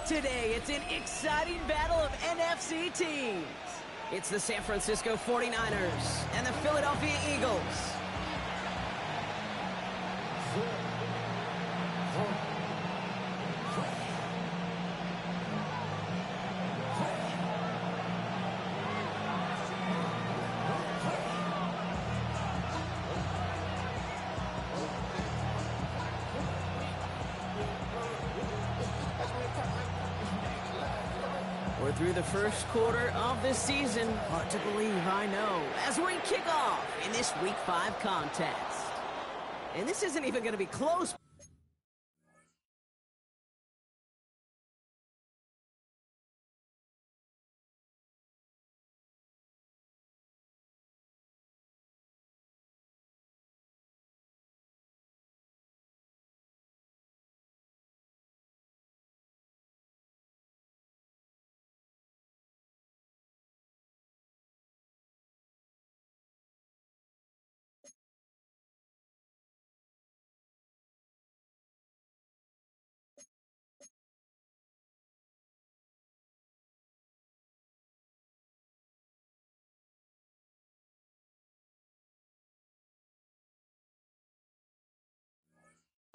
Today, it's an exciting battle of NFC teams. It's the San Francisco 49ers and the Philadelphia Eagles. We're through the first quarter of this season. Hard to believe, I know, as we kick off in this Week 5 contest. And this isn't even going to be close.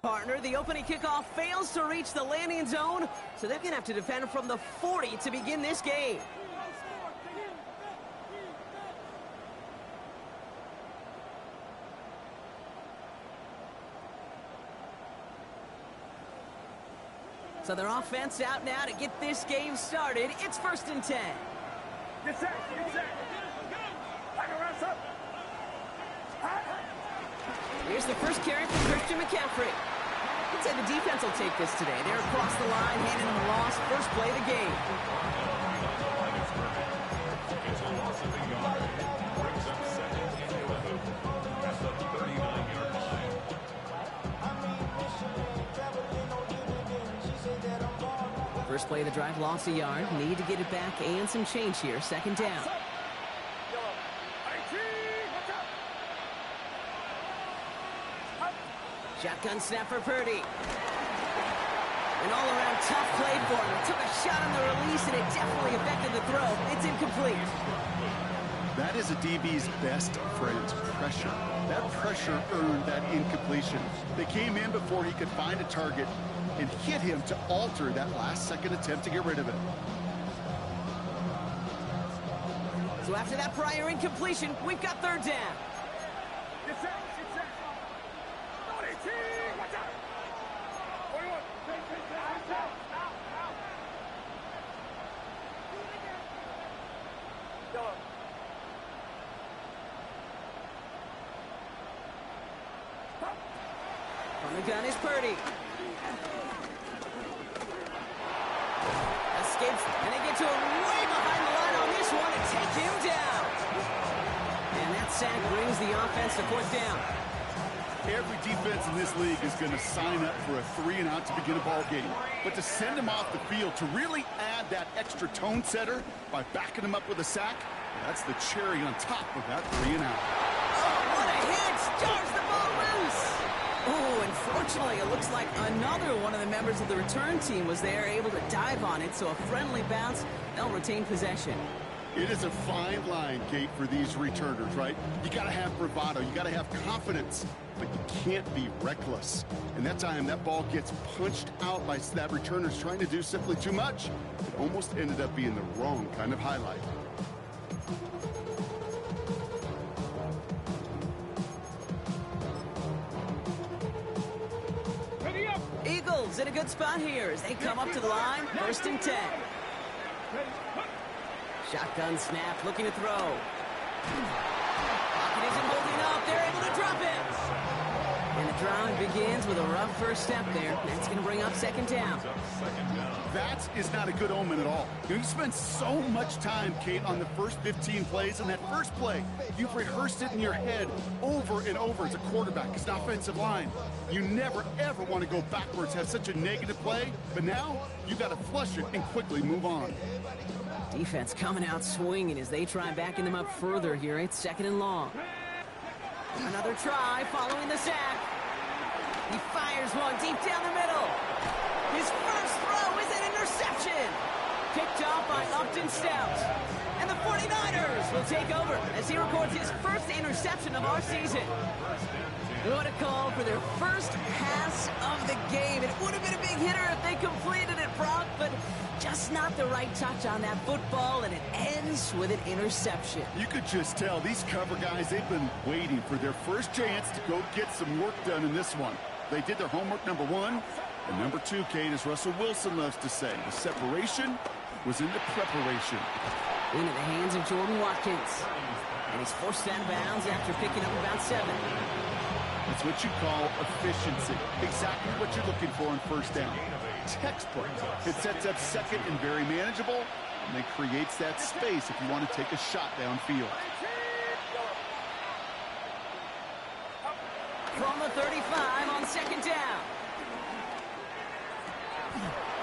Partner, the opening kickoff fails to reach the landing zone, so they're going to have to defend from the 40 to begin this game. So their offense out now to get this game started. It's 1st and 10. Get set, get set. Here's the first carry from Christian McCaffrey. I'd say the defense will take this today. They're across the line, handing them a loss. First play of the game. It's a loss of a yard. Brings up 2nd and 11 at the 39-yard line. First play of the drive, loss a yard. Need to get it back and some change here. 2nd down. Shotgun snap for Purdy. An all-around tough play for him. He took a shot on the release, and it definitely affected the throw. It's incomplete. That is a DB's best friend, pressure. That pressure earned that incompletion. They came in before he could find a target and hit him to alter that last-second attempt to get rid of it. So after that prior incompletion, we've got 3rd down. Get set, get set. Watch out. 41. On the gun is Purdy. Escapes, and they get to him way behind the line on this one and take him down. And that sack brings the offense to 4th down. Every defense in this league is going to sign up for a 3-and-out to begin a ball game. But to send him off the field, to really add that extra tone setter by backing him up with a sack, that's the cherry on top of that 3-and-out. Oh, what a hit! Jars the ball loose! Oh, unfortunately, it looks like another one of the members of the return team was there, able to dive on it, so a friendly bounce. They'll retain possession. It is a fine line, Kate, for these returners, right? You got to have bravado. You got to have confidence, but you can't be reckless. And that time, that ball gets punched out by that returner's trying to do simply too much. It almost ended up being the wrong kind of highlight. Ready up. Eagles in a good spot here as they come up to the line. 1st and 10. Shotgun snap, looking to throw. Pocket isn't holding up. They're able to drop it. And the drive begins with a rough first step there. That's going to bring up 2nd down. That is not a good omen at all. You spend so much time, Kate, on the first 15 plays, and that first play, you've rehearsed it in your head over and over as a quarterback, as an offensive line. You never, ever want to go backwards, have such a negative play, but now you got to flush it and quickly move on. Defense coming out swinging as they try backing them up further here. It's 2nd and long. Another try following the sack. He fires one deep down the middle. His first throw is an interception. by Upton Stout. And the 49ers will take over as he records his first interception of our season. What a call for their first pass of the game. It would have been a big hitter if they completed it, Brock, but just not the right touch on that football, and it ends with an interception. You could just tell these cover guys, they've been waiting for their first chance to go get some work done in this one. They did their homework, number one. And number two, Kate, as Russell Wilson loves to say, the separation was in the preparation. Into the hands of Jordan Watkins. And he's forced out of bounds after picking up about 7. That's what you call efficiency. Exactly what you're looking for on first down. Textbook. It sets up second and very manageable, and it creates that space if you want to take a shot downfield. From the 35 on second down.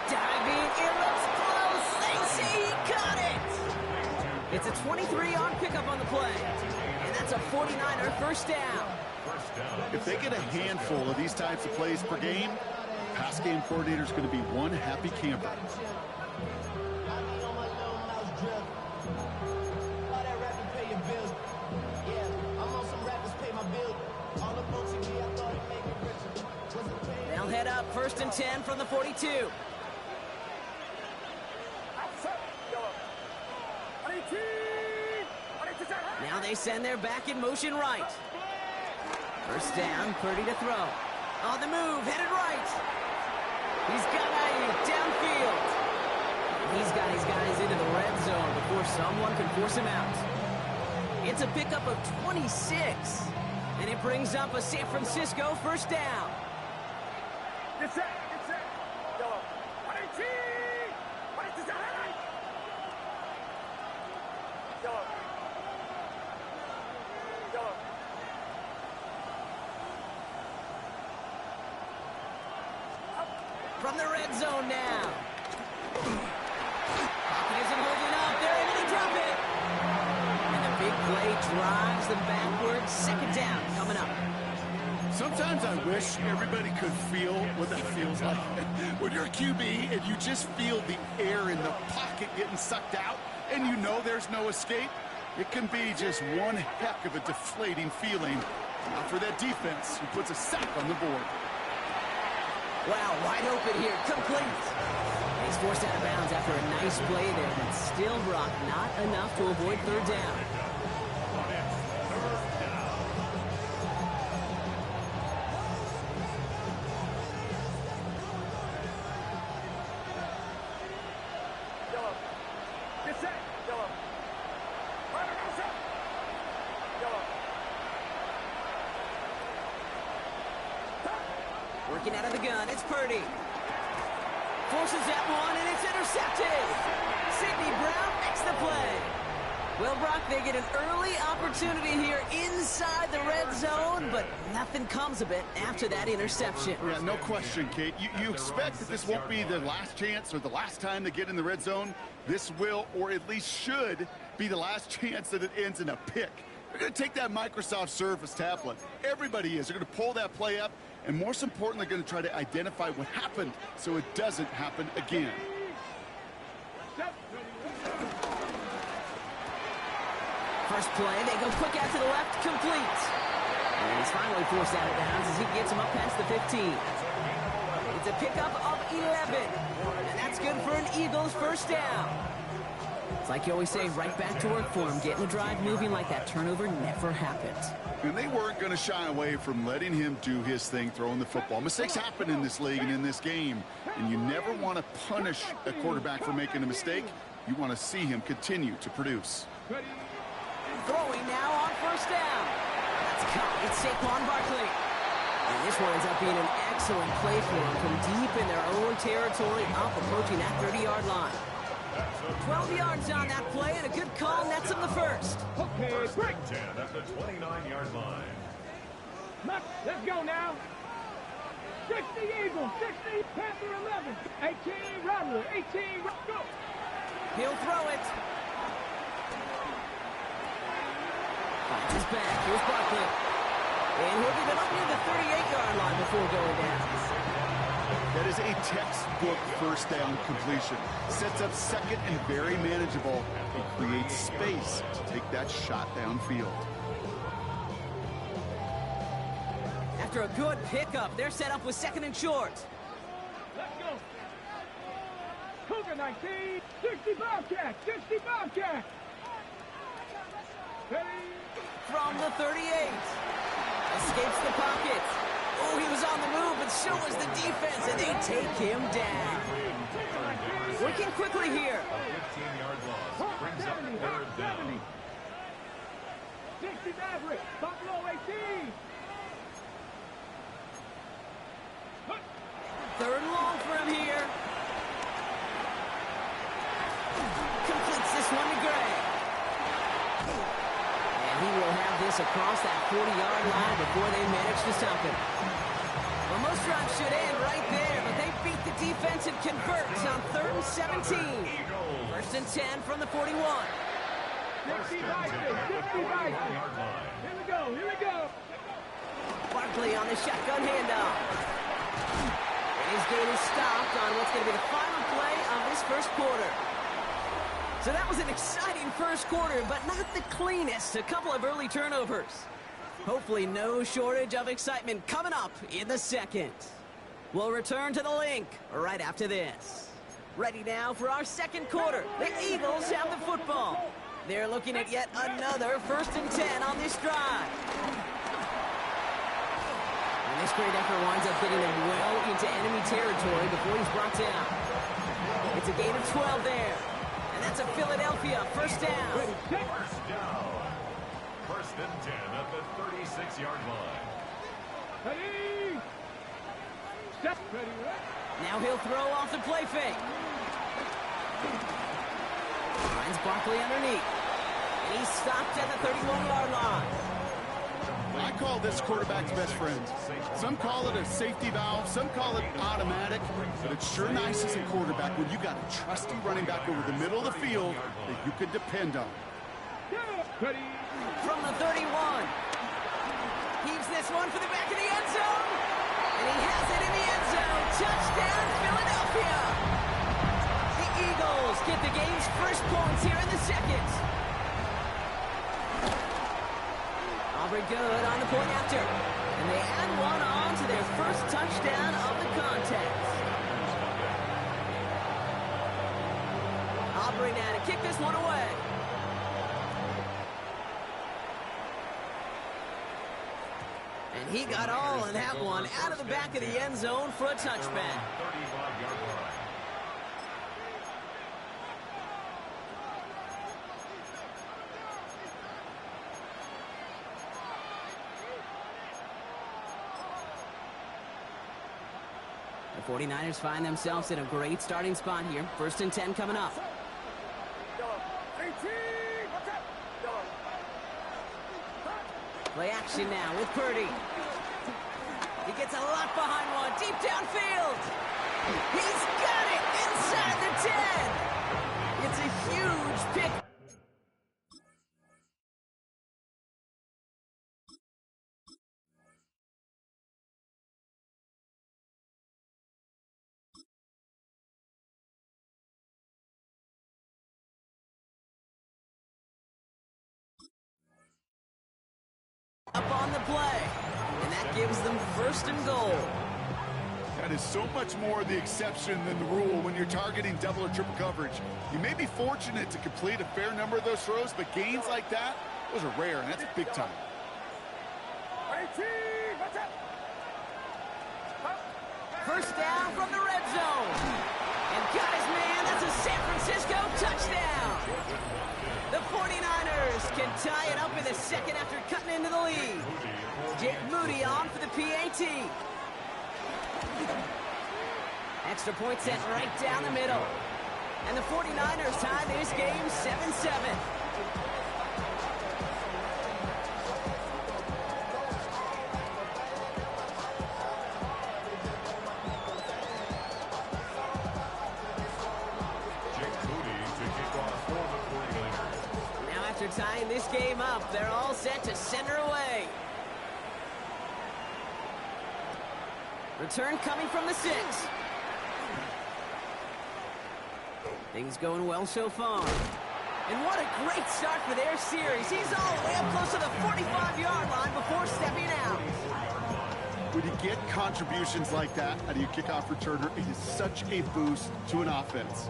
Diving, it looks close. They say he caught it. It's a 23-yard pickup on the play. And that's a 49er first down. If they get a handful of these types of plays per game, pass game coordinator is going to be one happy camper. They'll head up 1st and 10 from the 42. Now they send their back in motion right. First down, Purdy to throw. On the move, headed right. He's got Ayuk downfield. He's got his guys into the red zone before someone can force him out. It's a pickup of 26. And it brings up a San Francisco first down. From the red zone now. Pocket isn't holding up. They're able to drop it. And the big play drives them backwards. Second down coming up. Sometimes I wish everybody could feel what that feels like. When you're a QB and you just feel the air in the pocket getting sucked out and you know there's no escape, it can be just one heck of a deflating feeling for that defense who puts a sack on the board. Wow, wide open here, complete. He's forced out of bounds after a nice play there, but still, Brock, not enough to avoid third down. Working out of the gun, it's Purdy. Forces that one, and it's intercepted. Sidney Brown makes the play. Well, Brock, they get an early opportunity here inside the red zone, but nothing comes of it after that interception. Yeah, no question, Kate. You expect that this won't be their last chance or the last time they get in the red zone. This will, or at least should, be the last chance that it ends in a pick. They're going to take that Microsoft Surface tablet. Everybody is. They're going to pull that play up, and most importantly, going to try to identify what happened so it doesn't happen again. First play, they go quick out to the left, complete. And he's finally forced out of bounds as he gets him up past the 15. It's a pickup of 11. And that's good for an Eagles first down. It's like you always say, right back to work for him. Getting the drive moving like that turnover never happened. And they weren't going to shy away from letting him do his thing, throwing the football. Mistakes happen in this league and in this game. And you never want to punish a quarterback for making a mistake. You want to see him continue to produce. Throwing now on first down. That's caught. It's Saquon Barkley. And this one ends up being an excellent play for them from deep in their own territory, up approaching that 30-yard line. 12 yards on that play, and a good call nets him the first. Okay, break. 10 at the 29-yard line. Let's go now. 60 Eagles, 60 Panther 11, 18 Rattler, 18 go. He'll throw it. Finds his back. Here's Barkley. And he'll give it up near the 38-yard line before going down. That is a textbook first down completion. Sets up second and very manageable. It creates space to take that shot downfield. After a good pickup, they're set up with second and short. Let's go. Cougar 19, 60 Bobcat, 60 Bobcat. Ready? From the 38. Escapes the pocket. Oh, he was on the move, but so was the defense, and they take him down. Working quickly here. 15-yard loss brings up 70, third down. 60 Maverick, Buffalo 18. Third and long for him here. Completes this one to Gray. And he will have this across that 40-yard line before they manage to stop him. Well, most drives should end right there, but they beat the defense and converts on 3rd and 17. First and 10 from the 41. 60 Bison, 60 Bison. Here we go, here we go. Barkley on the shotgun handoff. His gain is stopped on what's going to be the final play of this first quarter. So that was an exciting first quarter, but not the cleanest. A couple of early turnovers. Hopefully no shortage of excitement coming up in the second. We'll return to the link right after this. Ready now for our second quarter. The Eagles have the football. They're looking at yet another 1st and 10 on this drive. And this great effort winds up getting him well into enemy territory before he's brought down. It's a gain of 12 there. And that's a Philadelphia first down. First down. 1st and 10 at the 36-yard line. Ready? Step ready, right? Now he'll throw off the play fake. Finds Barkley underneath. And he's stopped at the 31-yard line. I call this quarterback's best friend. Some call it a safety valve, some call it automatic, but it's sure nice as a quarterback when you got a trusty running back over the middle of the field that you can depend on. Ready? From the 31. Heaves this one for the back of the end zone. And he has it in the end zone. Touchdown, Philadelphia. The Eagles get the game's first points here in the second. Aubrey good on the point after. And they add one on to their first touchdown of the contest. Aubrey now to kick this one away. And he got all of that one out of the back of the end zone for a touchback. 35-yard line. The 49ers find themselves in a great starting spot here. 1st and 10 coming up. Play action now with Purdy. He gets a lot behind one, deep downfield. He's got it inside the 10. It's a huge pick. Up on the play, and that gives them 1st and goal. That is so much more the exception than the rule when you're targeting double or triple coverage. You may be fortunate to complete a fair number of those throws, but gains like that, those are rare, and that's big time. First down from the red zone. And got his man, that's a San Francisco touchdown. The 49ers can tie it up in the second after cutting into the lead. Jake Moody on for the PAT. Extra point set right down the middle. And the 49ers tie this game 7-7. After tying this game up, they're all set to center away. Return coming from the 6. Things going well so far. And what a great start for their series. He's all the way up close to the 45-yard line before stepping out. When you get contributions like that out of your kickoff returner, it is such a boost to an offense.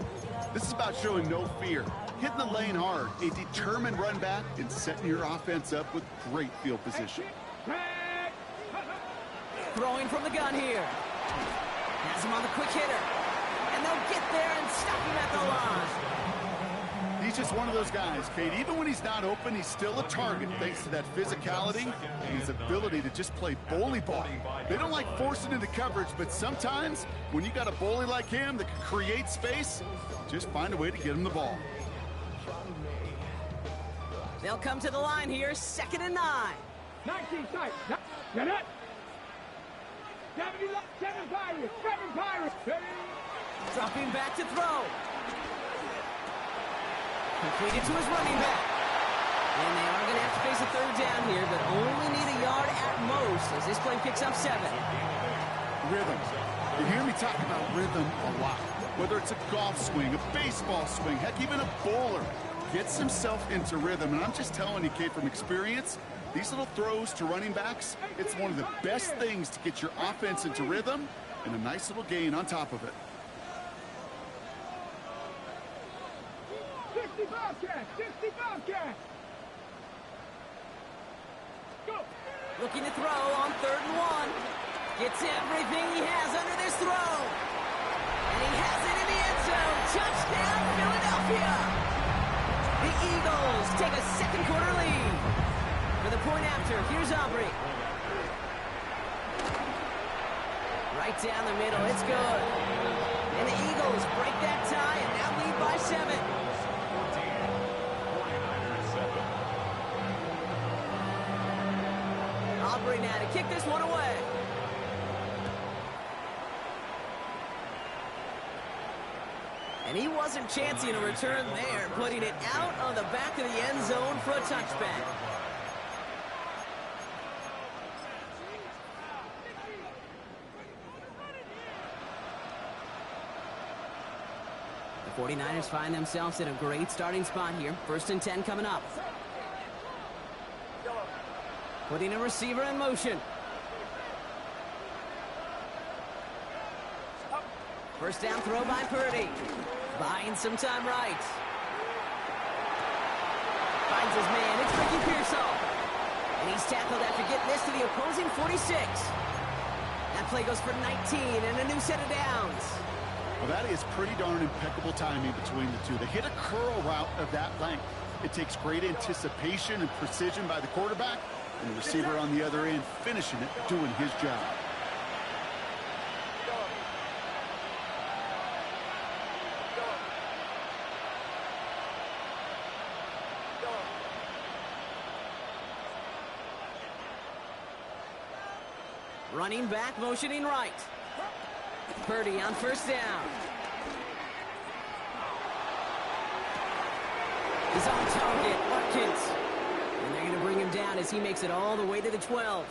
This is about showing no fear, hitting the lane hard, a determined run back, and setting your offense up with great field position. Throwing from the gun here. Has him on the quick hitter. And they'll get there and stop him at the line. He's just one of those guys, Kate. Even when he's not open, he's still a target thanks to that physicality and his ability to just play bully ball. They don't like forcing into coverage, but sometimes when you got a bully like him that can create space, just find a way to get him the ball. They'll come to the line here, 2nd and 9. 19 sight. Get it. 7 Pirates. Dropping back to throw. Completed to his running back. And they are going to have to face a 3rd down here, but only need a yard at most as this play picks up 7. Rhythm. You hear me talk about rhythm a lot. Whether it's a golf swing, a baseball swing, heck, even a bowler gets himself into rhythm. And I'm just telling you, Kate, from experience, these little throws to running backs, it's one of the best things to get your offense into rhythm and a nice little gain on top of it. 60 Bobcats. Go. Looking to throw on 3rd and 1. Gets everything he has under this throw. And he has it in the end zone. Touchdown, Philadelphia. The Eagles take a 2nd quarter lead. For the point after, here's Aubrey. Right down the middle, it's good. And the Eagles break that tie and now lead by 7. Aubrey now to kick this one away. And he wasn't chancing a return there, putting it out on the back of the end zone for a touchback. The 49ers find themselves in a great starting spot here. 1st and 10 coming up. Putting a receiver in motion. 1st down throw by Purdy. Buying some time right. Finds his man. It's Ricky Pearsall. And he's tackled after getting this to the opposing 46. That play goes for 19 and a new set of downs. Well, that is pretty darn impeccable timing between the two. They hit a curl route of that length. It takes great anticipation and precision by the quarterback, and the receiver on the other end finishing it, doing his job. Running back, motioning right. Purdy on 1st down. He's on target, Watkins. And they're going to bring him down as he makes it all the way to the 12.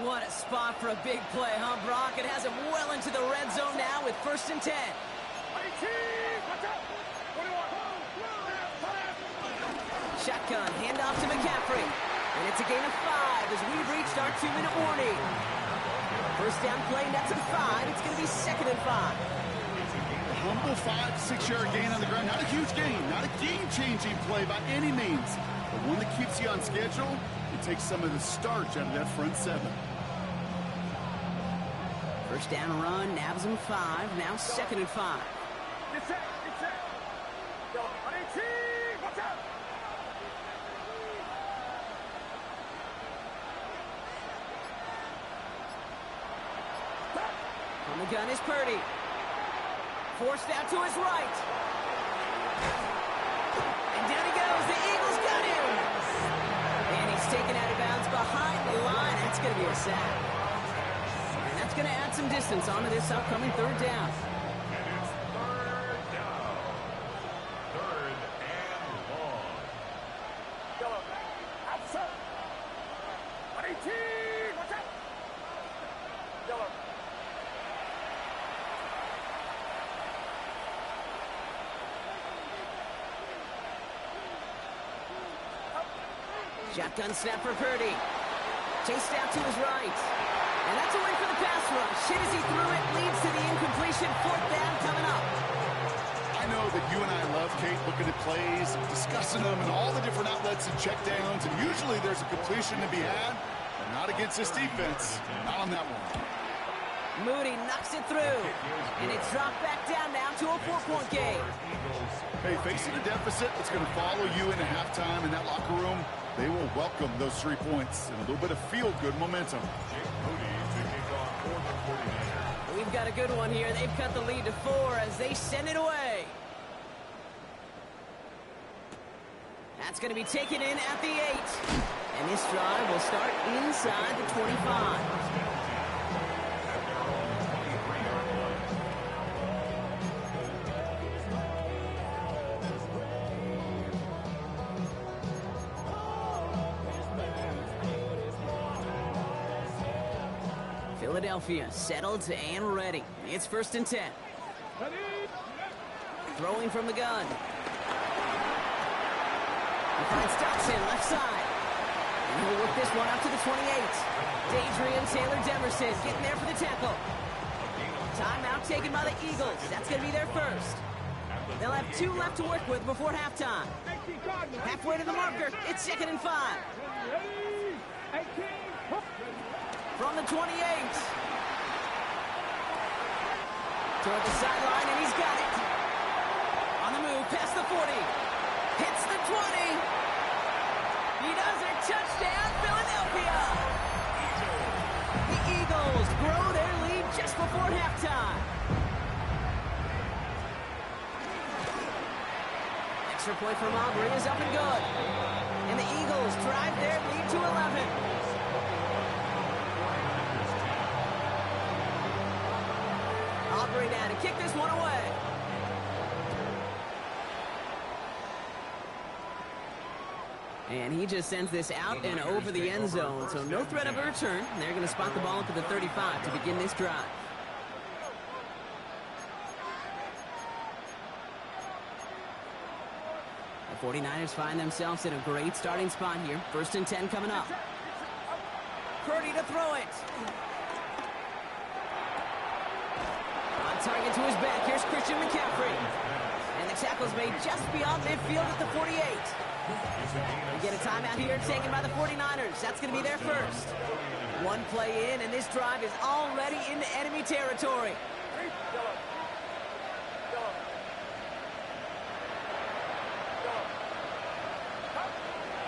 What a spot for a big play, huh, Brock? It has him well into the red zone now with 1st and 10. Shotgun, handoff to McCaffrey. And it's a gain of 5 as we've reached our 2-minute warning. 1st down play, nets at 5. It's going to be 2nd and 5. A humble 5-6-yard gain on the ground. Not a huge gain, not a game-changing play by any means, but one that keeps you on schedule and takes some of the starch out of that front 7. 1st down run, nabs him 5. Now 2nd and 5. Get set. Go, 18. Watch out. On the gun is Purdy. Forced out to his right. And down he goes. The Eagles got him. And he's taken out of bounds behind the line. That's going to be a sack. And that's going to add some distance onto this upcoming 3rd down. Shotgun snap for Purdy. Chased out to his right. And that's a win for the pass rush. Hit as he threw it, leads to the incompletion. 4th down coming up. I know that you and I love, Kate, looking at plays, discussing them, and all the different outlets and checkdowns, and usually there's a completion to be had, but not against this defense. Not on that one. Moody knocks it through, and it's dropped back down now to a 4-point game. Hey, facing a deficit that's going to follow you into halftime in that locker room, they will welcome those 3 points and a little bit of feel-good momentum. We've got a good one here. They've cut the lead to 4 as they send it away. That's going to be taken in at the 8. And this drive will start inside the 25. Philadelphia settled and ready. It's 1st and 10. Throwing from the gun. He finds Dotson left side. And he'll work this one out to the 28. Dadrian Taylor-Demerson getting there for the tackle. Timeout taken by the Eagles. That's going to be their first. They'll have 2 left to work with before halftime. Halfway to the marker. It's 2nd and 5. From the 28. Toward the sideline, and he's got it. On the move, past the 40. Hits the 20. He does it. Touchdown, Philadelphia. The Eagles grow their lead just before halftime. Extra point from Aubrey is up and good. And the Eagles drive their lead to 11. Aubrey now to kick this one away. And he just sends this out and over the end zone, so no threat of a return. They're going to spot the ball up at the 35 to begin this drive. The 49ers find themselves in a great starting spot here. 1st and 10 coming up. Purdy to throw it. Target to his back. Here's Christian McCaffrey. And the tackle's made just beyond midfield at the 48. We get a timeout here taken by the 49ers. That's going to be their first. 1 play in, and this drive is already into enemy territory.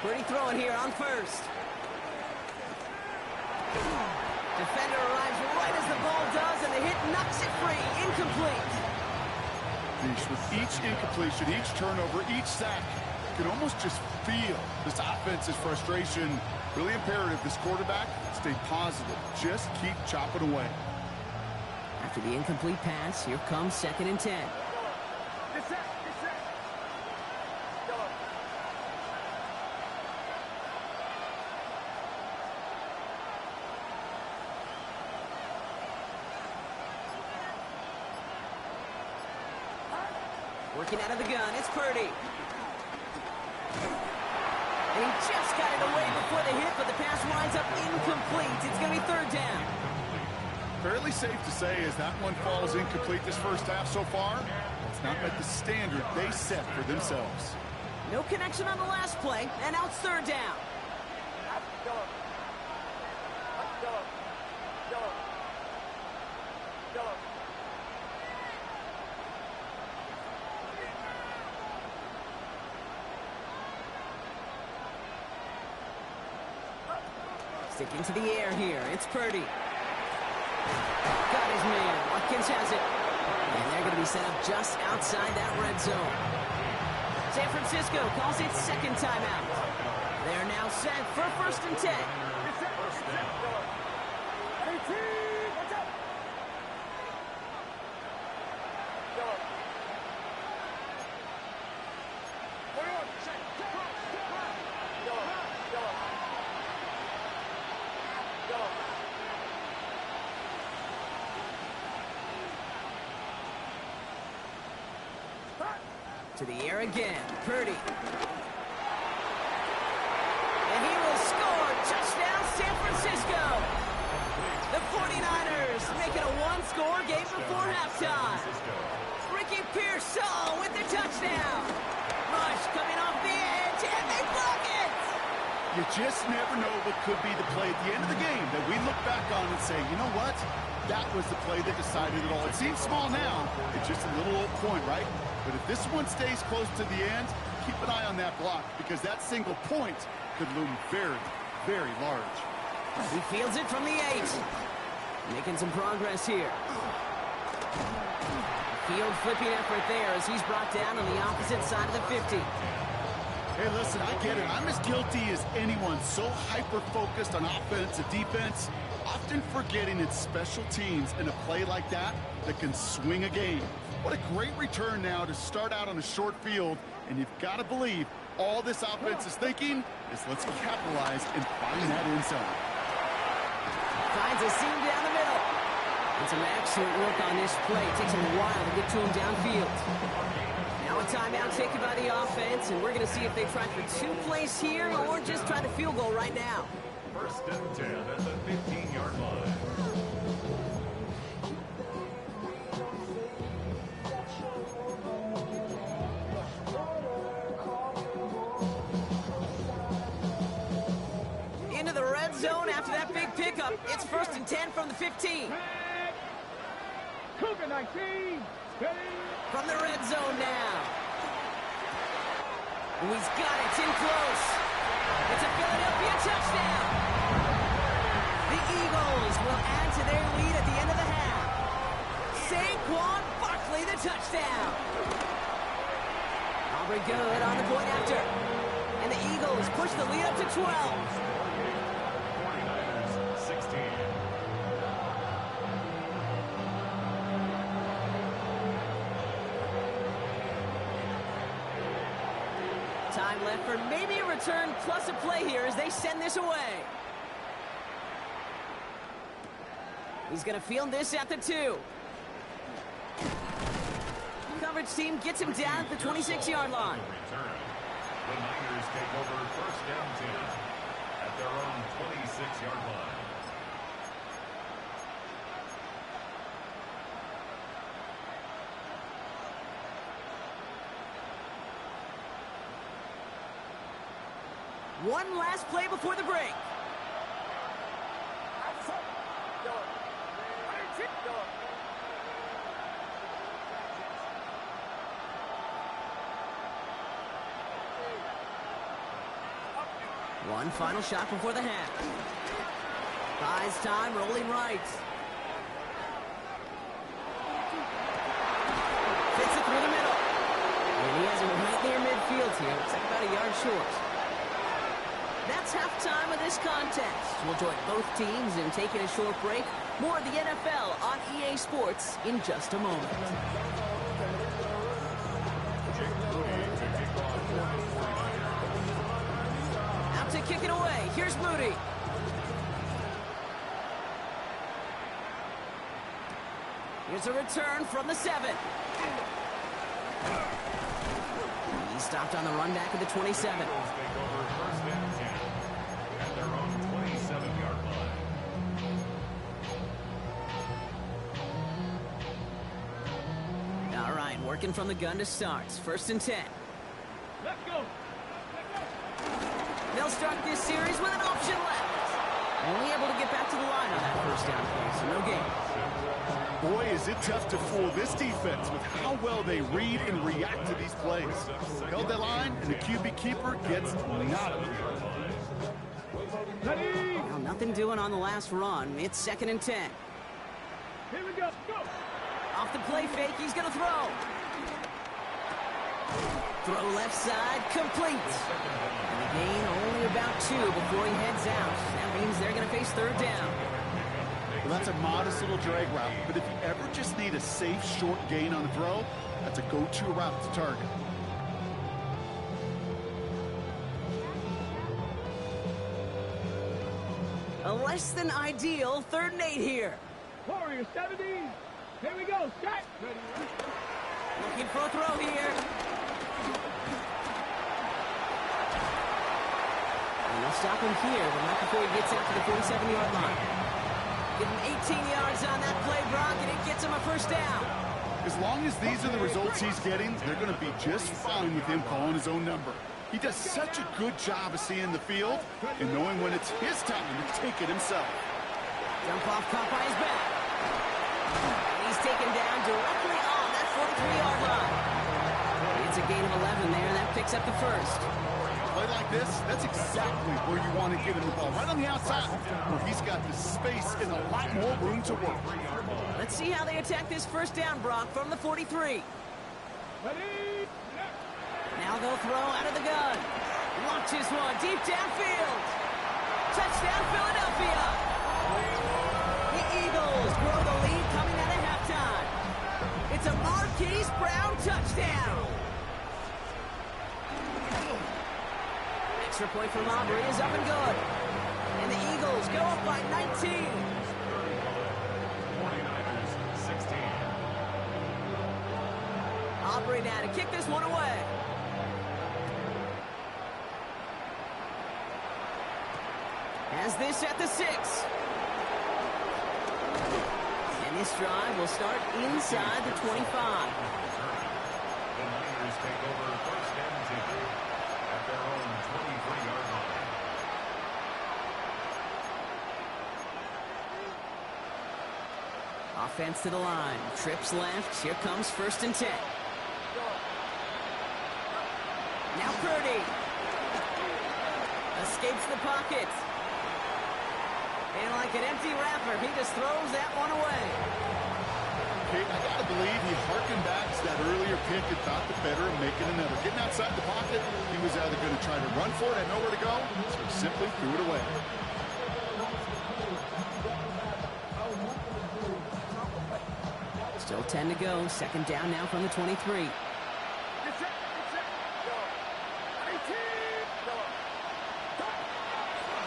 Pretty throwing here on 1st. Defender arrives right as the ball does, and the hit knocks it free. Incomplete. With each incompletion, each turnover, each sack, you can almost just feel this offense's frustration. Really imperative this quarterback stay positive. Just keep chopping away. After the incomplete pass, here comes 2nd and 10. Working out of the gun, it's Purdy. And he just got it away before the hit, but the pass winds up incomplete. It's going to be 3rd down. Fairly safe to say as that one falls incomplete this first half so far, it's not met the standard they set for themselves. No connection on the last play, and now it's 3rd down. Sticking to the air here, it's Purdy. Got his man, Watkins has it. And they're going to be set up just outside that red zone. San Francisco calls it 2nd timeout. They're now set for 1st and 10. To the air again, Purdy. And he score. Touchdown, San Francisco. The 49ers make it a one-score game before halftime. Ricky Pearsall with the touchdown. Rush coming off the edge, and they block it. You just never know what could be the play at the end of the game that we look back on and say, you know what? That was the play that decided it all. It seems small now. It's just a little old point, right? But if this one stays close to the end, keep an eye on that block because that single point could loom very, very large. He fields it from the 8. Making some progress here. Field flipping effort there as he's brought down on the opposite side of the 50. Hey, listen, I get it. I'm as guilty as anyone. So hyper-focused on offense and defense, often forgetting it's special teams in a play like that that can swing a game. What a great return now to start out on a short field, and you've got to believe all this offense is thinking is let's capitalize and find that end zone. Finds a seam down the middle. And some excellent work on this play. It takes him a while to get to him downfield. Now a timeout taken by the offense, and we're going to see if they try for 2 plays here or just try to field goal right now. First and 10 at the 15-yard line. Into the red zone after that big pickup. It's first and 10 from the 15. Cougar 19. From the red zone now. Oh, he's got it. It's in close. It's a Philadelphia touchdown. The Eagles will add to their lead at the end of the half. Saquon Barkley, the touchdown. Aubrey good on the point after. And the Eagles push the lead up to 12. 49ers 16. Time left for maybe a return plus a play here as they send this away. He's going to field this at the 2. Coverage team gets him down at the 26-yard line. The Niners take over first down 10 at their own 26-yard line. One last play before the break. One final shot before the half. Buys time, rolling right. Fits it through the middle. And he has him right near midfield here. Looks like about a yard short. That's halftime of this contest. We'll join both teams in taking a short break. More of the NFL on EA Sports in just a moment. Out to kick it away. Here's Moody. Here's a return from the 7. He stopped on the run back at the 27. Take over first and 10 at their own 27-yard line. All right, working from the gun to start. First and 10. Let's go. They'll start this series with an option left. Only able to get back to the line on that first down play, so no gain. Boy, is it tough to fool this defense with how well they read and react to these plays. Held that line, and the QB keeper gets nothing. Well, nothing doing on the last run. It's second and 10. Here we go. Go. Off the play fake, he's going to throw. Throw left side, complete. And the gain only about 2 before he heads out. That means they're going to face third down. Well, that's a modest little drag route, but if you ever just need a safe, short gain on the throw, that's a go-to route to target. A less than ideal 3rd and 8 here. Warriors 70. Here we go. Set. Looking for a throw here. And they'll stop him here, but not before he gets out to the 47-yard line. Give him 18 yards on that play, Brock, and it gets him a first down. As long as these are the results he's getting, they're going to be just fine with him calling his own number. He does such a good job of seeing the field and knowing when it's his time to take it himself. Jump off, caught by his back. And he's taken down directly on that 43-yard line. It's a gain of 11 there, and that picks up the first. Play like this, that's exactly where you want to get him the ball, right on the outside, where he's got the space and a lot more room to work. Let's see how they attack this first down, Brock, from the 43. Now they'll throw out of the gun. Launches one deep downfield. Touchdown, Philadelphia. The Eagles grow the lead coming out of halftime. It's a Marquise Brown touchdown. Extra point from Aubrey is up and good. And the Eagles go up by 19. 49ers 16. Aubrey now to kick this one away. Has this at the 6. And this drive will start inside the 25. The Niners take over first and 10 at their own 23-yard line. Offense to the line. Trips left. Here comes first and 10. Now Purdy. Escapes the pocket. And like an empty wrapper, he just throws that one away. Okay, I got to believe he harkened back to that earlier pick and thought the better of making another. Getting outside the pocket, he was either going to try to run for it, had nowhere to go, so he simply threw it away. Still 10 to go. Second down now from the 23.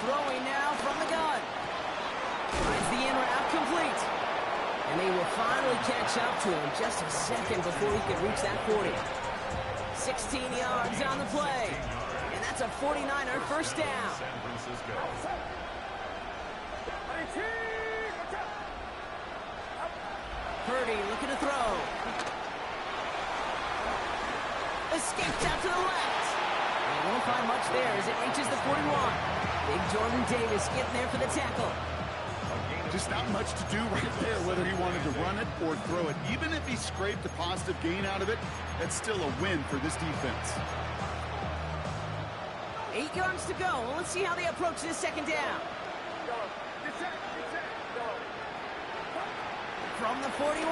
Throwing now from the gun. Finds the in route complete. And they will finally catch up to him just a second before he can reach that 40. 16 yards on the play. And that's a 49er first down. San Francisco. Purdy looking to throw. Escapes out to the left. And won't find much there as it reaches the 41. Big Jordan Davis getting there for the tackle. Just not much to do right there, whether he wanted to run it or throw it. Even if he scraped a positive gain out of it, that's still a win for this defense. 8 yards to go. Well, let's see how they approach this second down. From the 41.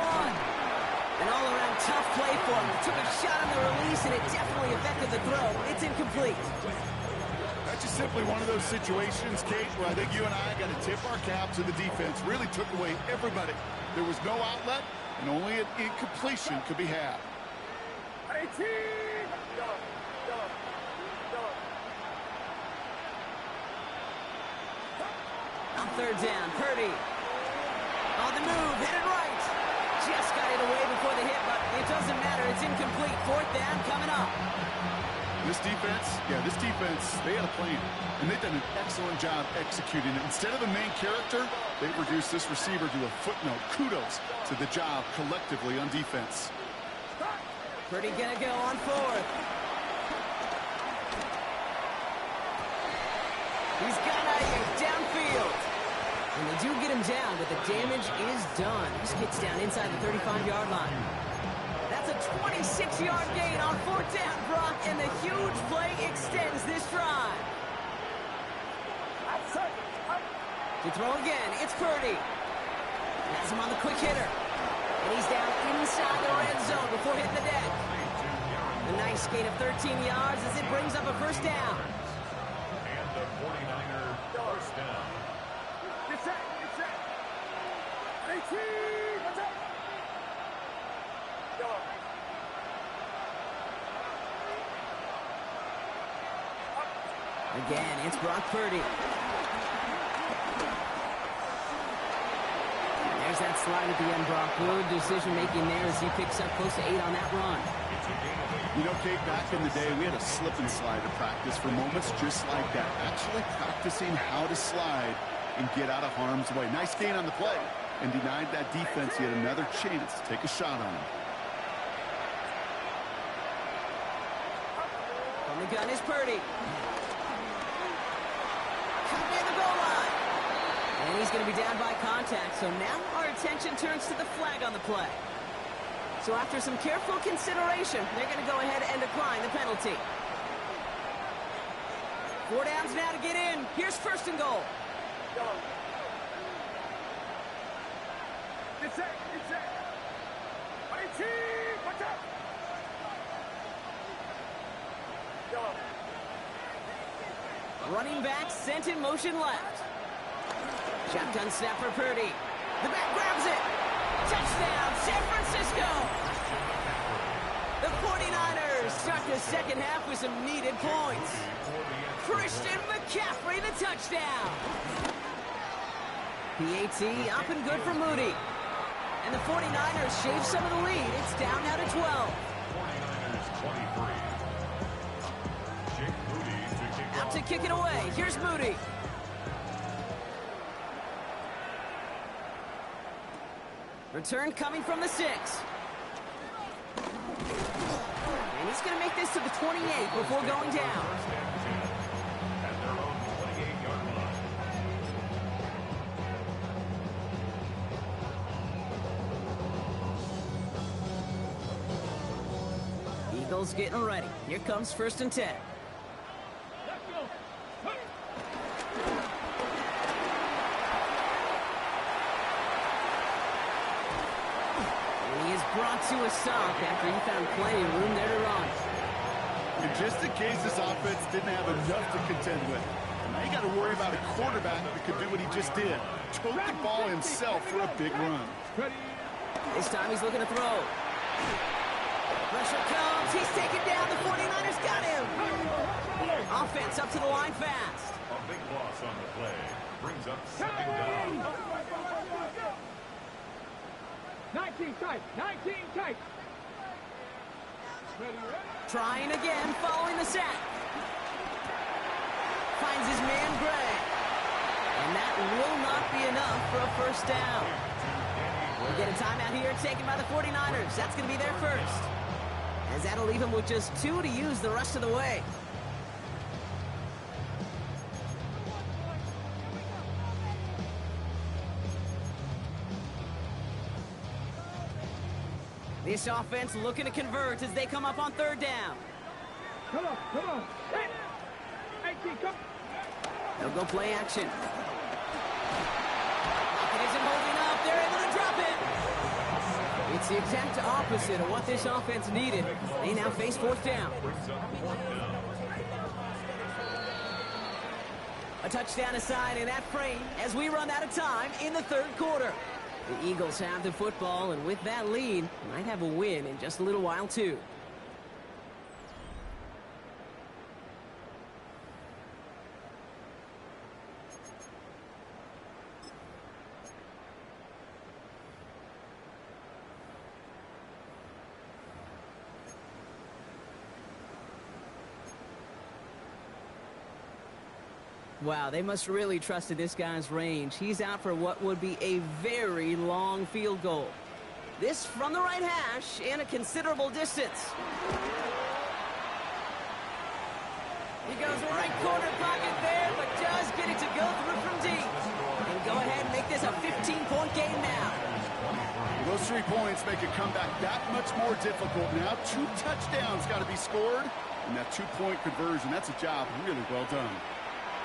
An all-around tough play for him. He took a shot on the release, and it definitely affected the throw. It's incomplete. That's just simply one of those situations, Kate, where I think you and I got to tip our cap to the defense. Really took away everybody. There was no outlet, and only an incompletion could be had. On third down, Purdy. On the move, headed right. Just got it away before the hit, but it doesn't matter. It's incomplete. Fourth down coming up. This defense, they had a plan, and they've done an excellent job executing it. Instead of the main character, they've reduced this receiver to a footnote. Kudos to the job collectively on defense. Purdy gonna go on fourth. He's got Ayuk downfield. And they do get him down, but the damage is done. This gets down inside the 35-yard line. That's a 26-yard gain on fourth down, Brock, and the huge play extends this drive. To throw again, it's Purdy. Has him on the quick hitter. And he's down inside the red zone before hitting the deck. A nice gain of 13 yards as it brings up a first down. And the 49er first down. Again, it's Brock Purdy. And there's There's that slide at the end, Brock. Good decision-making there as he picks up close to 8 on that run. You know, Kate, back in the day, we had a slip and slide to practice for moments just like that. Actually practicing how to slide and get out of harm's way. Nice gain on the play and denied that defense yet another chance to take a shot on him. From the gun is Purdy. Coming near the goal line. And he's going to be down by contact. So now our attention turns to the flag on the play. So after some careful consideration, they're going to go ahead and decline the penalty. 4 downs now to get in. Here's first and goal. It's it. Watch out. Running back sent in motion left. Shotgun snap for Purdy. The back grabs it. Touchdown, San Francisco. The 49ers start the second half with some needed points. Christian McCaffrey, the touchdown. PAT up and good for Moody. And the 49ers shave some of the lead. It's down now to 12. 49ers 23. Jake Moody to kick Out off. to kick it away. Here's Moody. Return coming from the 6. And he's going to make this to the 28 before going down. First and 10 at their own 28-yard line. Eagles getting ready. Here comes first and 10. Brought to a stop after he found plenty of room there to run. And just in case this offense didn't have enough to contend with, now you got to worry about a quarterback that could do what he just did. Tote the ball himself for a big run. This time he's looking to throw. Pressure comes. He's taken down. The 49ers got him. Offense up to the line fast. A big loss on the play. Brings up second down. 19 tight. Trying again, following the sack. Finds his man, Gray. And that will not be enough for a first down. We'll get a timeout here taken by the 49ers. That's going to be their first. As that'll leave him with just 2 to use the rest of the way. This offense looking to convert as they come up on third down. Come on. Hey, 18, come. They'll go play action. It isn't holding up. They're able to drop it. It's the exact opposite of what this offense needed. They now face fourth down. Brings up fourth down. A touchdown aside in that frame as we run out of time in the third quarter. The Eagles have the football, and with that lead, might have a win in just a little while, too. Wow, they must really trust in this guy's range. He's out for what would be a very long field goal. This from the right hash in a considerable distance. He goes right corner pocket there, but does get it to go through from deep. And go ahead and make this a 15-point game now. Those 3 points make a comeback that much more difficult now. 2 touchdowns got to be scored. And that 2-point conversion, that's a job really well done.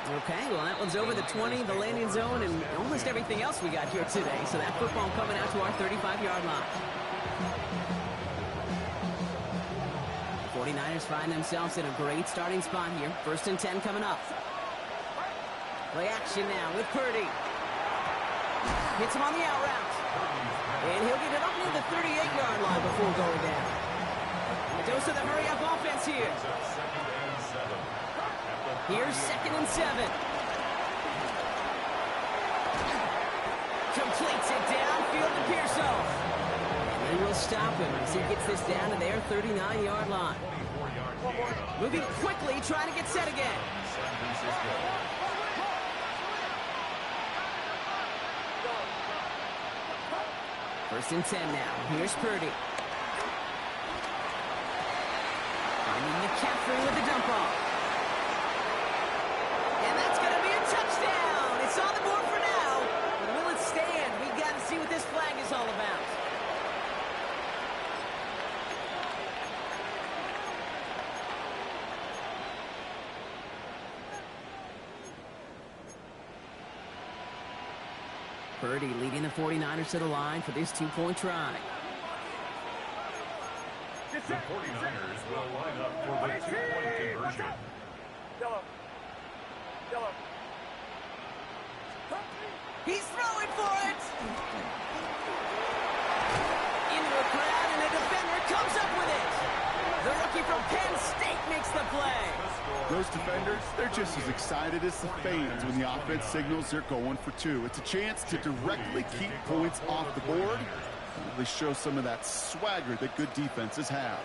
Okay, well, that one's over the 20, the landing zone, and almost everything else we got here today. So that football coming out to our 35-yard line. 49ers find themselves in a great starting spot here. First and 10 coming up. Play action now with Purdy. Hits him on the out route. And he'll get it up near the 38-yard line before going down. A dose of the hurry-up offense here. Here's second and 7. Completes it down midfield to Pearson. And they will stop him as he gets this down to their 39-yard line. Moving quickly, trying to get set again. First and 10 now. Here's Purdy. Finding McCaffrey with the dump off. And that's going to be a touchdown. It's on the board for now. But will it stand? We got to see what this flag is all about. Purdy leading the 49ers to the line for this two-point try. The 49ers will line up for the two-point conversion. He's throwing for it! Into a crowd, and a defender comes up with it! The rookie from Penn State makes the play! Those defenders, they're just as excited as the fans when the offense signals they're going for two. It's a chance to directly keep points off the board. They show some of that swagger that good defenses have.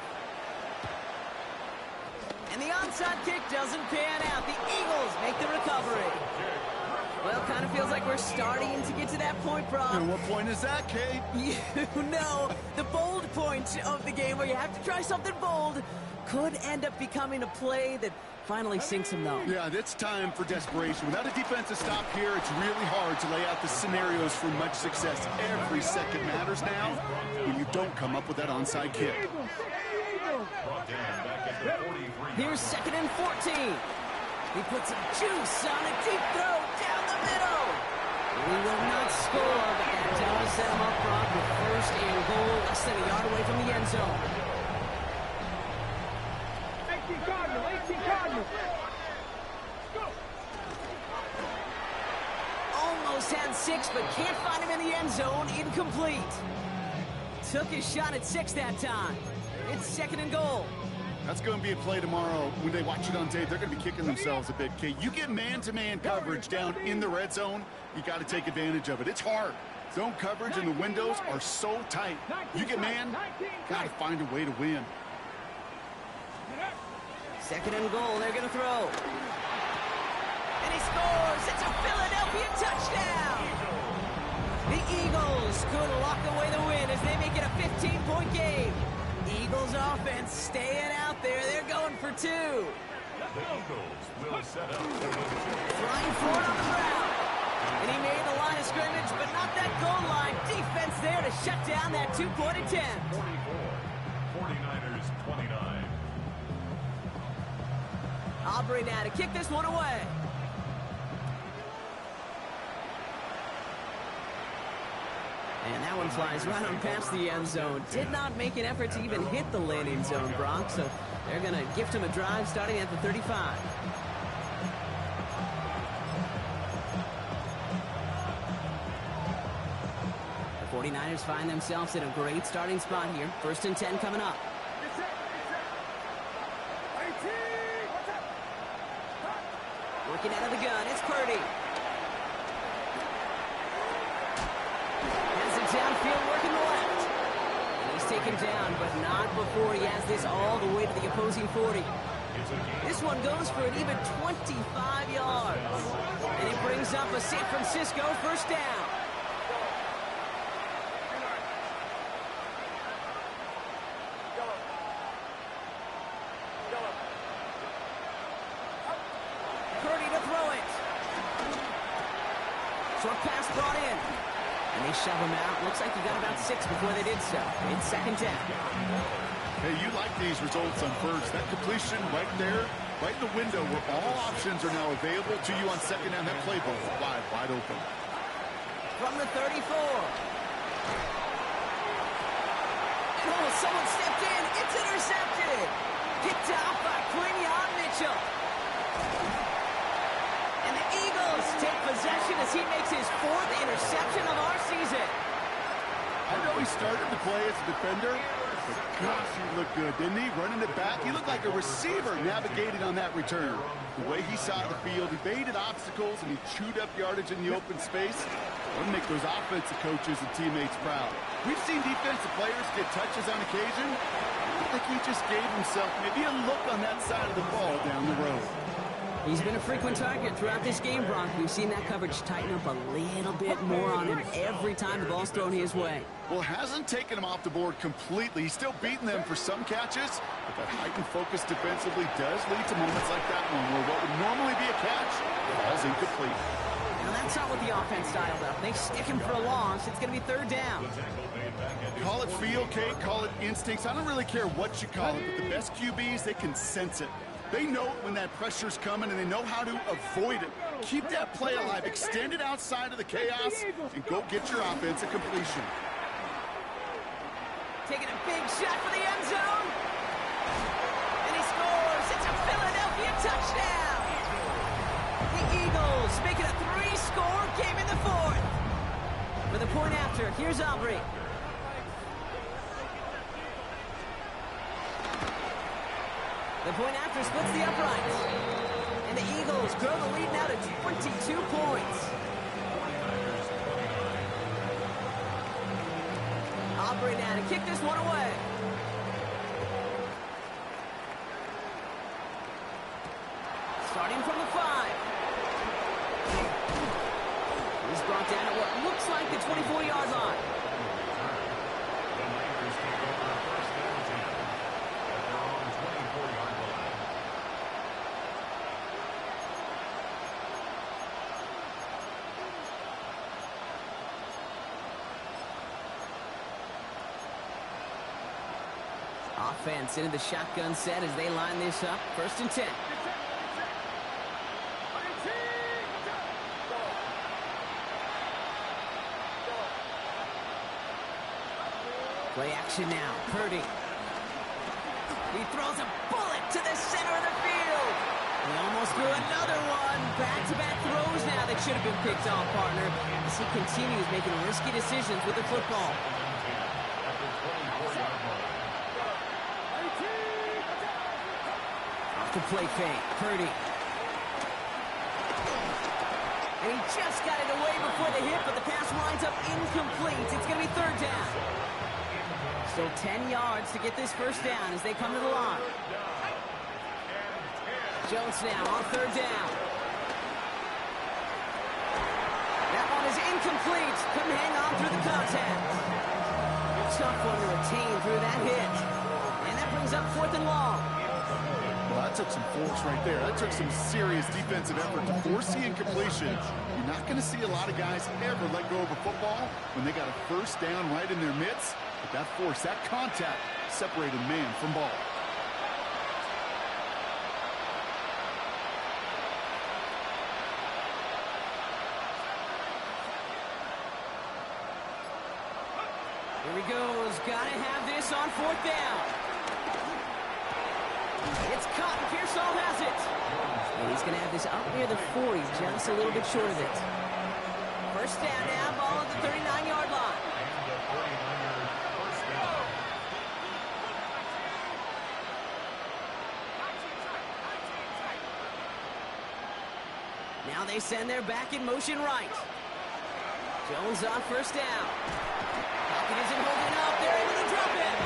And the onside kick doesn't pan out. The Eagles make the recovery. Well, kind of feels like we're starting to get to that point, Brock. And what point is that, Kate? You know, the bold point of the game where you have to try something bold could end up becoming a play that finally sinks him, though. Yeah, it's time for desperation. Without a defensive stop here, it's really hard to lay out the scenarios for much success. Every second matters now when you don't come up with that onside kick. Here's 2nd and 14. He puts some juice on a deep throw down the middle. He will not score, but that does set him up front with 1st and goal, less than a yard away from the end zone. 18 Cardinals. Almost had 6, but can't find him in the end zone. Incomplete. Took his shot at 6 that time. It's 2nd and goal. That's going to be a play tomorrow. When they watch it on tape, they're going to be kicking themselves a bit. Kate, you get man-to-man coverage down in the red zone, you got to take advantage of it. It's hard. Zone coverage and the windows are so tight. You get man, got to find a way to win. 2nd and goal, they're going to throw. And he scores! It's a Philadelphia touchdown! The Eagles could lock away the win as they make it a 15-point game. Eagles offense staying out there. They're going for 2. The Eagles will set up. Flying forward on the ground. And he made the line of scrimmage, but not that goal line. Defense there to shut down that two-point attempt. 44. 49ers 29. Aubrey now to kick this one away. And that one flies right on past the end zone. Did not make an effort to even hit the landing zone, Brock. So they're going to gift him a drive starting at the 35. The 49ers find themselves in a great starting spot here. 1st and 10 coming up. Working out of the gun, it's Purdy. Has it downfield, working the left. And he's taken down, but not before he has this all the way to the opposing 40. This one goes for an even 25 yards. And it brings up a San Francisco 1st down. Purdy to throw it. Short pass brought in. And they shove him out. Looks like he got about 6 before they did so. It's 2nd down. Hey, you like these results on first. That completion right there, right in the window where all options are now available to you on 2nd down. That playbook wide open. From the 34. Oh, someone stepped in. It's intercepted. Picked off by Quinion Mitchell. And the Eagles take possession as he makes his 4th interception of our season. I know he started to play as a defender, But gosh, he looked good, didn't he? Running it back. He looked like a receiver navigating on that return. The way he saw the field, he baited obstacles, and he chewed up yardage in the open space. That'll make those offensive coaches and teammates proud. We've seen defensive players get touches on occasion. I think he just gave himself maybe a look on that side of the ball down the road. He's been a frequent target throughout this game, Brock. We've seen that coverage tighten up a little bit more on him every time the ball's thrown his way. Well, hasn't taken him off the board completely. He's still beating them for some catches, but that heightened focus defensively does lead to moments like that one where what would normally be a catch falls incomplete. Now that's not what the offense dialed up. They stick him for a loss. It's going to be third down. Call it feel, Kate, call it instincts. I don't really care what you call it, but the best QBs, they can sense it. They know when that pressure's coming, and they know how to avoid it. Keep that play alive. Extend it outside of the chaos, and go get your offense a completion. Taking a big shot for the end zone. And he scores. It's a Philadelphia touchdown. The Eagles make it a 3-score game in the fourth. For the point after, here's Aubrey. The point after splits the uprights. And the Eagles grow the lead now to 22 points. Aubrey now to kick this one away. Starting from the 5. He's brought down at what looks like the 24-yard line. Offense into the shotgun set as they line this up. 1st and 10. Play action now. Purdy. He throws a bullet to the center of the field. He almost threw another one. Back-to-back throws now that should have been picked off, partner, as he continues making risky decisions with the football. To play fake, Purdy. And he just got it away before the hit, but the pass winds up incomplete. It's going to be third down. Still 10 yards to get this first down as they come to the line. Jones now on third down. That one is incomplete. Couldn't hang on through the contact. A tough one to retain through that hit. And that brings up 4th and long. Well, that took some force right there. That took some serious defensive effort to force the incompletion. You're not going to see a lot of guys ever let go of a football when they got a first down right in their midst. But that force, that contact, separated man from ball. Here he goes. Got to have this on 4th down. It's caught, and Pearsall has it. And he's going to have this up near the 40, just a little bit short of it. First down now, ball at the 39-yard line. Now they send their back in motion right. Jones on first down. Pocket isn't holding up. They're able to drop it.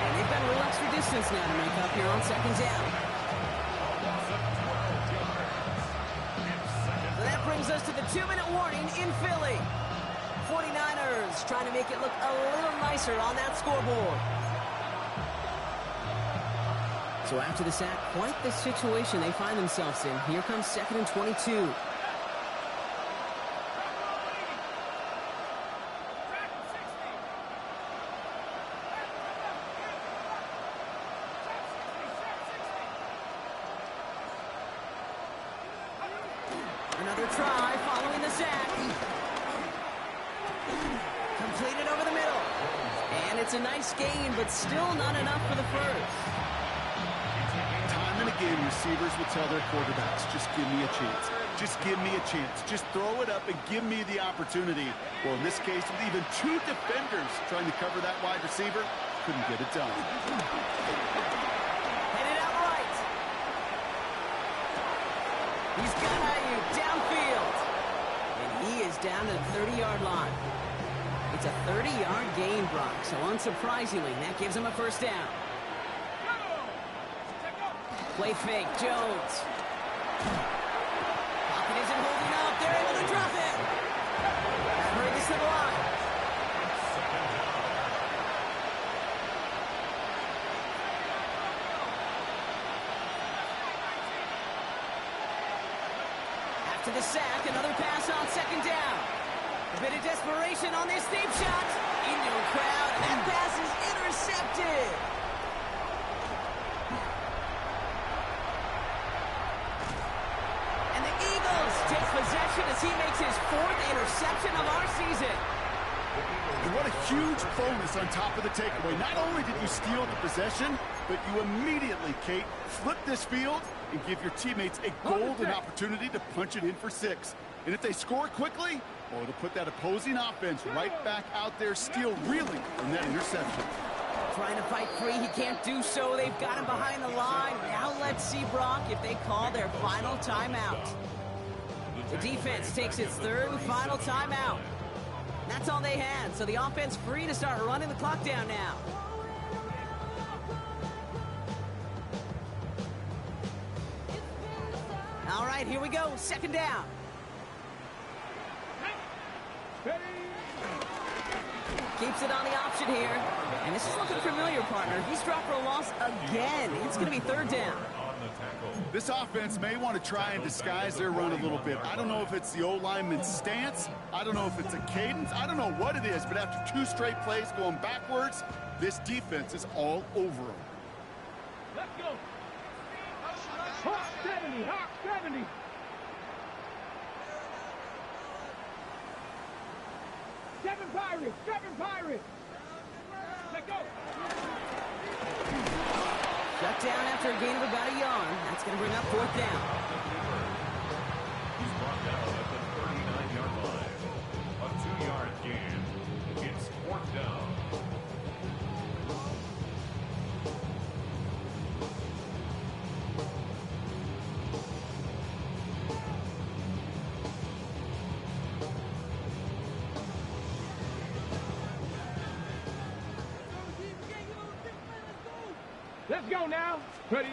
And they've got a little extra distance now to make up here on 2nd down. So that brings us to the 2-minute warning in Philly. 49ers trying to make it look a little nicer on that scoreboard. So after the sack, quite the situation they find themselves in. Here comes 2nd and 22. Another try following the sack. Completed over the middle. And it's a nice gain, but still not enough for the first. Time and again, receivers will tell their quarterbacks, just give me a chance. Just give me a chance. Just throw it up and give me the opportunity. Well, in this case, with even 2 defenders trying to cover that wide receiver, couldn't get it done. Headed out right. He's got Ayuk downfield. And he is down to the 30-yard line. It's a 30-yard gain, Brock, so unsurprisingly, that gives him a first down. Play fake, Jones. Pocket isn't holding up. They're able to drop it. Bring this to the line. After the sack, another pass on second down. A bit of desperation on this deep shot. Into a crowd, and that pass is intercepted. And the Eagles take possession as he makes his 4th interception of our season. And what a huge bonus on top of the takeaway. Not only did you steal the possession, but you immediately, Kate, flip this field and give your teammates a golden opportunity to punch it in for 6. And if they score quickly, well, it'll put that opposing offense right back out there, still reeling from that interception. Trying to fight free, he can't do so. They've got him behind the line. Now let's see, Brock, if they call their final timeout. The defense takes its 3rd and final timeout. That's all they had, so the offense free to start running the clock down now. All right, here we go. Second down. Keeps it on the option here. And this is looking familiar, partner. He's dropped for a loss again. It's going to be 3rd down. This offense may want to try and disguise their run a little bit. I don't know if it's the O-lineman's stance. I don't know if it's a cadence. I don't know what it is, but after 2 straight plays going backwards, this defense is all over them. Let's go. Hawk 70, Hawk 70. Seven Pirates. Let's go. Shut down after a gain of about a yard. That's going to bring up 4th down. He's brought down at the 39-yard line. A 2-yard gain. It's 4th down. Let's go now. Ready.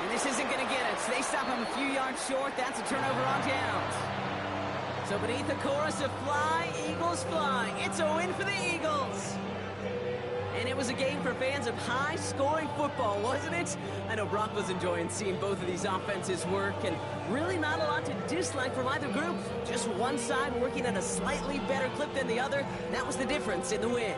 And this isn't going to get it. So they stop him a few yards short. That's a turnover on downs. So beneath the chorus of fly, Eagles fly. It's a win for the Eagles. And it was a game for fans of high-scoring football, wasn't it? I know Brock was enjoying seeing both of these offenses work, and really not a lot to dislike from either group. Just one side working at a slightly better clip than the other. That was the difference in the win.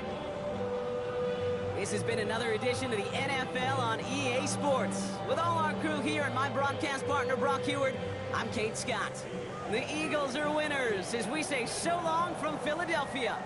This has been another edition of the NFL on EA Sports. With all our crew here and my broadcast partner, Brock Heward, I'm Kate Scott. The Eagles are winners as we say so long from Philadelphia.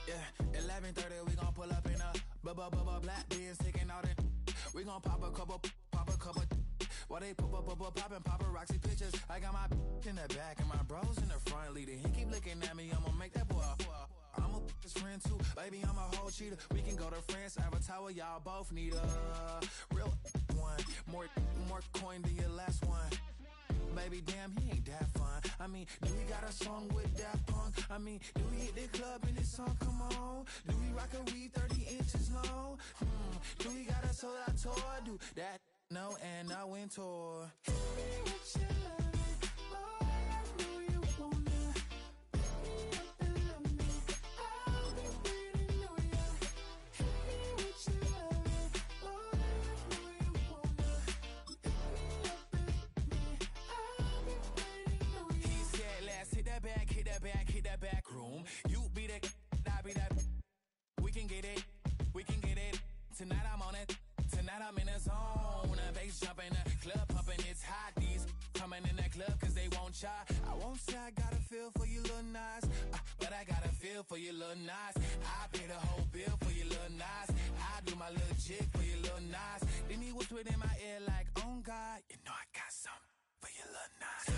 Yeah, 11:30, we gon' pull up in a black beans, taking all that. We gon' pop a couple. While they poppin' paparazzi pictures. I got my in the back and my bros in the front leading. He keep looking at me, I'ma make that boy. I'm a his friend too, baby, I'm a whole cheater. We can go to France, Avatar, y'all both need a real one. More coin than your last one. Baby, damn, he ain't that fun. I mean, do he got a song with Daft Punk? I mean, do he hit the club in this song? Come on. Do he rock a weed 30 inches long? Do he got a sold out tour? Do that? No, and I went tour. Hit that back room. You be that, I be that. We can get it. Tonight I'm on it. Tonight I'm in the zone. Bass jumping, club pumping, it's hot. These coming in that club cause they won't try. I won't say I got a feel for you little nice, but I got a feel for you little nice. I pay the whole bill for you little nice. I do my little chick for you little nice. Then he whispered in my ear like, oh God, you know I got something for you little nice.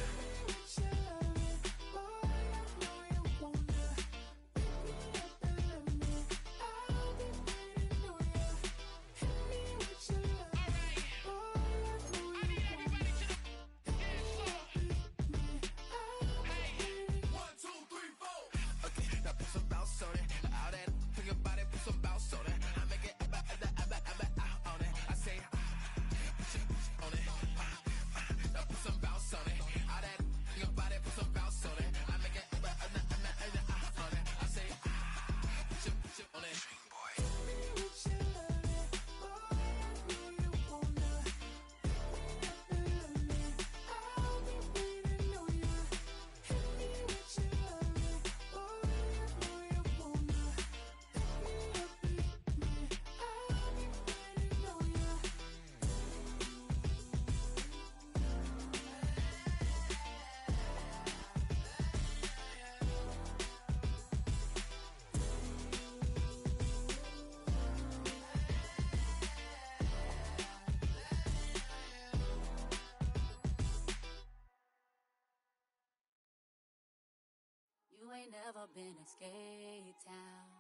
You ain't never been in Skate Town.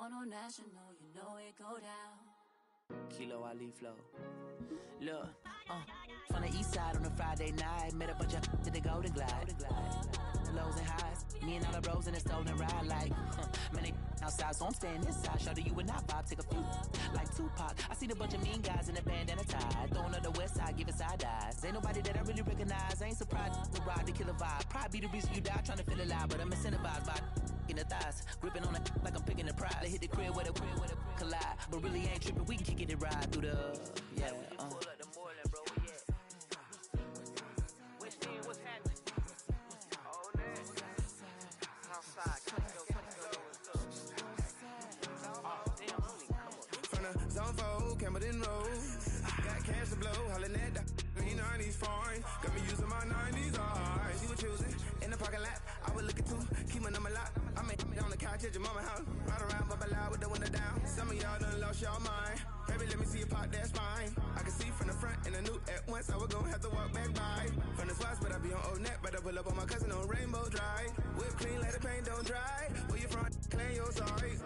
On no national, you know it go down. Kilo Ali Flow. Look, from the east side on a Friday night, met a bunch of to the Golden Glide. The lows and highs, me and all the bros in a stolen ride like, man, they outside, so I'm staying inside. Show you and I vibe, take a few like Tupac. I see the bunch of mean guys in the bandana tie, throwing up the west side, giving side eyes. Ain't nobody that I really recognize. I ain't surprised to ride the killer vibe. Probably be the reason you die trying to feel alive, but I'm incentivized by in the thighs, gripping on it like I'm picking the prize. They hit the crib where the collide, but really ain't tripping. We can kick it and ride through the yeah. We just pull up the Moreland, bro. Yeah. What's in? What's happening? Oh, man. Outside, let's go. Oh, damn, only come on. From the zone 4, Campbellton Road. Got cash to blow, hollin' at the 90s foreign. Got me using my 90s, alright. She was choosing in the parking lot. I was looking too, keep my number locked. I make me on the couch at your mama house. Ride around, bubble loud with the window down. Some of y'all done lost y'all mind. Baby, let me see you pop that spine. I can see from the front and I knew at once I was gonna have to walk back by. From the spots, but I be on Old Net. Better pull up on my cousin on Rainbow Drive. Whip clean, let the paint don't dry. Where you from? Clean your sorry.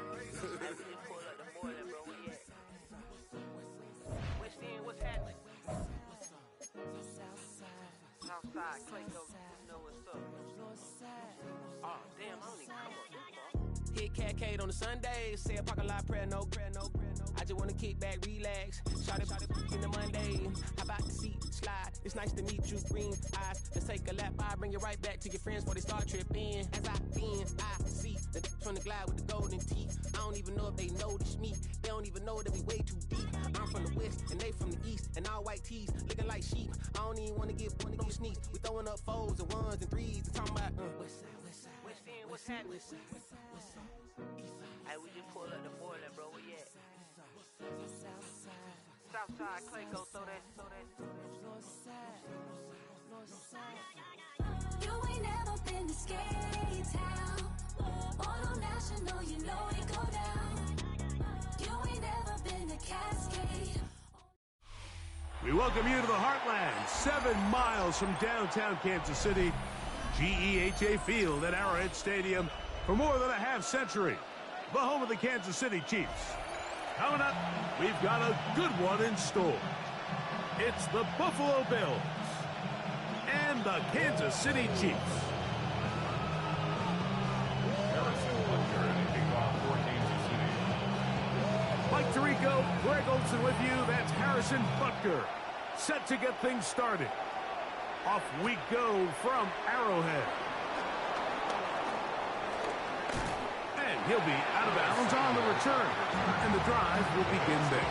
What's happening? Southside, Clayco, you know what's up. Oh, damn, only come on. Hit Cat on the Sundays. Say a parking lot prayer, no prayer, no prayer, no. I just wanna kick back, relax. Shout it in the Monday. How about the seat slide? It's nice to meet you, green eyes. Let's take a lap. I bring you right back to your friends before they start tripping. As I see the from the glide with the golden teeth. I don't even know if they notice me. They don't even know that we way too deep. I'm from the west and they from the east, and all white tees looking like sheep. I don't even wanna get one of them sneaks. We throwing up fours and ones and threes. And talking about west side, what's happening? Hey, we just pulled up the boiler, bro. Where you at? Southside, Clayco, throw that. You ain't never been to Skate Town. Auto National, you know it go down. You ain't never been to Cascade. We welcome you to the Heartland, 7 miles from downtown Kansas City. GEHA Field at Arrowhead Stadium for more than a half-century. The home of the Kansas City Chiefs. Coming up, we've got a good one in store. It's the Buffalo Bills and the Kansas City Chiefs. Mike Tirico, Greg Olson with you. That's Harrison Butker. Set to get things started. Off we go from Arrowhead. And he'll be out of bounds on the return. And the drive will begin there.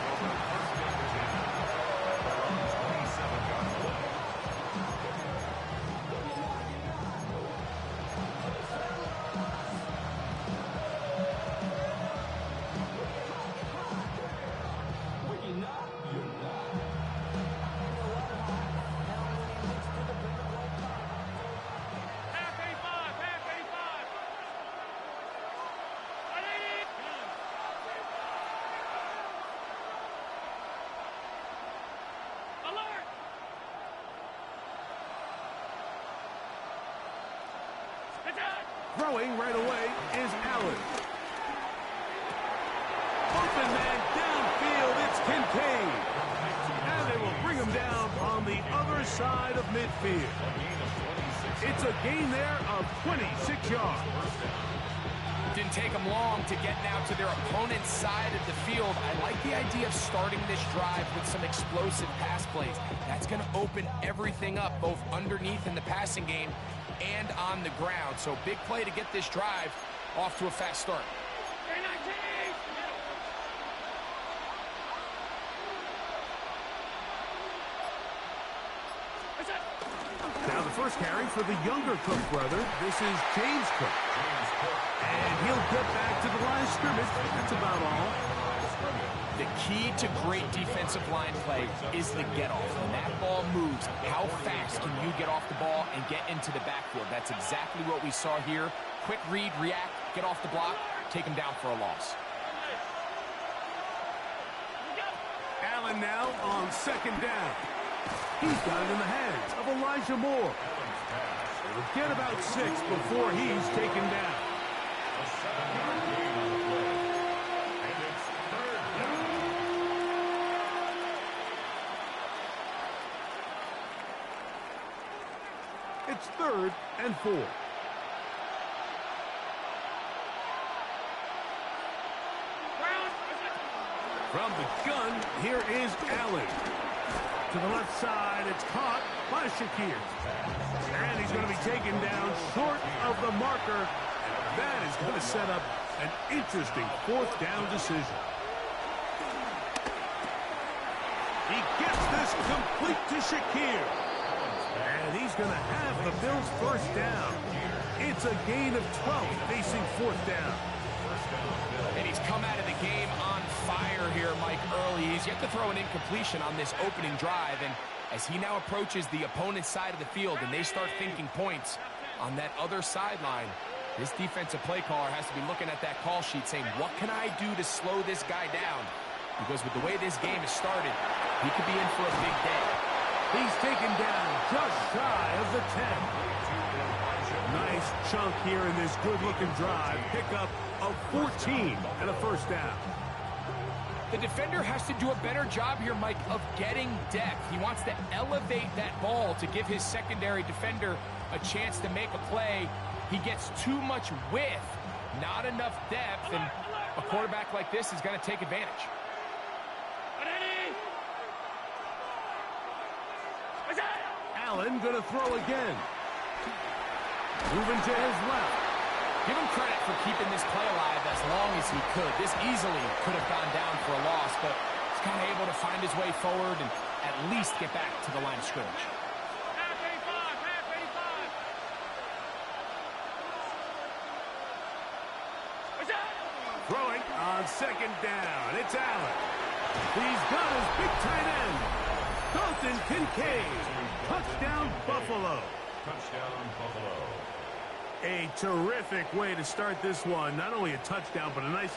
Throwing right away is Allen. Open man downfield, it's Kincaid. And they will bring him down on the other side of midfield. It's a gain there of 26 yards. Didn't take them long to get now to their opponent's side of the field. I like the idea of starting this drive with some explosive pass plays. That's going to open everything up, both underneath in the passing game and on the ground. So big play to get this drive off to a fast start. Now the first carry for the younger Cook brother. This is James Cook. And he'll get back to the line of scrimmage. That's about all. The key to great defensive line play is the get-off. When that ball moves, how fast can you get off the ball and get into the backfield? That's exactly what we saw here. Quick read, react, get off the block, take him down for a loss. Allen now on second down. He's got it in the hands of Elijah Moore. He'll get about 6 before he's taken down. It's 3rd and 4. From the gun, here is Allen. To the left side, it's caught by Shakir. And he's going to be taken down short of the marker. And that is going to set up an interesting 4th down decision. He gets this complete to Shakir. And he's going to have the Bills' first down. It's a gain of 12 facing 4th down. And he's come out of the game on fire here, Mike, early. He's yet to throw an incompletion on this opening drive. And as he now approaches the opponent's side of the field and they start thinking points on that other sideline, this defensive play caller has to be looking at that call sheet saying, what can I do to slow this guy down? Because with the way this game has started, he could be in for a big day. He's taken down just shy of the 10. Nice chunk here in this good-looking drive. Pickup of 14 and a first down. The defender has to do a better job here, Mike, of getting depth. He wants to elevate that ball to give his secondary defender a chance to make a play. He gets too much width Not enough depth, and a quarterback like this is going to take advantage. Allen going to throw again. Moving to his left. Give him credit for keeping this play alive as long as he could. This easily could have gone down for a loss, but he's kind of able to find his way forward and at least get back to the line of scrimmage. Throwing on second down. It's Allen. He's got his big tight end, Dalton Kincaid. Touchdown, Buffalo. Touchdown, Buffalo. A terrific way to start this one. Not only a touchdown, but a nice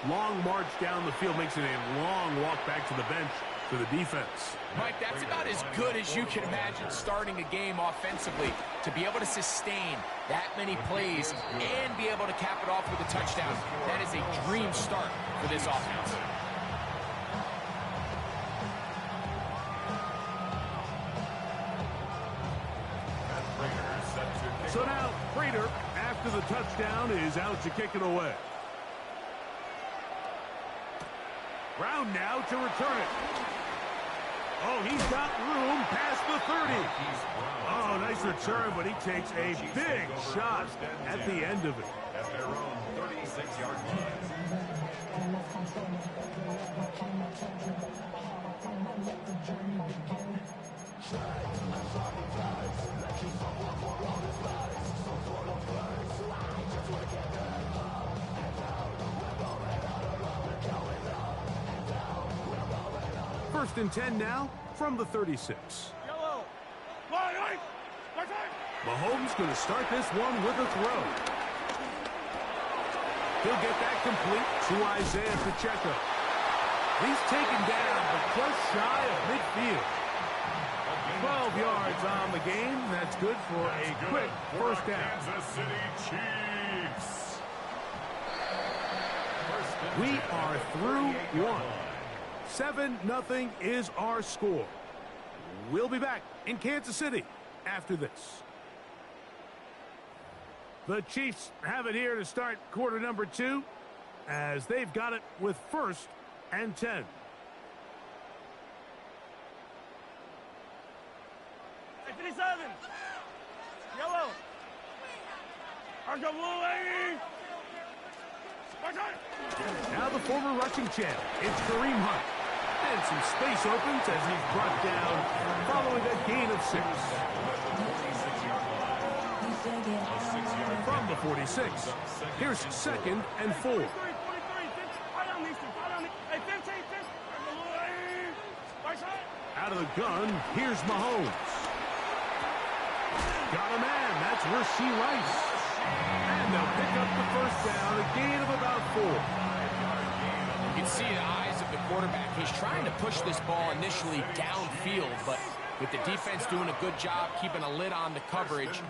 long march down the field. Makes it a long walk back to the bench for the defense. Mike, that's about as good as you can imagine starting a game offensively. To be able to sustain that many plays and be able to cap it off with a touchdown, that is a dream start for this offense. So now, Prater, after the touchdown, is out to kick it away. Brown now to return it. Oh, he's got room past the 30. Oh, nice return, but he takes a big shot at the end of it. At their own 36-yard line. First and 10 now from the 36. Mahomes going to start this one with a throw. He'll get that complete to Isaiah Pacheco. He's taken down, but just shy of midfield. 12 yards on the game. That's good for a quick first down. Kansas City Chiefs. We are through one. 7-0 is our score. We'll be back in Kansas City after this. The Chiefs have it here to start quarter number 2 as they've got it with 1st and 10. Yellow. Now the former rushing champ, it's Kareem Hunt. And some space opens as he's brought down following a gain of 6. From the 46, here's 2nd and 4. Out of the gun, here's Mahomes. Got a man, that's Rashee Rice. And they'll pick up the first down, a gain of about 4. You can see the eyes of the quarterback. He's trying to push this ball initially downfield, but with the defense doing a good job keeping a lid on the coverage,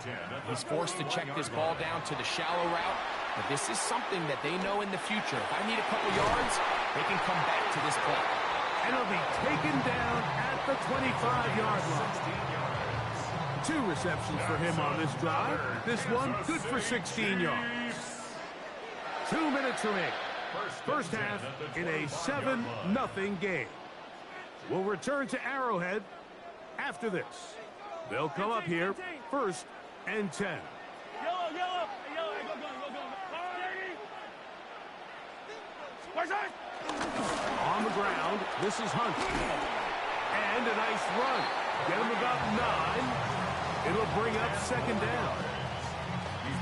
he's forced to check this ball down to the shallow route. But this is something that they know in the future. If I need a couple yards, they can come back to this play. And he'll be taken down at the 25-yard line. 2 receptions for him on this drive. This one good for 16 yards. 2 minutes remaining. First half in a 7-0 game. We'll return to Arrowhead after this. They'll come up here 1st and 10. On the ground, this is Hunt. And a nice run. Get him about 9. It'll bring up 2nd down.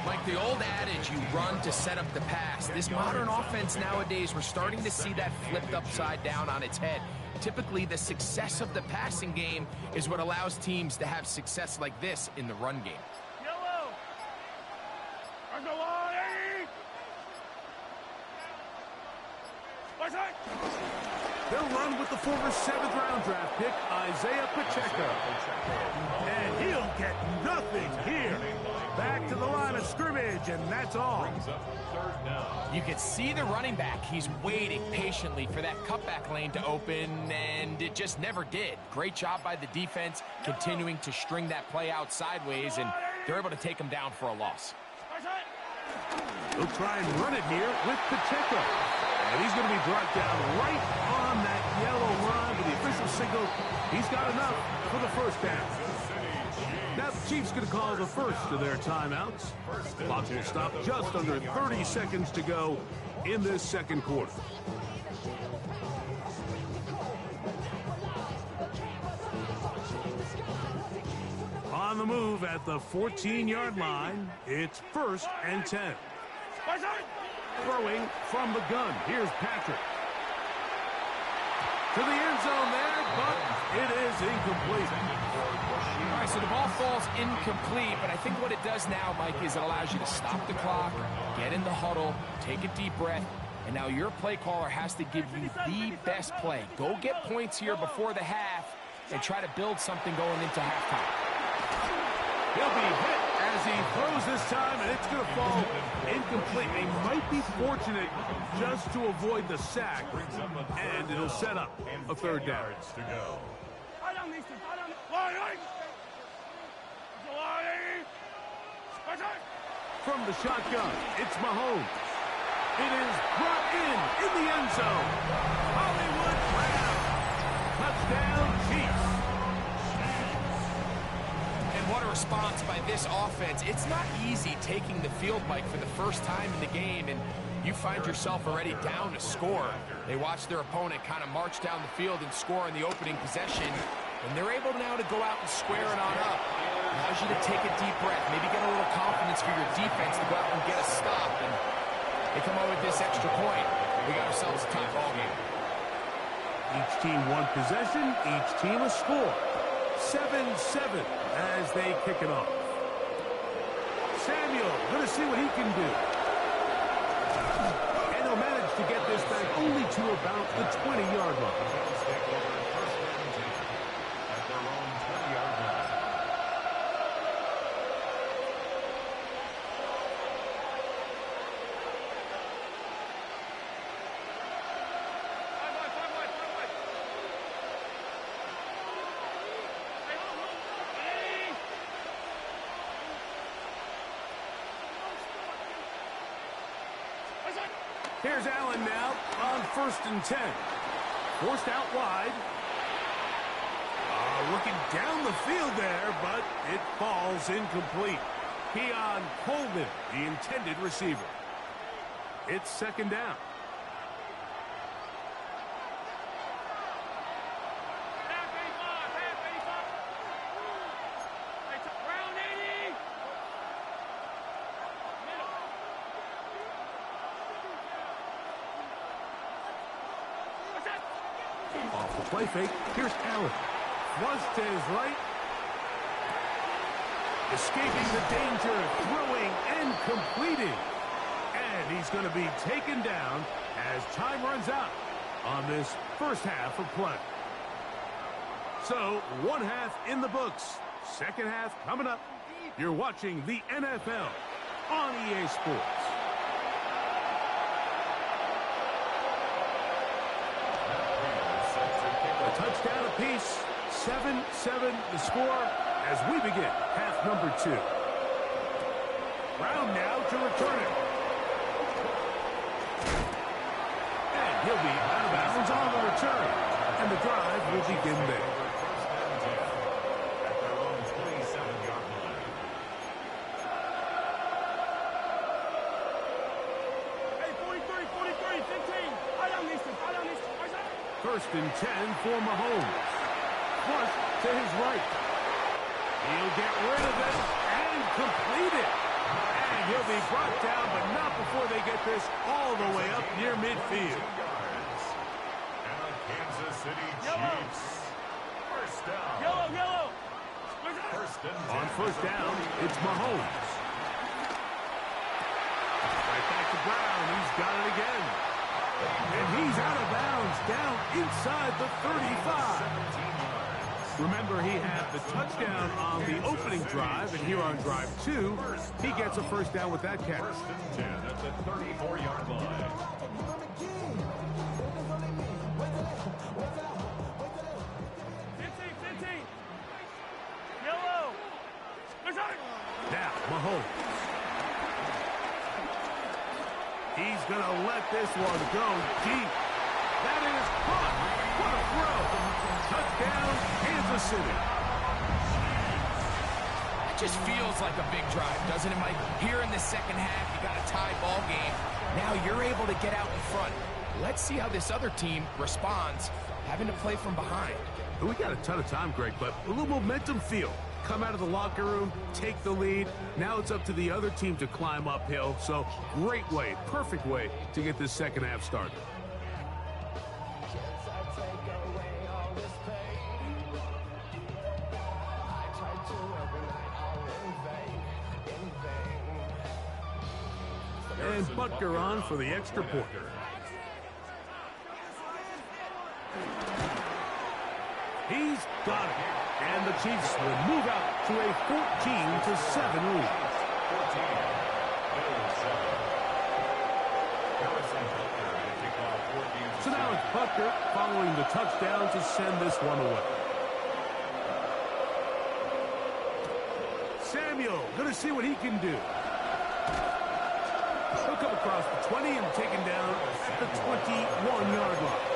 Like the old adage, you run to set up the pass. This modern offense nowadays, we're starting to see that flipped upside down on its head. Typically, the success of the passing game is what allows teams to have success like this in the run game. They'll run with the former 7th-round draft pick, Isaiah Pacheco. And he'll get nothing here. Back to the line of scrimmage, and that's all. You can see the running back. He's waiting patiently for that cutback lane to open, and it just never did. Great job by the defense, continuing to string that play out sideways, and they're able to take him down for a loss. He'll try and run it here with Pacheco. And he's going to be brought down right on that yellow line with the official signal. He's got enough for the first down. Now the Chiefs going to call the first of their timeouts. Clock will stop just under 30 seconds to go in this second quarter. On the move at the 14-yard line, it's 1st and 10. Throwing from the gun. Here's Patrick. To the end zone there, but it is incomplete. All right, so the ball falls incomplete, but I think what it does now, Mike, is it allows you to stop the clock, get in the huddle, take a deep breath, and now your play caller has to give you the best play. Go get points here before the half and try to build something going into halftime. He'll be hit as he throws this time, and it's going to fall incomplete. They might be fortunate just to avoid the sack, and it'll set up a third down. From the shotgun, it's Mahomes. It is brought in the end zone. Hollywood Brown. Touchdown, Chiefs. What a response by this offense. It's not easy taking the field, Mike, for the first time in the game, and you find yourself already down to score. They watch their opponent kind of march down the field and score in the opening possession, and they're able now to go out and square it on up. Allows you to take a deep breath, maybe get a little confidence for your defense to go out and get a stop, and they come out with this extra point. We got ourselves a tie ball game. Each team one possession, each team a score. 7-7 as they kick it off. Samuel going to see what he can do. And he'll manage to get this back only to about the 20-yard line. Here's Allen now on 1st and 10. Forced out wide. Looking down the field there, but it falls incomplete. Keon Coleman, the intended receiver. It's 2nd down. Off the play fake, here's Allen. Flush to his right. Escaping the danger, throwing and completing. And he's going to be taken down as time runs out on this first half of play. So, one half in the books. Second half coming up. You're watching the NFL on EA Sports. A touchdown apiece. 7-7 the score as we begin half number 2. Brown now to return it. And he'll be out of bounds on the return. And the drive will begin there. First and 10 for Mahomes. Flush to his right. He'll get rid of it and complete it. And he'll be brought down, but not before they get this all the way up near midfield. And the Kansas City Chiefs. First down. Yellow. First and 10. On first down, it's Mahomes. Right back to Brown. He's got it again. And he's out of bounds, down inside the 35. Remember, he had the touchdown on the opening drive, and here on drive 2, he gets a first down with that catch. First and 10 at the 34-yard line. 15. Yellow. Now, Mahomes. He's going to let this one go deep. That is caught. What a throw. Touchdown, Kansas City. It just feels like a big drive, doesn't it, Mike? Here in the second half, you got a tie ball game. Now you're able to get out in front. Let's see how this other team responds, having to play from behind. We got a ton of time, Greg, but a little momentum feel. Come out of the locker room, take the lead. Now it's up to the other team to climb uphill. So great way, perfect way to get this second half started. And Butker on for the extra point. He's got it. And the Chiefs will move out to a 14-7 lead. So now it's Butker following the touchdown to send this one away. Samuel going to see what he can do. He'll come across the 20 and taken down at the 21-yard line.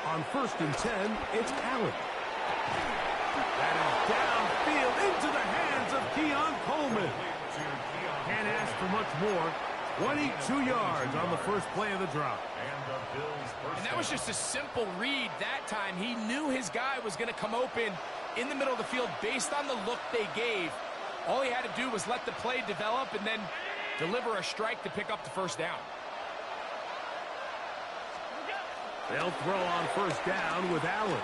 On 1st and 10, it's Allen. That is downfield into the hands of Keon Coleman. Can't ask for much more. 22 yards on the first play of the drive. And that was just a simple read that time. He knew his guy was going to come open in the middle of the field based on the look they gave. All he had to do was let the play develop and then deliver a strike to pick up the first down. They'll throw on 1st down with Allen.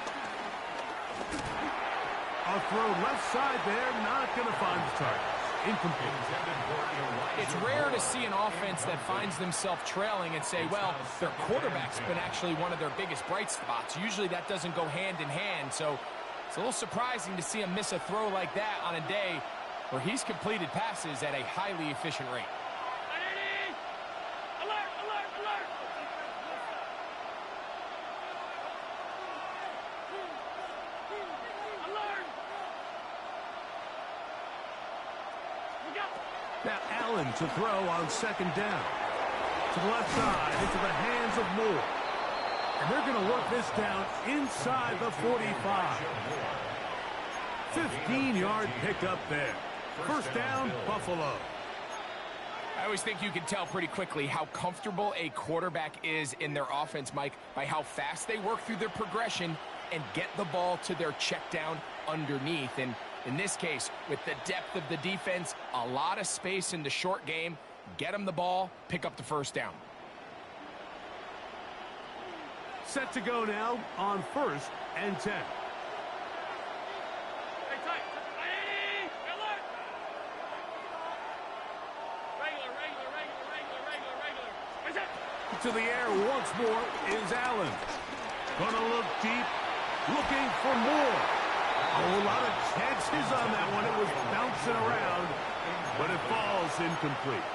A throw left side there, not going to find the target. Incomplete. It's rare to see an offense that finds themselves trailing and say, well, their quarterback's been actually one of their biggest bright spots. Usually that doesn't go hand in hand, so it's a little surprising to see him miss a throw like that on a day where he's completed passes at a highly efficient rate. Now Allen to throw on 2nd down. To the left side, into the hands of Moore. And they're going to work this down inside the 45. 15-yard pickup there. 1st down, Buffalo. I always think you can tell pretty quickly how comfortable a quarterback is in their offense, Mike, by how fast they work through their progression and get the ball to their check down underneath. And in this case, with the depth of the defense, a lot of space in the short game, get them the ball, pick up the 1st down. Set to go now on 1st and 10. To the air once more is Allen. Gonna look deep, looking for more. A lot of chances on that one. It was bouncing around, but it falls incomplete.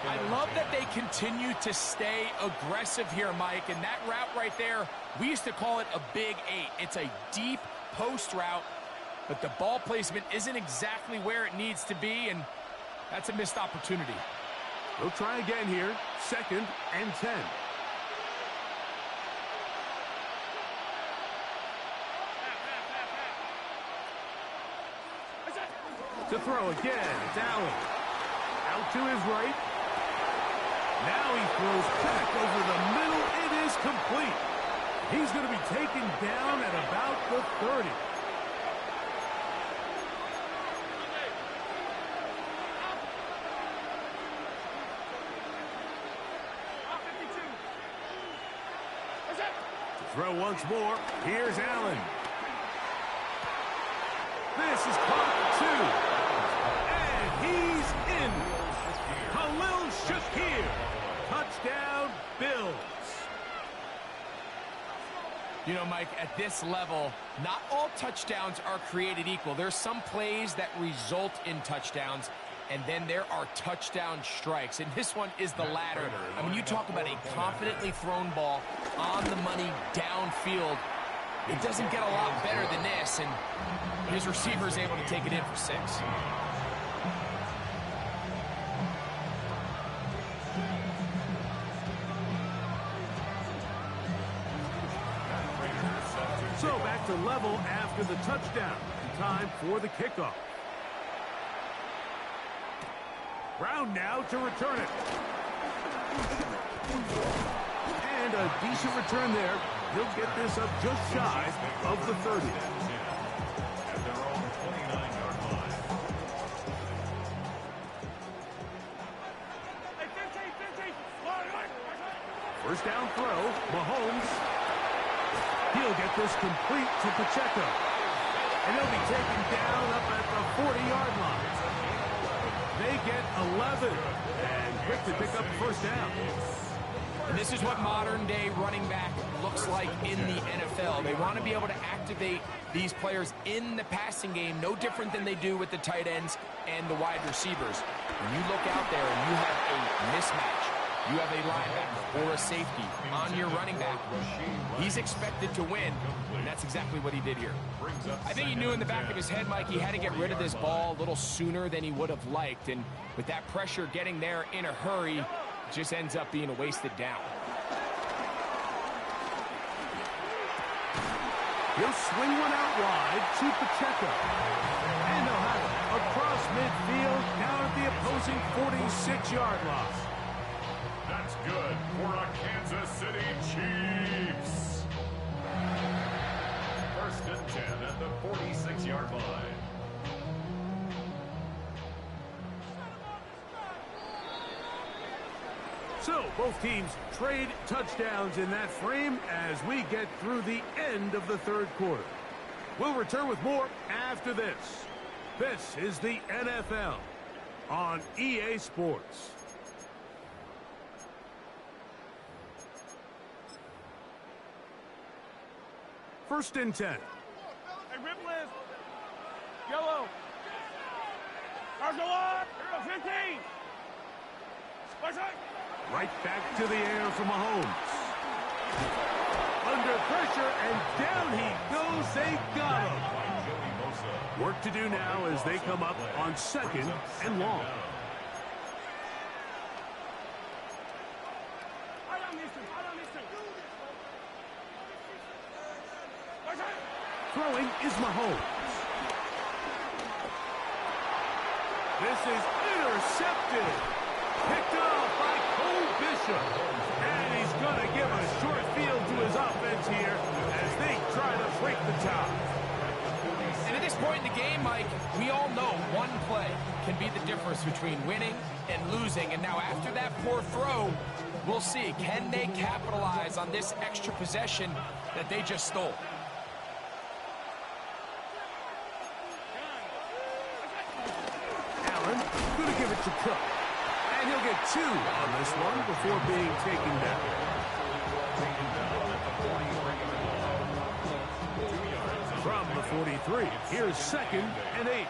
I love that they continue to stay aggressive here, Mike, and that route right there, we used to call it a big 8. It's a deep post route, but the ball placement isn't exactly where it needs to be, and that's a missed opportunity. We'll try again here, 2nd and 10. To throw again, it's Allen. Out to his right. Now he throws back over the middle. It is complete. He's going to be taken down at about the 30. To throw once more, here's Allen. This is caught 2. He's in. Khalil Shakir. Touchdown, Bills. You know, Mike, at this level, not all touchdowns are created equal. There's some plays that result in touchdowns. and then there are touchdown strikes, and this one is the latter. I mean, you talk about a confidently thrown ball on the money downfield. It doesn't get a lot better than this, and his receiver is able to take it in for 6. So back to level after the touchdown. Time for the kickoff. Brown now to return it. And a decent return there. He'll get this up just shy of the 30. At their own 29-yard line. First down throw, Mahomes. He'll get this complete to Pacheco. And he'll be taken down up at the 40-yard line. They get 11. And quick to pick up first down. And this is what modern-day running back looks like in the NFL. They want to be able to activate these players in the passing game, no different than they do with the tight ends and the wide receivers. When you look out there and you have a mismatch, you have a linebacker or a safety on your running back, he's expected to win, and that's exactly what he did here. I think he knew in the back of his head, Mike, he had to get rid of this ball a little sooner than he would have liked, and with that pressure getting there in a hurry, it just ends up being a wasted down. He'll swing one out wide to Pacheco. And they'll have it across midfield down at the opposing 46-yard line. That's good for a Kansas City Chiefs. First and 10 at the 46-yard line. So both teams trade touchdowns in that frame as we get through the end of the third quarter. We'll return with more after this. This is the NFL on EA Sports. First and 10. Hey, rip list. Yellow. Cars go up. 15. Right back to the air for Mahomes. Under pressure, and down he goes. They got him. Work to do now as they come up on second and long. Throwing is Mahomes. This is intercepted. Picked off by Cole Bishop. And he's going to give a short field to his offense here as they try to break the tie. And at this point in the game, Mike, we all know one play can be the difference between winning and losing. And now after that poor throw, we'll see. Can they capitalize on this extra possession that they just stole? Allen going to give it to Cook. And he'll get 2 on this one before being taken down. From the 43, here's second and 8.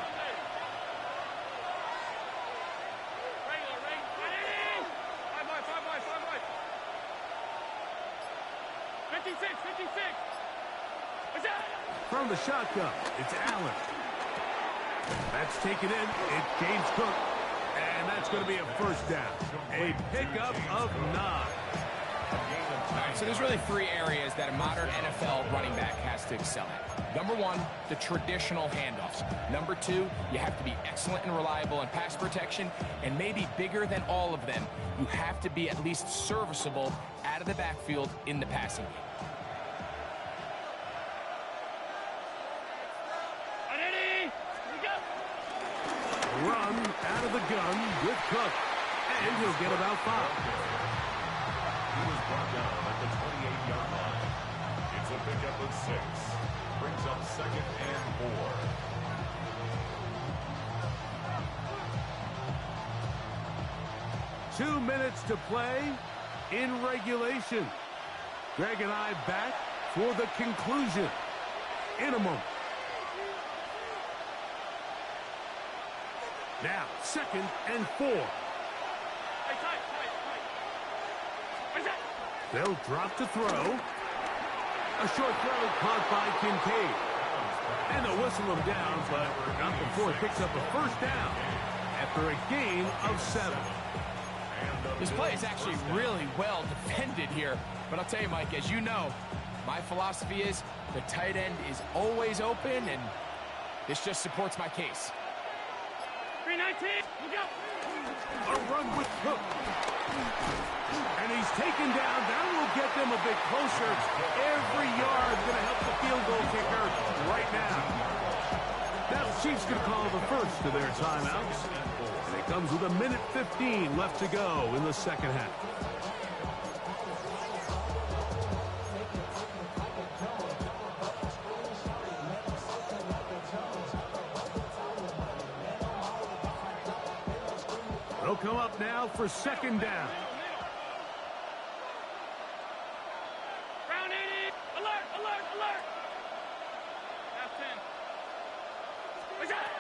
From the shotgun, it's Allen. That's taken in. It's James Cook. And that's going to be a first down. A pickup of 9. All right, so there's really 3 areas that a modern NFL running back has to excel at. Number 1, the traditional handoffs. Number 2, you have to be excellent and reliable in pass protection. And maybe bigger than all of them, you have to be at least serviceable out of the backfield in the passing game. Run out of the gun with Cook. And he'll get about 5. He was brought down at the 28-yard line. It's a pickup of 6. Brings up second and 4. 2 minutes to play in regulation. Greg and I back for the conclusion in a moment. Now, 2nd and 4. They'll drop to throw. A short throw caught by Kincaid. And they'll whistle him down, but not before he picks up a first down after a gain of 7. This play is actually really well defended here. But I'll tell you, Mike, as you know, my philosophy is the tight end is always open, and this just supports my case. 319, look out! A run with Cook. And he's taken down. That will get them a bit closer. Every yard going to help the field goal kicker right now. Now the Chiefs going to call the first of their timeouts. And it comes with 1:15 left to go in the second half. They'll come up now for 2nd down. Round 80, alert, alert, alert! Half 10. What's that?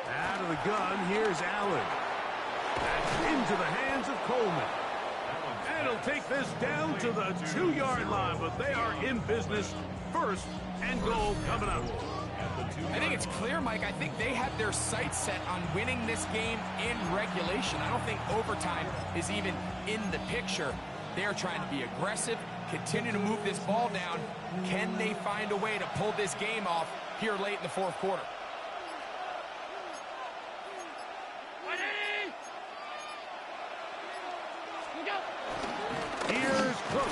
Out of the gun, here's Allen. That's into the hands of Coleman. And he'll take this down to the 2-yard line, but they are in business. 1st and goal coming up. I think it's clear, Mike. I think they have their sights set on winning this game in regulation. I don't think overtime is even in the picture. They're trying to be aggressive, continue to move this ball down. Can they find a way to pull this game off here late in the 4th quarter? Here's Cook.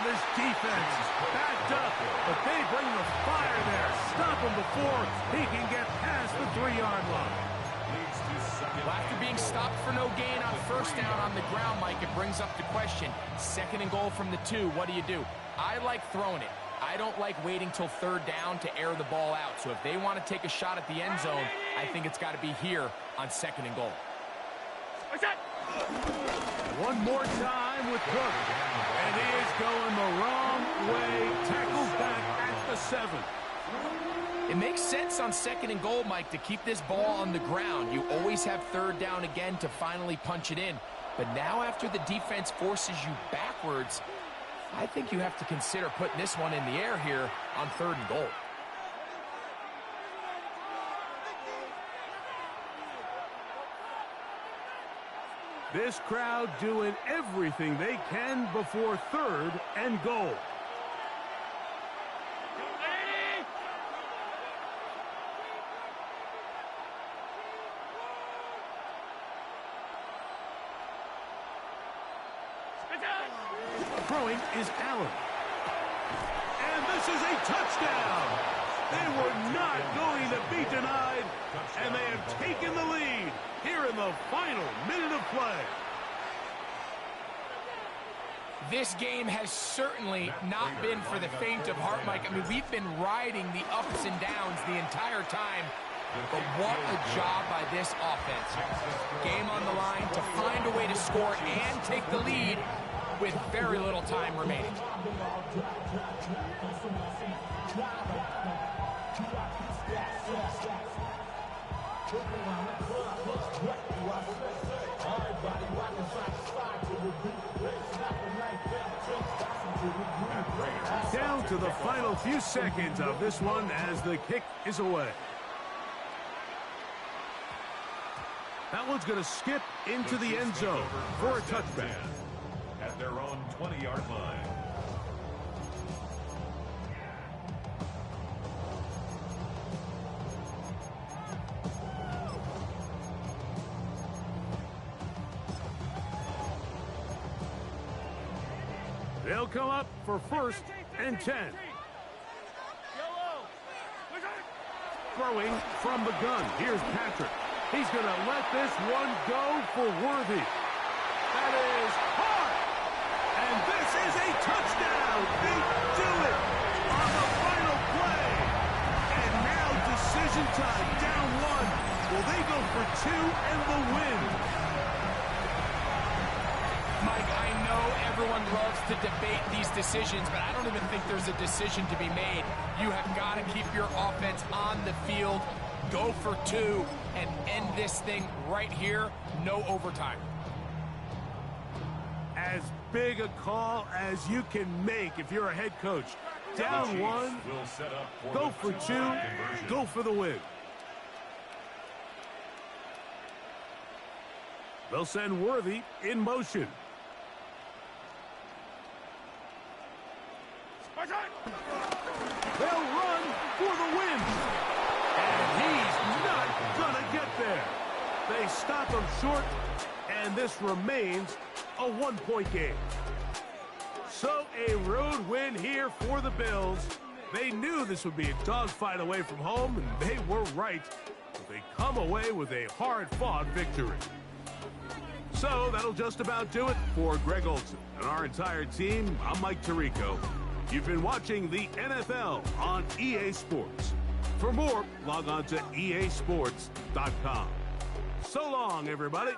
This defense backed up, but they bring the fire there. Stop him before he can get past the 3-yard line. Well, after being stopped for no gain on 1st down on the ground, Mike, it brings up the question. 2nd and goal from the 2, what do? I like throwing it. I don't like waiting till 3rd down to air the ball out. So if they want to take a shot at the end zone, I think it's got to be here on 2nd and goal. One more time with Cook. And he is going the wrong way. Tackled back at the 7. It makes sense on 2nd and goal, Mike, to keep this ball on the ground. You always have 3rd down again to finally punch it in. But now after the defense forces you backwards, I think you have to consider putting this one in the air here on 3rd and goal. This crowd doing everything they can before 3rd and goal. Throwing is Allen. And this is a touchdown. They were not going to be denied, and they have taken the lead here in the final minute of play. This game has certainly not been for the faint of heart, Mike. I mean, we've been riding the ups and downs the entire time, but what a job by this offense. Game on the line to find a way to score and take the lead with very little time remaining. Down to the final few seconds of this one as the kick is away. That one's going to skip into the end zone for a touchback. At their own 20-yard line. They'll come up for 1st and 10. Throwing from the gun. Here's Patrick. He's going to let this one go for Worthy. That is hard. And this is a touchdown. They do it on the final play. And now decision time. Down 1. Will they go for 2 and the win? Mike, I know everyone loves to debate these decisions, but I don't even think there's a decision to be made. You have got to keep your offense on the field go for two, and end this thing right here. No overtime. As big a call as you can make if you're a head coach. Down one, go for two, go for the win. They'll send Worthy in motion. They'll run for the win. And he's not gonna get there. They stop him short, and this remains a one-point game. So a road win here for the Bills. They knew this would be a dogfight away from home, and they were right. They come away with a hard-fought victory. So that'll just about do it for Greg Olson and our entire team. I'm Mike Tirico. You've been watching the NFL on EA Sports. For more, log on to easports.com. So long, everybody.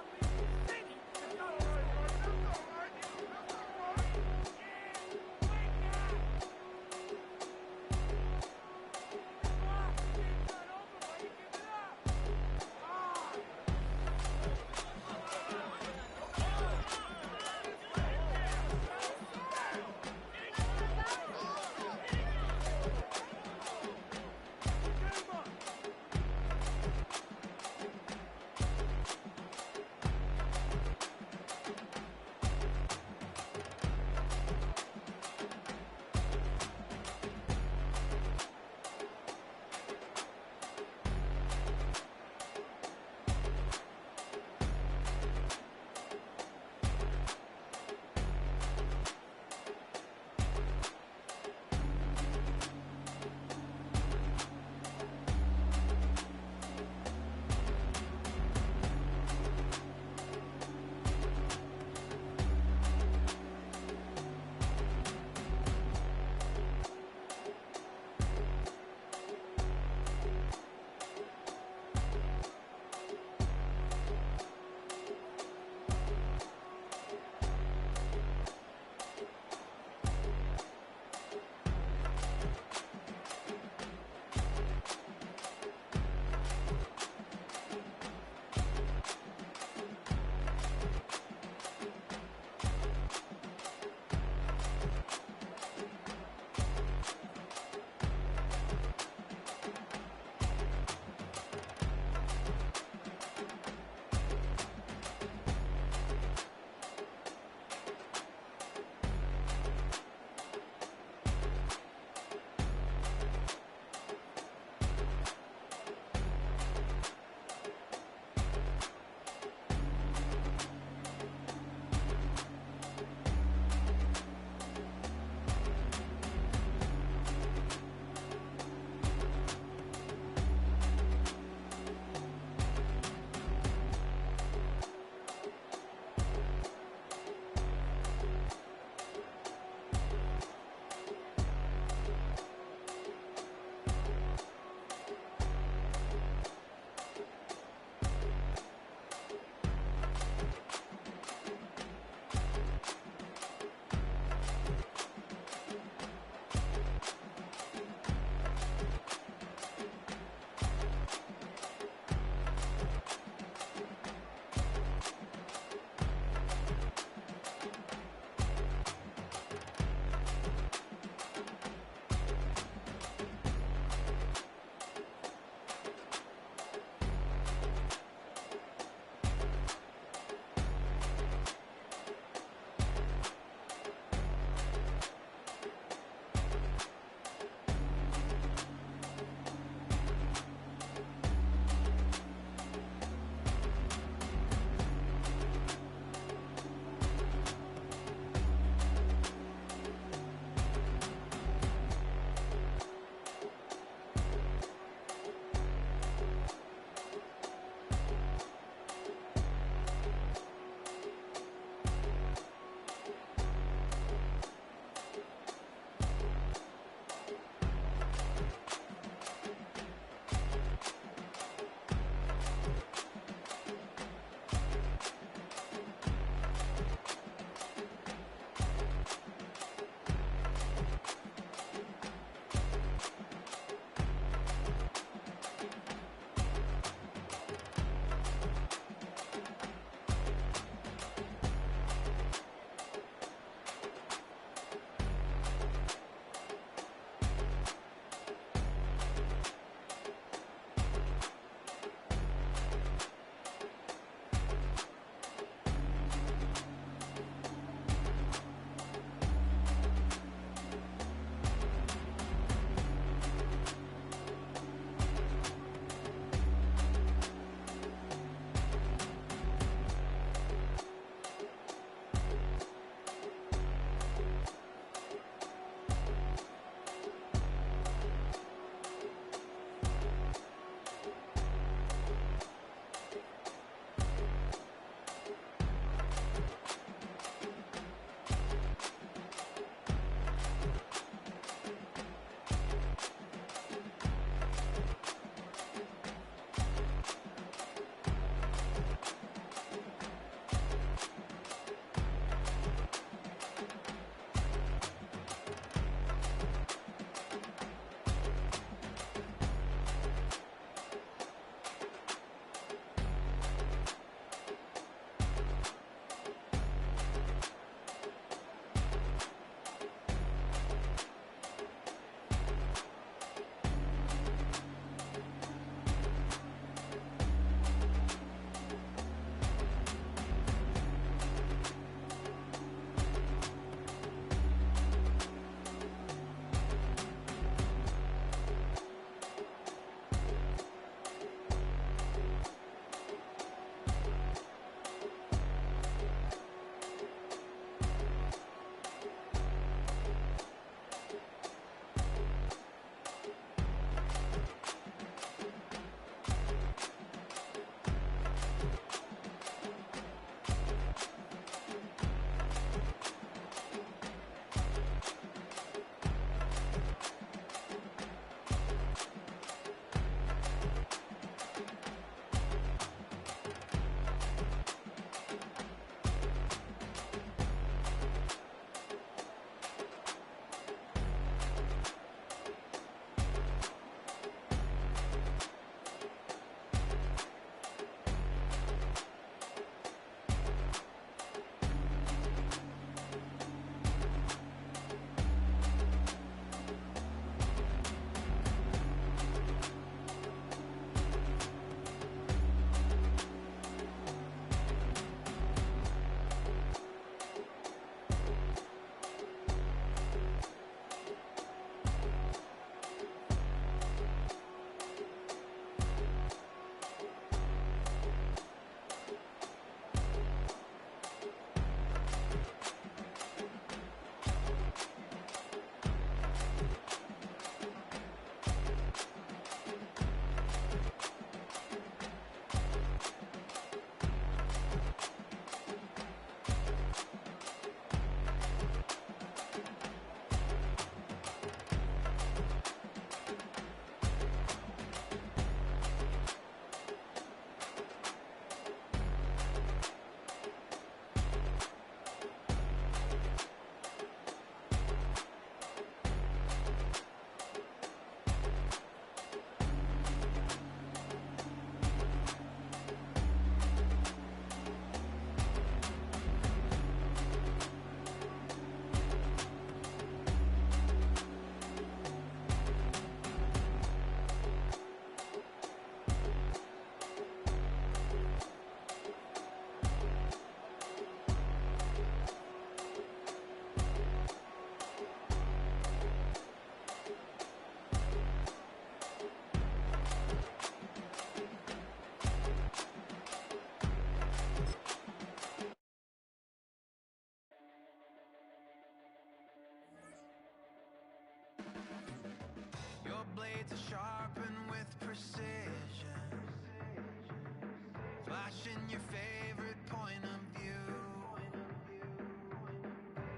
watching your favorite point of view.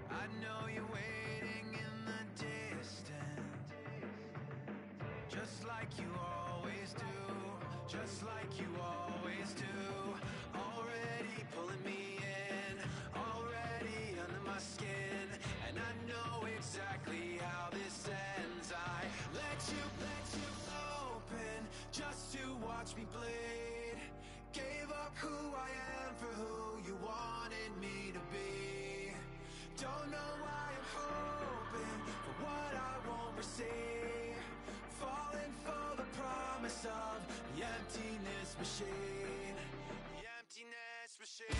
I know you're waiting in the distance, just like you always do, just like you always do. Already pulling me in, already under my skin, and I know exactly how this ends. I let you open just to watch me bleed. Gave up who I am for who you wanted me to be. Don't know why I'm hoping for what I won't receive. Falling for the promise of the emptiness machine. The emptiness machine.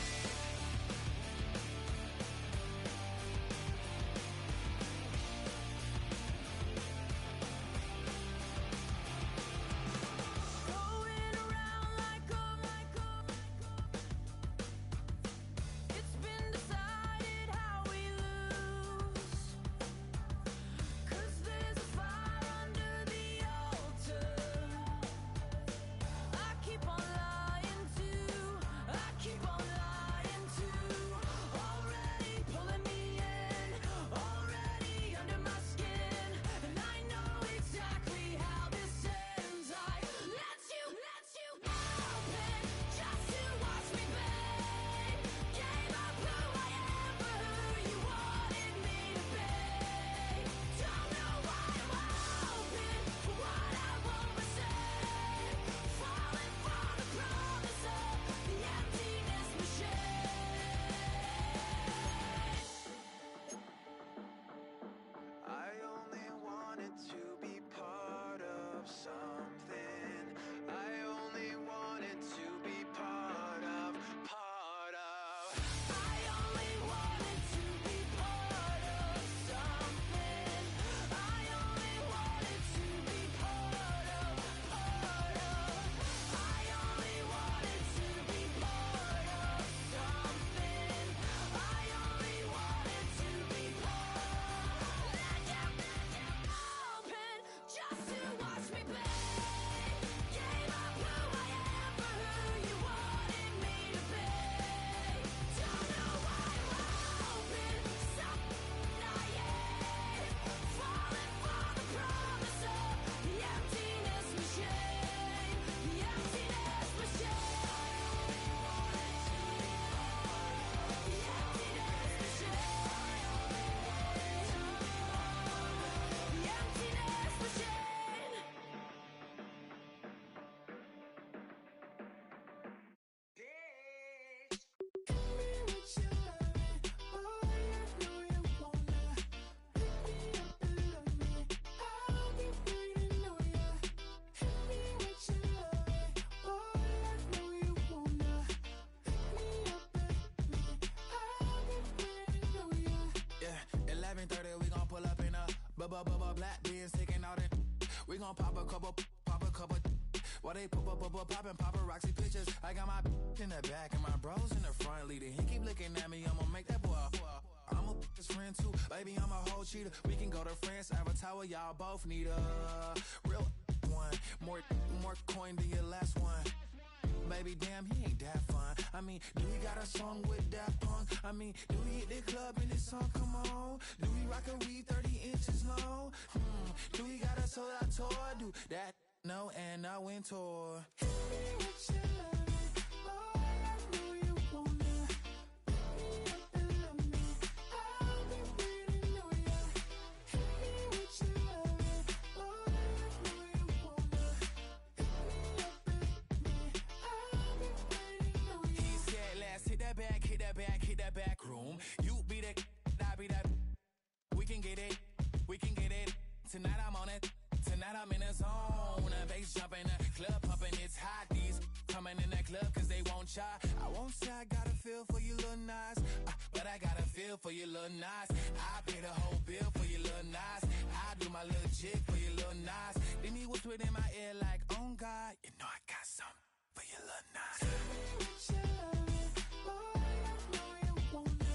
Black beans taking all that. We gon' pop a couple. While they poppin' paparazzi pictures. I got my in the back and my bros in the front leading. He keep looking at me, I'ma make that boy. I'm a his friend too, baby, I'm a whole cheater. We can go to France, Avatar, y'all both need a real one. More coin than your last one. Baby, damn, he ain't that fun. I mean, do he got a song with that punk? I mean, do he hit the club in this song? Come on. Do he rock a weed 30 inches long? Do he got a sold out tour? Do that? No, and I went tour. Hit me with your love, boy, I know you wanna. Pick me up and love me. I'll be waiting on ya. Hit me with your love, boy, I know you wanna. Pick me up and love me. I'll be waiting on ya. He said, let's hit that back room. You be the, I be that. We can get it. Tonight I'm on it. Tonight I'm in a zone. A bass jumping, a club pumping, it's hot. These coming in that club cause they won't try. I won't say I got a feel for you little nice, but I got a feel for you little nice. I pay the whole bill for you little nice. I do my little jig for you little nice. Then he whispered in my ear like, oh God, you know I got something for you little nice. Tell me what you love, boy, I know you wanna.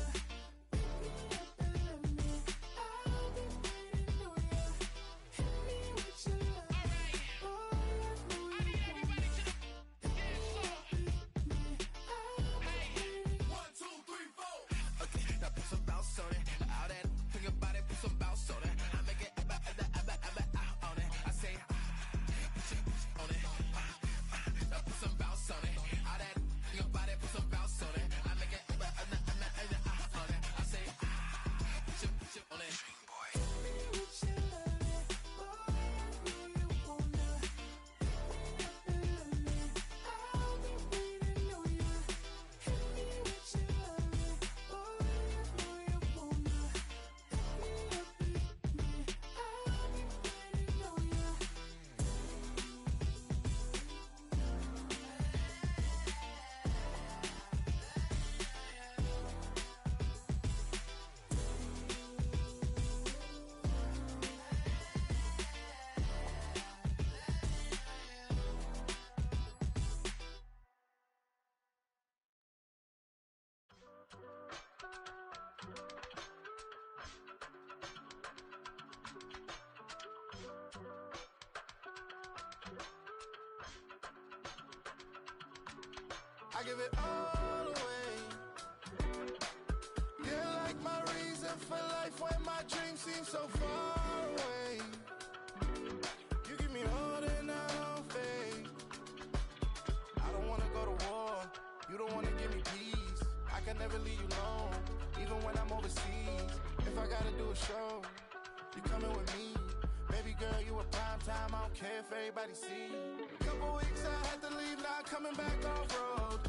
Pick me up and love me. I'll be waiting on ya. Hit me with your love, boy, I know you wanna. Pick me up and love me. give it all away. You're like my reason for life when my dreams seem so far away. You give me more than I don't fake. I don't wanna go to war. You don't wanna give me peace. I can never leave you alone, even when I'm overseas. If I gotta do a show, you coming with me. Baby girl, you a prime time. I don't care if everybody see. Couple weeks I had to leave, now coming back off road.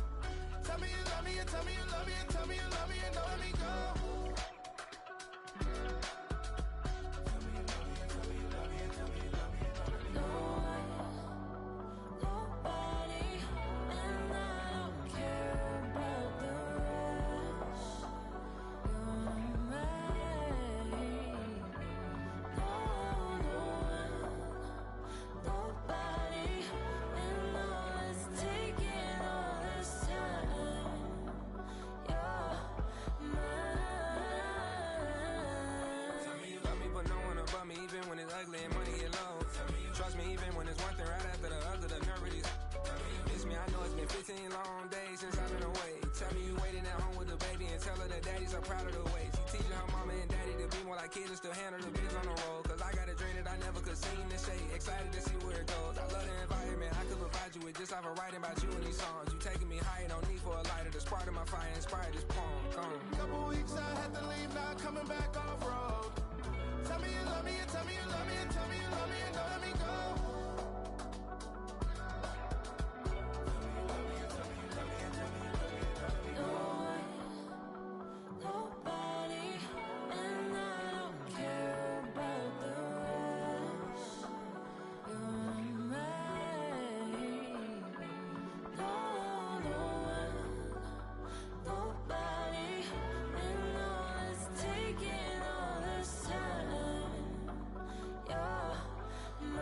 Tell me you love me, and tell me you love me, and tell me you love me, and don't let me go. Tell me you love me, and tell me you love me, and tell me you love me, and don't let me go. Nobody, and I don't care about the rest. You're mine. Nobody, and all is taking all this time. You're mine. Tell me you love me, but no one above me, even when it's ugly and money get low. Trust me, even when it's one thing right after the other, the nerve of these. Miss me, I know it's been 15 long days since I've been away. Tell me you waiting at home with the baby and tell her that daddy's so proud of the way. She teaching her mama and daddy to be more like kids and still handle the biz on the road. Cause I got a dream that I never could sing and say. Excited to see where it goes. I love the environment I could provide you with just off of writing about you in these songs. You taking me higher, no need for a lighter. The spark of my fire inspired this poem. Gone. Couple weeks I had to leave, now coming back off road. Tell me you love me, and tell me you love me, and tell me you love me, and don't let me go. Nobody, and I don't care about the rest. You're mine. Nobody, and all is taking all this time. You're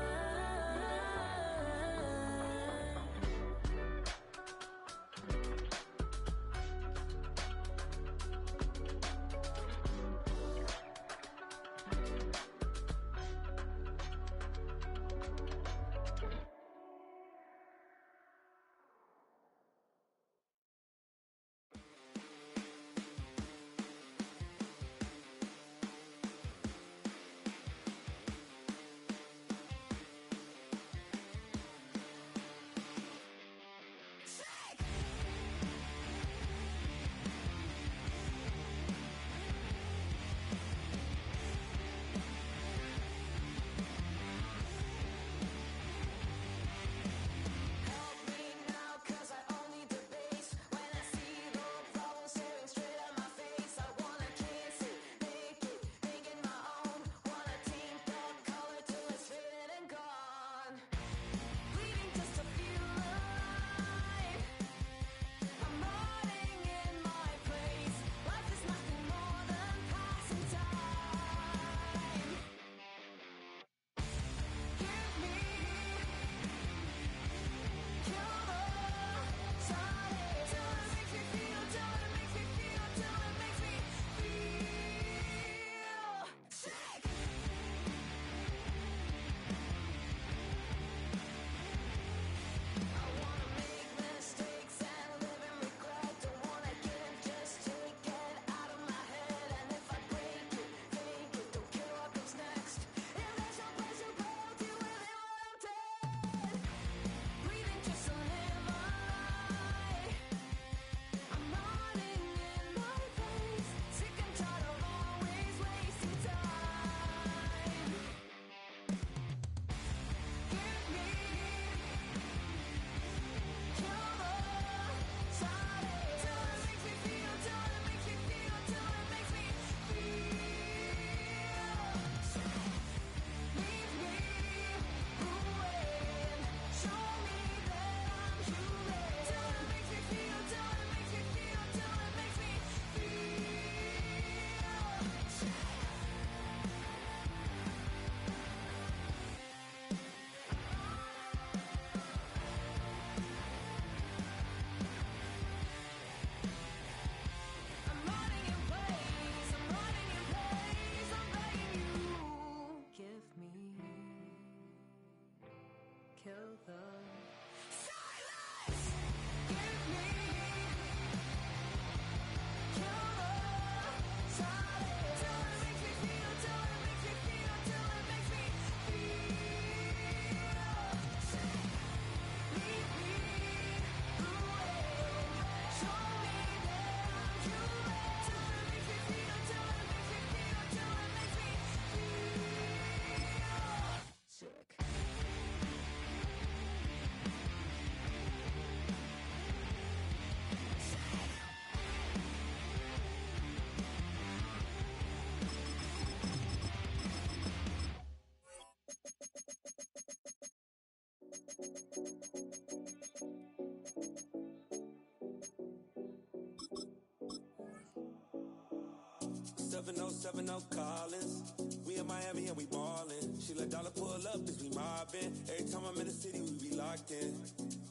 707, no Collins. We in Miami and we ballin'. She let dollar pull up as we mobbin'. Every time I'm in the city, we be locked in.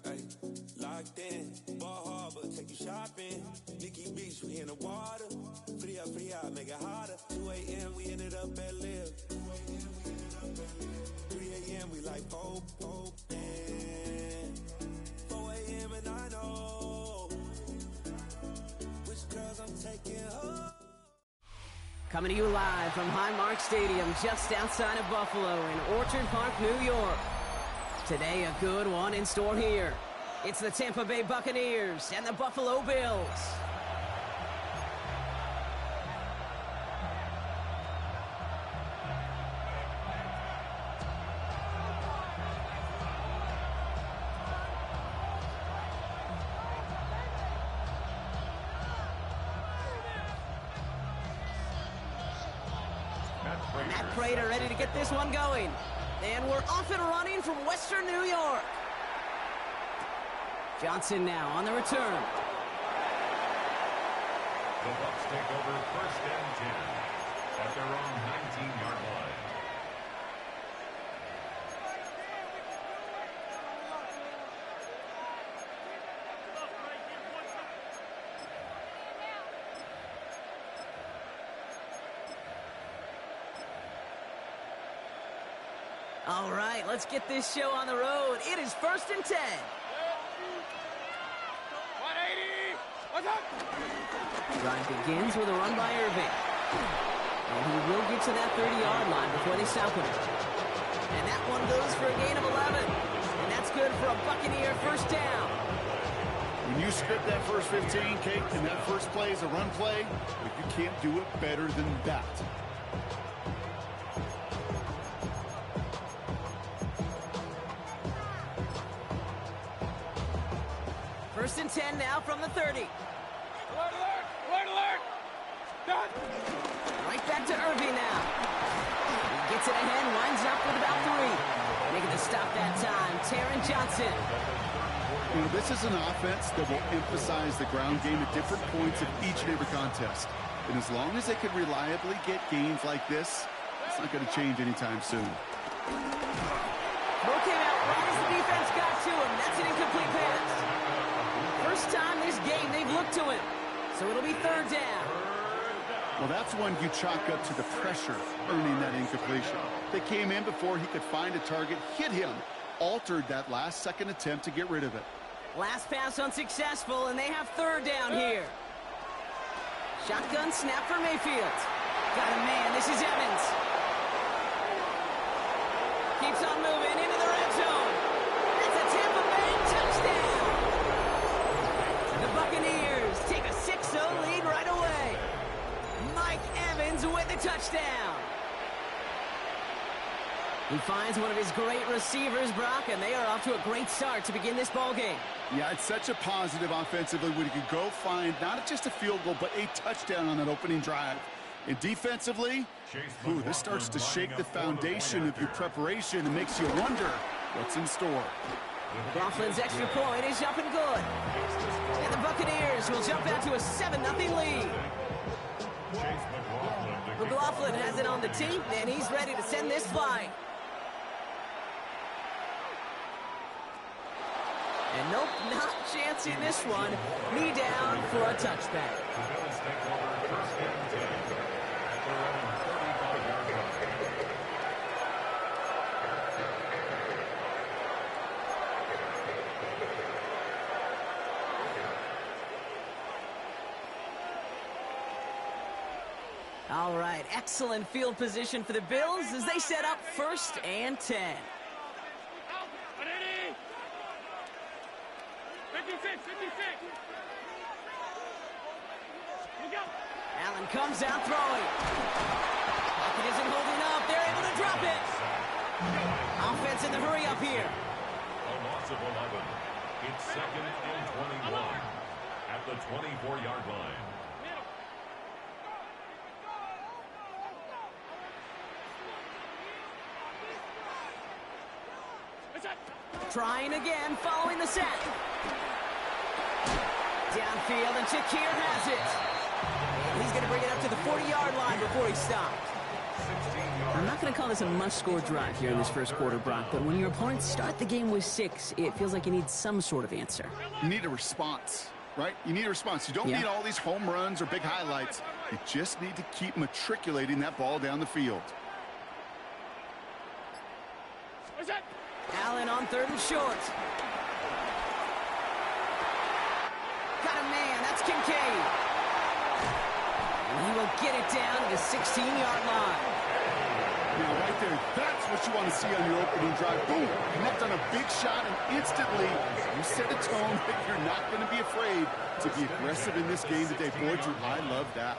Ay, locked in. Ball Harbor, take you shopping. Nikki Beach, we in the water. Free up, make it hotter. 2 a.m., we ended up at Live. 3 a.m., we like Pope. 4 a.m., and I know which girls I'm taking home. Coming to you live from Highmark Stadium, just outside of Buffalo in Orchard Park, New York. Today, a good one in store here. It's the Tampa Bay Buccaneers and the Buffalo Bills. Matt Prater ready to get this one going. And we're off and running from Western New York. Johnson now on the return. The Bucs take over 1st and 10 at their own 19-yard line. All right, let's get this show on the road. It is 1st and 10. 180! What's up? Drive begins with a run by Irving. And he will get to that 30-yard line before they stop him. And that one goes for a gain of 11. And that's good for a Buccaneer 1st down. When you script that first 15, Kate, and that first play is a run play, you can't do it better than that. 1st and 10 now from the 30. Alert, alert! Alert, alert! Done! Right back to Irving now. He gets it ahead, winds up with about 3. Making the stop that time, Taron Johnson. You know, this is an offense that will emphasize the ground game at different points of each and every contest. And as long as they can reliably get gains like this, it's not going to change anytime soon. Throw came out right as the defense got to him. That's an incomplete pass. First time this game they've looked to him. So it'll be 3rd down. Well, that's one you chalk up to the pressure earning that incompletion. They came in before he could find a target, hit him, altered that last-second attempt to get rid of it. Last pass unsuccessful, and they have 3rd down here. Shotgun snap for Mayfield. Got a man. This is Evans. Keeps on moving into the red zone. That's a Tampa Bay touchdown. The Buccaneers take a 6-0 lead right away. Mike Evans with the touchdown. He finds one of his great receivers, Brock, and they are off to a great start to begin this ball game. Yeah, it's such a positive offensively when you can go find not just a field goal, but a touchdown on that opening drive. And defensively, this starts to shake the foundation of your preparation and makes you wonder what's in store. Coughlin's extra point is up and good. And the Buccaneers will jump out to a 7-0 lead. McLaughlin has it on the tee, and he's ready to send this flying. And nope, not chancing this one. Knee down for a touchback. All right, excellent field position for the Bills as they set up 1st and 10. 56. Allen comes out throwing. Pocket isn't holding up. They're able to drop it. Offense in the hurry up here. A loss of 11. It's 2nd and 21 at the 24-yard line. Trying again, following the sack. Downfield, and Shakir has it. And he's going to bring it up to the 40-yard line before he stopped. I'm not going to call this a must-score drive here in this first quarter, Brock, but when your opponents start the game with 6, it feels like you need some sort of answer. You need a response, right? You need a response. You don't need all these home runs or big highlights. You just need to keep matriculating that ball down the field. Allen on 3rd and short. Got a man. That's Kincaid. And he will get it down to the 16-yard line. Now, right there, that's what you want to see on your opening drive. Boom, connect on a big shot, and instantly you set a tone that you're not going to be afraid to be aggressive in this game today. Boy, Drew, I love that.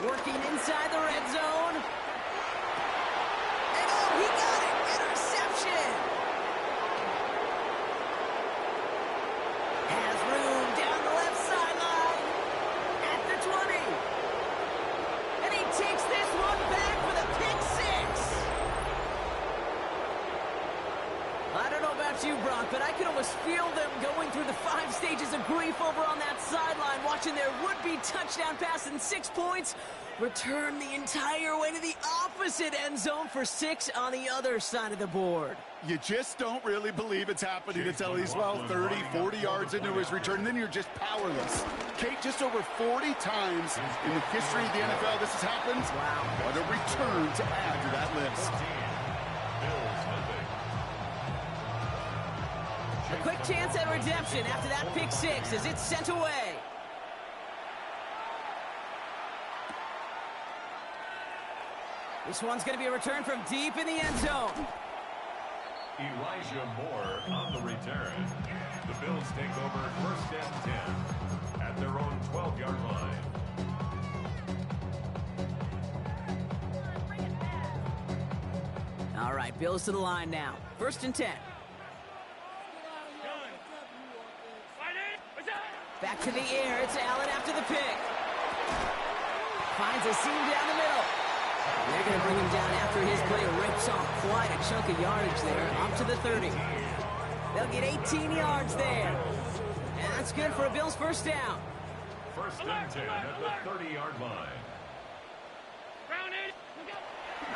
Working inside the red zone. And oh, he got it! Interception! Has room down the left sideline at the 20. And he takes this one back for the pick 6. I don't know about you, Brock, but I could almost feel them going through the 5 stages of grief over on that sideline, watching their would-be touchdown pass in 6 points return the entire way to the opposite end zone for 6 on the other side of the board. You just don't really believe it's happening until he's, well, 30, 40 yards into his return, and then you're just powerless. Kate, just over 40 times in the history of the NFL this has happened. Wow. What a return to add to that list. A quick chance at redemption after that pick 6 as it's sent away. This one's going to be a return from deep in the end zone. Elijah Moore on the return. The Bills take over 1st and 10 at their own 12-yard line. All right, Bills to the line now. 1st and 10. Back to the air. It's Allen after the pick. Finds a seam down the middle. They're going to bring him down after his play rips off quite a chunk of yardage there, up to the 30. They'll get 18 yards there. And that's good for a Bills first down. 1st and 10 at the 30-yard line.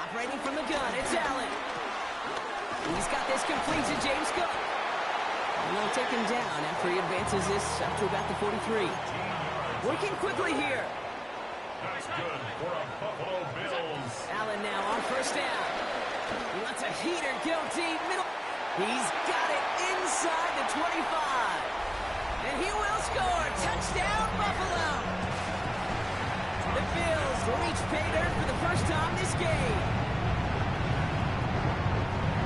Operating from the gun, it's Allen. He's got this complete to James Cook. And they'll take him down after he advances this up to about the 43. Working quickly here. That's good for a Buffalo Bills. Allen now on 1st down. He lets a heater go deep middle. He's got it inside the 25. And he will score. Touchdown, Buffalo. The Bills reach pay dirt for the first time this game.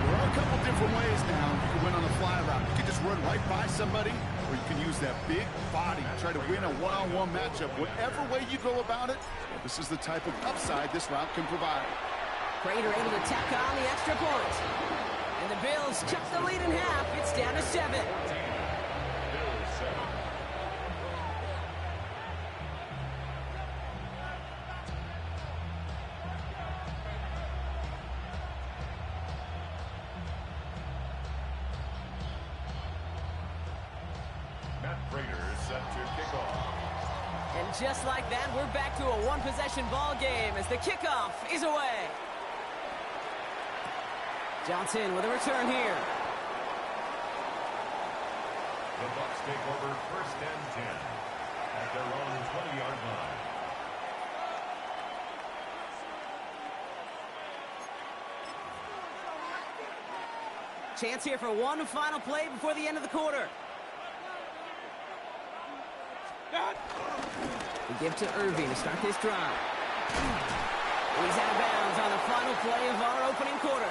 There are a couple different ways now you can win on a fly route. You can just run right by somebody, or you can use that big body, try to win a one-on-one matchup. Whatever way you go about it, well, this is the type of upside this route can provide. Prater able to tack on the extra point. And the Bills cut the lead in half. It's down to 7. Bills 7. Matt Prater is set to kick off. And just like that, we're back to a one-possession ball game as the kickoff is away. Johnson with a return here. The Bucs take over 1st and 10 at their own 20-yard line. Chance here for one final play before the end of the quarter. We give to Irving to start this drive. He's out of bounds on the final play of our opening quarter.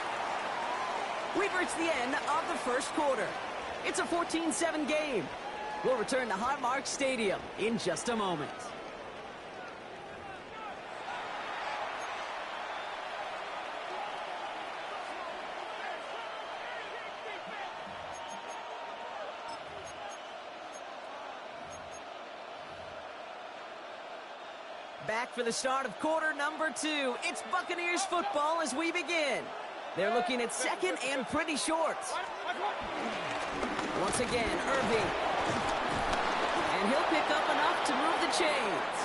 We've reached the end of the first quarter. It's a 14-7 game. We'll return to Highmark Stadium in just a moment. back for the start of quarter number 2. It's Buccaneers football as we begin. They're looking at second and pretty short. Once again, Irving. And he'll pick up enough to move the chains.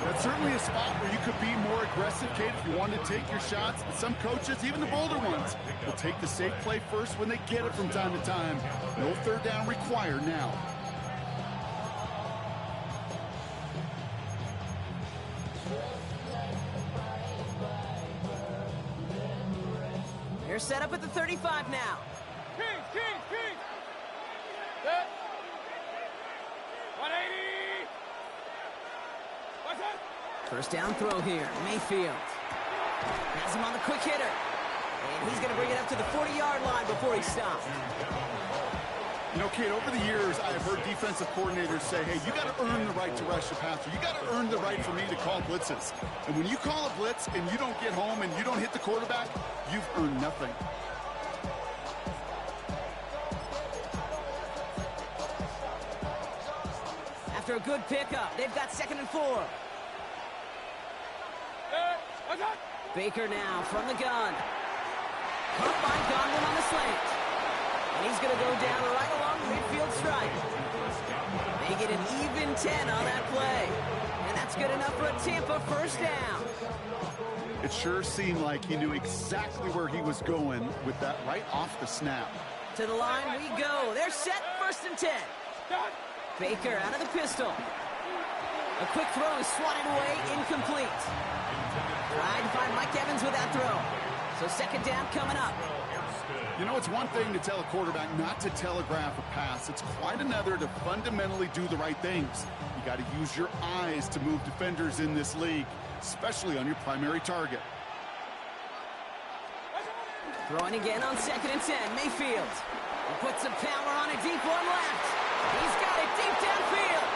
That's certainly a spot where you could be more aggressive, Kate, if you want to take your shots. Some coaches, even the bolder ones, will take the safe play first when they get it from time to time. No third down required now. They're set up at the 35 now. Kings! Set. 180! What's that? First down throw here, Mayfield. Has him on the quick hitter. And he's going to bring it up to the 40-yard line before he stops. You know, Kate, over the years, I have heard defensive coordinators say, hey, you got to earn the right to rush the passer. You got to earn the right for me to call blitzes. And when you call a blitz and you don't get home and you don't hit the quarterback, you've earned nothing. After a good pickup, they've got 2nd and 4. What's that? Baker now from the gun. Caught by Godwin on the slant. And he's going to go down right along the midfield stripe. They get an even 10 on that play. And that's good enough for a Tampa first down. It sure seemed like he knew exactly where he was going with that right off the snap. To the line we go. They're set, 1st and 10. Baker out of the pistol. A quick throw is swatted away, incomplete. Tried to find Mike Evans with that throw. So 2nd down coming up. You know, it's one thing to tell a quarterback not to telegraph a pass. It's quite another to fundamentally do the right things. You got to use your eyes to move defenders in this league, especially on your primary target. Throwing again on 2nd and 10, Mayfield. He puts some power on it, deep one left. He's got it deep downfield.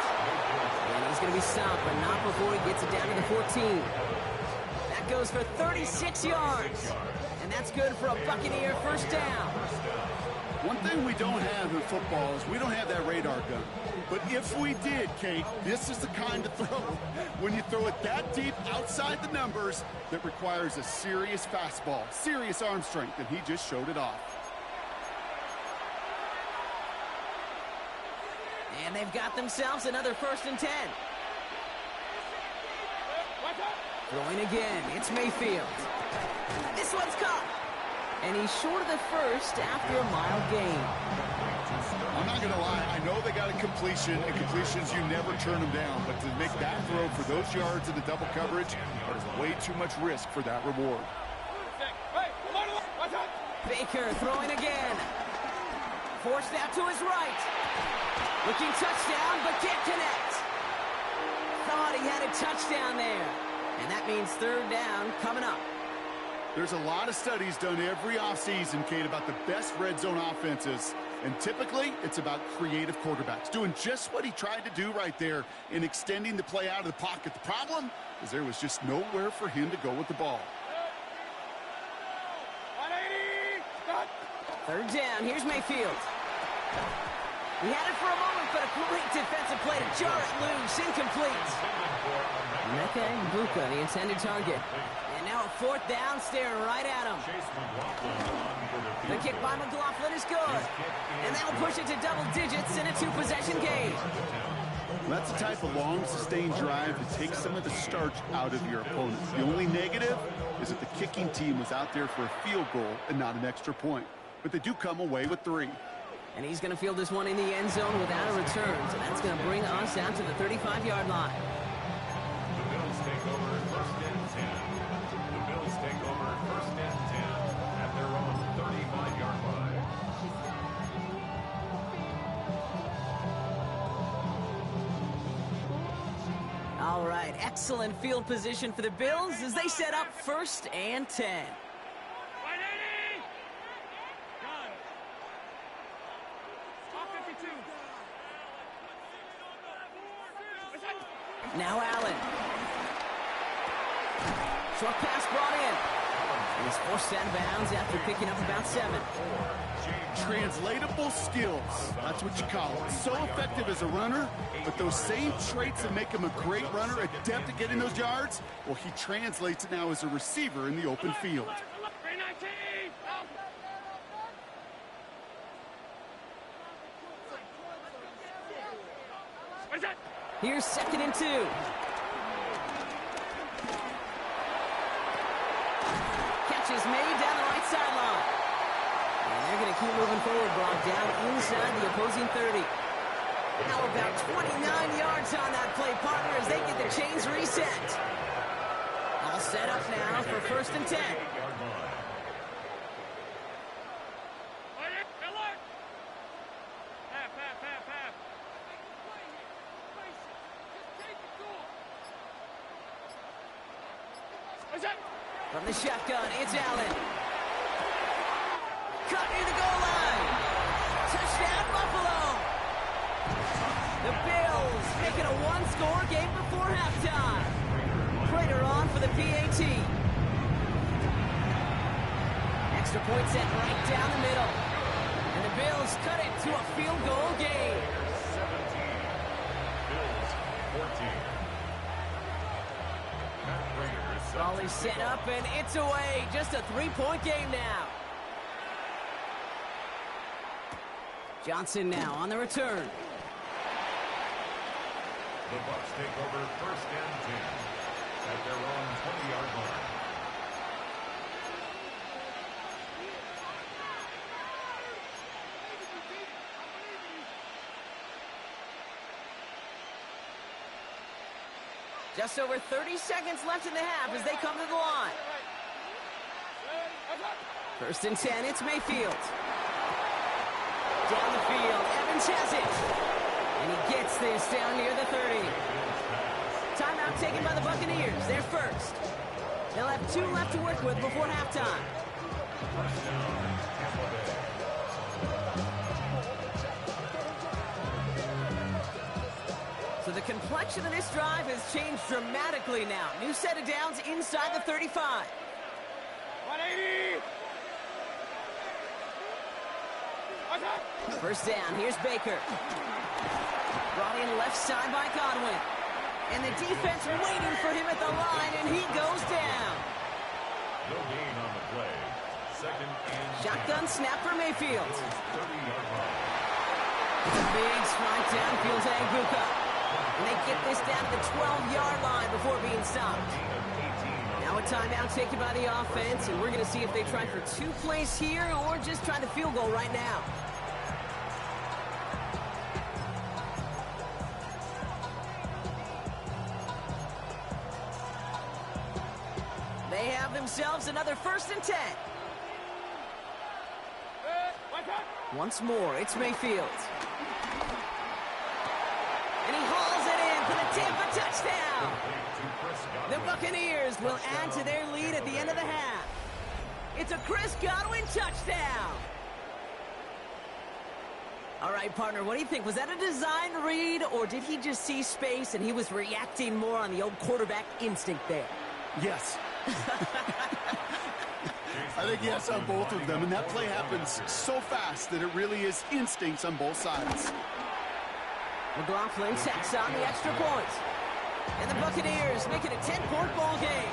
And he's going to be stopped, but not before he gets it down to the 14. That goes for 36 yards. And that's good for a Buccaneer first down. One thing we don't have in football is we don't have that radar gun. But if we did, Kate, this is the kind of throw, when you throw it that deep outside the numbers, that requires a serious fastball, serious arm strength, and he just showed it off. And they've got themselves another 1st and 10. Throwing again, it's Mayfield. This one's caught. And he's short of the first after a mild gain. I'm not going to lie. I know they got a completion, and completions, you never turn them down. But to make that throw for those yards in the double coverage, there's way too much risk for that reward. Baker throwing again. Forced out to his right. Looking touchdown, but can't connect. Thought he had a touchdown there. And that means 3rd down coming up. There's a lot of studies done every offseason, Kate, about the best red zone offenses. And typically, it's about creative quarterbacks doing just what he tried to do right there in extending the play out of the pocket. The problem is there was just nowhere for him to go with the ball. 3rd down, here's Mayfield. He had it for a moment, but a great defensive play to jar it loose, incomplete. Mecca and Buka, the intended target. And now a 4th down, staring right at him. The kick by McLaughlin is good. And that'll push it to double digits in a 2-possession game. That's the type of long, sustained drive that takes some of the starch out of your opponent. The only negative is that the kicking team was out there for a field goal and not an extra point. But they do come away with 3. And he's going to field this one in the end zone without a return. So that's going to bring us out to the 35-yard line. The Bills take over 1st and 10. The Bills take over 1st and 10 at their own 35-yard line. All right, excellent field position for the Bills as they set up 1st and 10. Now Allen. Short pass brought in. And he's forced out of bounds after picking up about 7. Translatable skills. That's what you call it. So effective as a runner, but those same traits that make him a great runner, adept at getting those yards, well, he translates it now as a receiver in the open field. Here's 2nd and 2. Catch is made down the right sideline. And they're going to keep moving forward, brought down inside the opposing 30. Now about 29 yards on that play, partner, as they get the chains reset. All set up now for 1st and 10. From the shotgun, it's Allen. Cut near the goal line. Touchdown, Buffalo. The Bills making a one-score game before halftime. Prater on for the PAT. Extra point set right down the middle. And the Bills cut it to a field goal game. 17. Bills 14. Raleigh set up, and it's away. Just a 3-point game now. Johnson now on the return. The Bucs take over 1st and 10 at their own 20-yard line. Just over 30 seconds left in the half as they come to the line. 1st and 10, it's Mayfield. Down the field, Evans has it. And he gets this down near the 30. Timeout taken by the Buccaneers. They're first. They'll have 2 left to work with before halftime. So the complexion of this drive has changed dramatically now. New set of downs inside the 35. 180! 1st down, here's Baker. Brought in left side by Godwin. And the defense waiting for him at the line, and he goes down. No gain on the play. 2nd and Shotgun snap for Mayfield. 30-yard line. It's a big strike downfield to Anguka. And they get this down to the 12-yard line before being stopped. Now a timeout taken by the offense, and we're going to see if they try for 2 plays here or just try the field goal right now. They have themselves another 1st and 10. Once more, it's Mayfield. And he hauls it in for the Tampa touchdown. The Buccaneers will add to their lead at the end of the half. It's a Chris Godwin touchdown. All right, partner, what do you think? Was that a design read, or did he just see space and he was reacting more on the old quarterback instinct there? Yes. I think yes on both of them, and that play happens so fast that it really is instincts on both sides. McLaughlin tacks on the extra point. And the Buccaneers make it a 10-point ball game.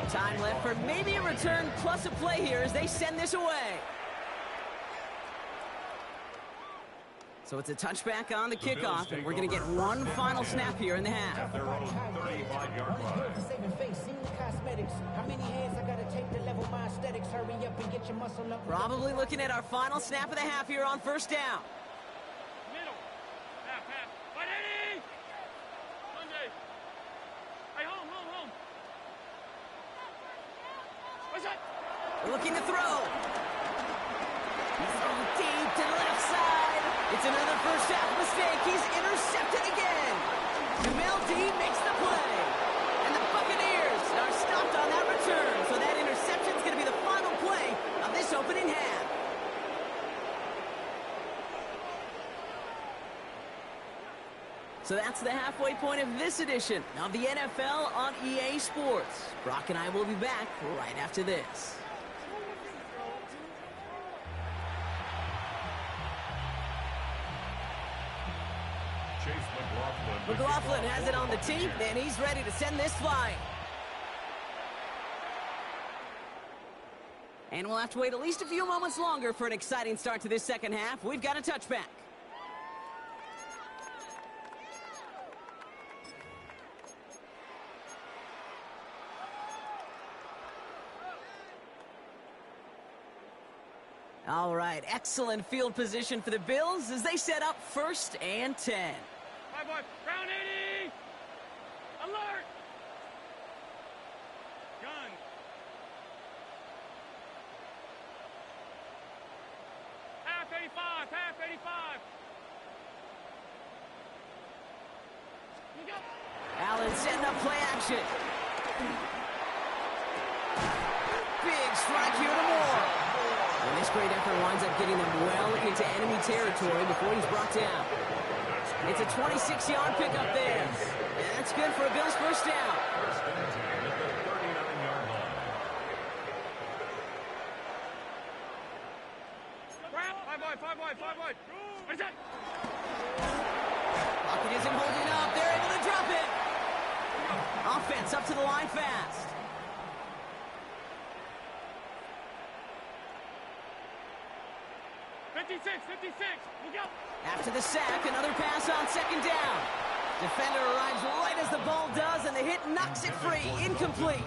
Time left for maybe a return plus a play here as they send this away. So it's a touchback on the kickoff, and we're going to get one final snap here in the half. Probably looking at our final snap of the half here on 1st down. Middle. Half. 180! Sunday. Hey, home. What's that? Looking to throw. He's throwing deep to the left side. It's another first half mistake. He's intercepted again. Jamel D makes the play. And the Buccaneers are stopped on that return. So that interception is going to be the final play of this opening half. So that's the halfway point of this edition of the NFL on EA Sports. Brock and I will be back right after this. McLaughlin has it on the tee, and he's ready to send this flying. And we'll have to wait at least a few moments longer for an exciting start to this second half. We've got a touchback. All right, excellent field position for the Bills as they set up 1st and 10. Hi, boy. Round 80. Alert. Gun. Half 85. Half 85. You go. Allen setting up play action. Big strike here to Moore. And this great effort winds up getting them well into enemy territory before he's brought down. It's a 26-yard pickup there. And that's good for a Bills first down. First and 10 at the 39-yard line. Five wide. What is that? Lockett isn't holding up. They're able to drop it. Offense up to the line fast. Look out. After the sack, another pass on 2nd down. Defender arrives right as the ball does, and the hit knocks it free. Incomplete.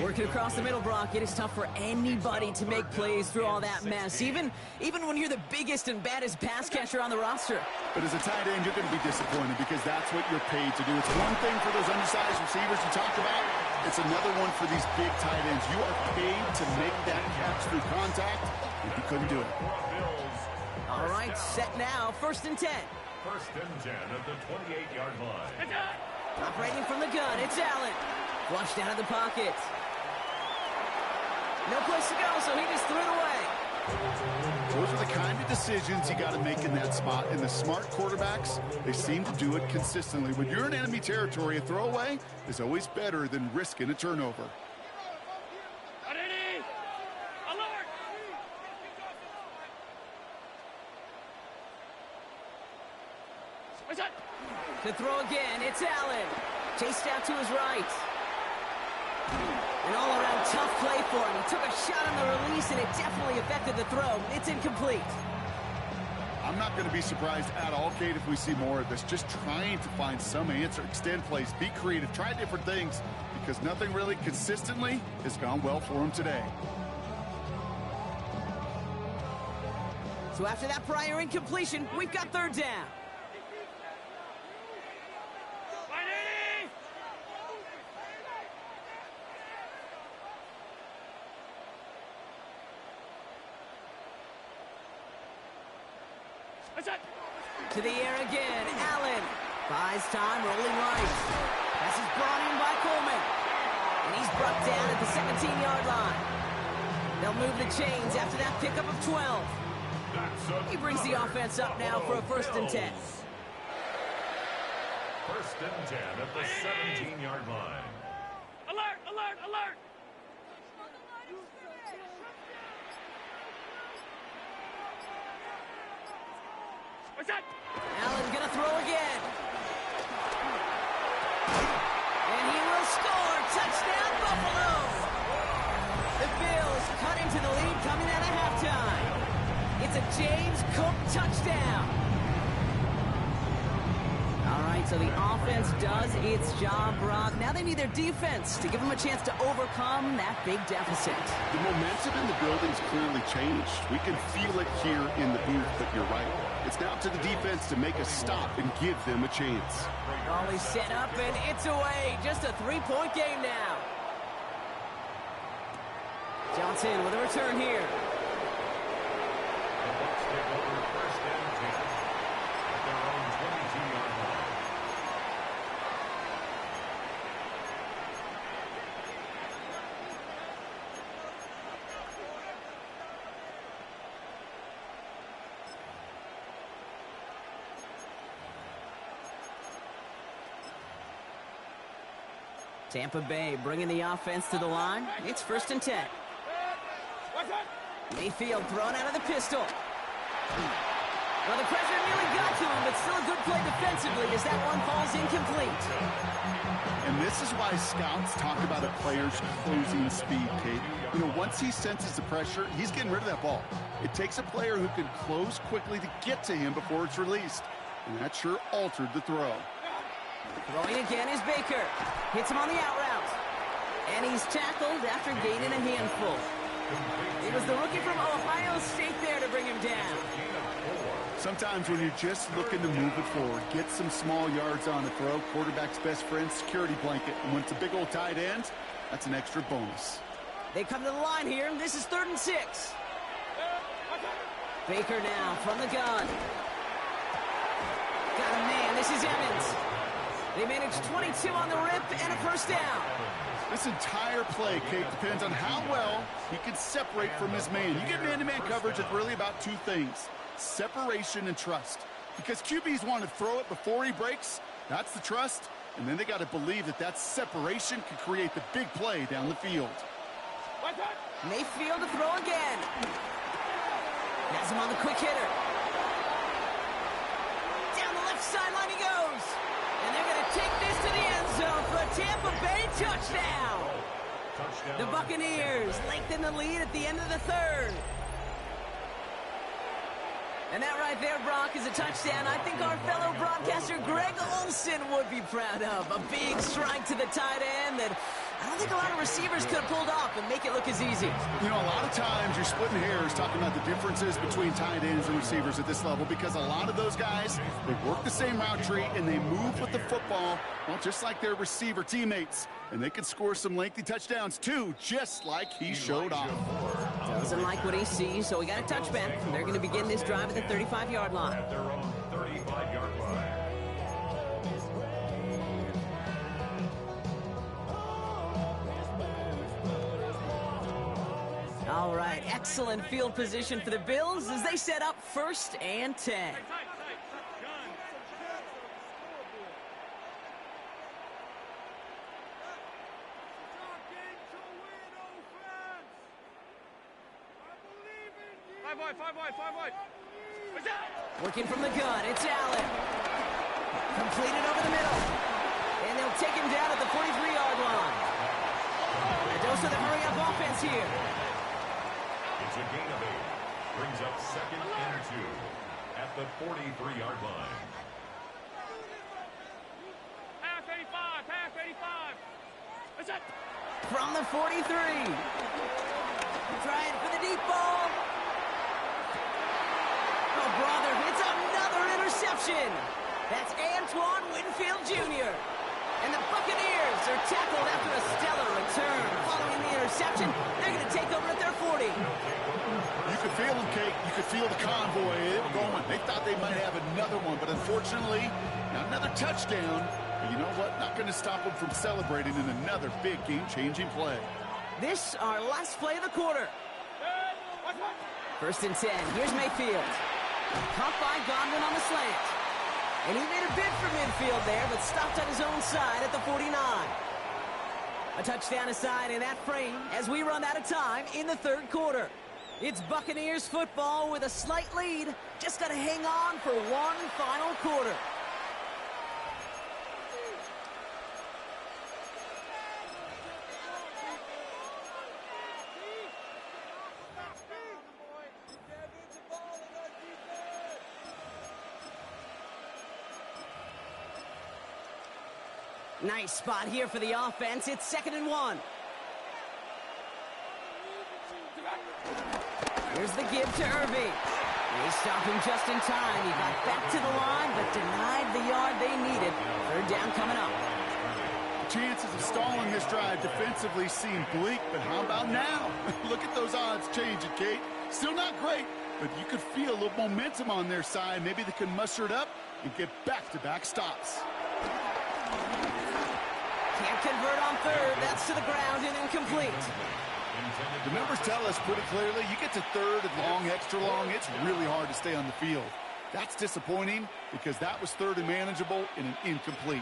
Working across the middle, Brock, it is tough for anybody to make plays through all that mess, even when you're the biggest and baddest pass catcher on the roster. But as a tight end, you're going to be disappointed because that's what you're paid to do. It's one thing for those undersized receivers you talked about. It's another one for these big tight ends. You are paid to make that catch through contact, and you couldn't do it. All right, set now, 1st and 10. 1st and 10 at the 28-yard line. Operating from the gun, it's Allen. Flushed out of the pocket. No place to go, so he just threw it away. Those are the kind of decisions you got to make in that spot. And the smart quarterbacks, they seem to do it consistently. When you're in enemy territory, a throwaway is always better than risking a turnover. Alert. What's that? To throw again, it's Allen. Chased out to his right. An all-around tough play for him. He took a shot on the release, and it definitely affected the throw. It's incomplete. I'm not going to be surprised at all, Kate, if we see more of this. Just trying to find some answer, extend plays, be creative, try different things, because nothing really consistently has gone well for him today. So after that prior incompletion, we've got 3rd down. To the air again, Allen. Buys time, rolling right. Pass is brought in by Coleman. And he's brought down at the 17-yard line. They'll move the chains after that pickup of 12. He brings the offense up now for a 1st and 10. 1st and 10 at the 17-yard line. Alert. What's that? Allen's gonna throw again. And he will score. Touchdown, Buffalo. The Bills cut into the lead coming out of halftime. It's a James Cook touchdown. All right, so the offense does its job, Brock. Now they need their defense to give them a chance to overcome that big deficit. The momentum in the building's clearly changed. We can feel it here in the booth, but you're right. It's now to the defense to make a stop and give them a chance. Ball is set up, and it's away. Just a 3-point game now. Johnson with a return here. The Bucs take over 1st and 10 at their own 22-yard line. Tampa Bay bringing the offense to the line. It's 1st and 10. Mayfield thrown out of the pistol. Well, the pressure nearly got to him, but still a good play defensively as that one falls incomplete. And this is why scouts talk about a player's closing speed, Kate. You know, once he senses the pressure, he's getting rid of that ball. It takes a player who can close quickly to get to him before it's released. And that sure altered the throw. Throwing again is Baker. Hits him on the out route. And he's tackled after gaining a handful. It was the rookie from Ohio State there to bring him down. Sometimes when you're just looking to move it forward, get some small yards on the throw, quarterback's best friend, security blanket. And when it's a big old tight end, that's an extra bonus. They come to the line here. This is 3rd and 6. Baker now from the gun. Got a man. This is Evans. They managed 22 on the rip and a 1st down. This entire play, Kate, depends on how well he can separate from his man. You get man-to-man coverage, it's really about 2 things. Separation and trust. Because QBs want to throw it before he breaks. That's the trust. And then they got to believe that that separation can create the big play down the field. Mayfield to throw again. Has him on the quick hitter. Down the left sideline he goes. And they're going to take this to the end zone for a Tampa Bay touchdown. The Buccaneers lengthen the lead at the end of the 3rd. And that right there, Brock, is a touchdown I think our fellow broadcaster Greg Olsen would be proud of. A big strike to the tight end that I don't think a lot of receivers could have pulled off and make it look as easy. You know, a lot of times you're splitting hairs talking about the differences between tight ends and receivers at this level because a lot of those guys, they work the same route tree and they move with the football, well, just like their receiver teammates. And they can score some lengthy touchdowns, too, just like he showed off. Doesn't like what he sees, so we got a touchback. They're going to begin this drive at the 35-yard line. At their own 35-yard line. All right, excellent field position for the Bills as they set up 1st and 10. Five wide. Working from the gun, it's Allen. Completed over the middle. And they'll take him down at the 43-yard line. A dose of the hurry-up offense here. It's a gain of 8. Brings up 2nd and 2 at the 43-yard line. Pass 85. That's it. From the 43. Trying for the deep ball. Oh, brother, it's another interception. That's Antoine Winfield Jr. And the Buccaneers are tackled after a stellar return. Following the interception, they're going to take over at their 40. You could feel them, Kate. You could feel the convoy. They were going. They thought they might have another one, but unfortunately, not another touchdown. But you know what? Not going to stop them from celebrating in another big game-changing play. This, our last play of the quarter. 1st and 10. Here's Mayfield. Caught by Godwin on the slant. And he made a bid for midfield there, but stopped on his own side at the 49. A touchdown aside in that frame as we run out of time in the 3rd quarter. It's Buccaneers football with a slight lead. Just got to hang on for one final quarter. Nice spot here for the offense. It's 2nd and 1. Here's the give to Irving. They stop him just in time. He got back to the line, but denied the yard they needed. 3rd down coming up. The chances of stalling this drive defensively seem bleak, but how about now? Look at those odds changing, Kate. Still not great, but you could feel a little momentum on their side. Maybe they can muster it up and get back-to-back stops. Can't convert on 3rd. That's to the ground and incomplete. The numbers tell us pretty clearly, you get to 3rd and long, extra long, it's really hard to stay on the field. That's disappointing because that was 3rd and manageable in an incomplete.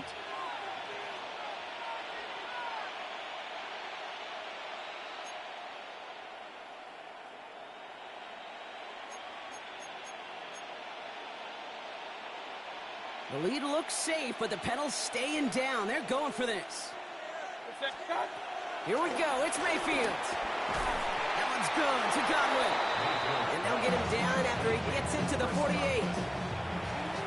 The lead looks safe, but the pedal's staying down. They're going for this. Here we go. It's Mayfield. That one's good to Godwin. And they'll get him down after he gets into the 48.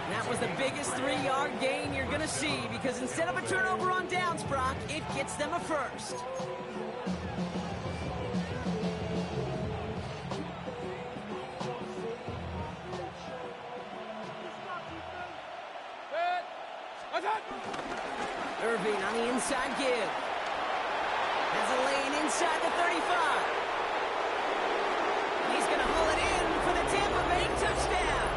That was the biggest 3-yard gain you're going to see because instead of a turnover on downs, Brock, it gets them a first. Irving on the inside give. Has a lane inside the 35. And he's going to haul it in for the Tampa Bay touchdown.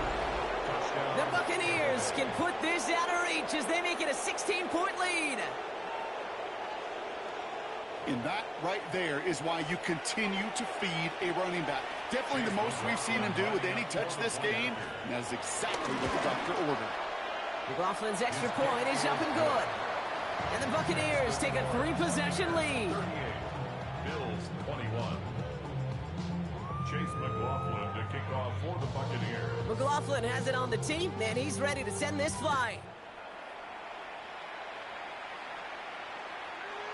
The Buccaneers can put this out of reach as they make it a 16-point lead. And that right there is why you continue to feed a running back. Definitely the most we've seen him do with any touch this game, and that's exactly what the doctor ordered. McLaughlin's extra point is up and good. And the Buccaneers take a 3-possession lead. 38, Bills 21. Chase McLaughlin to kick off for the Buccaneers. McLaughlin has it on the tee, and he's ready to send this flying.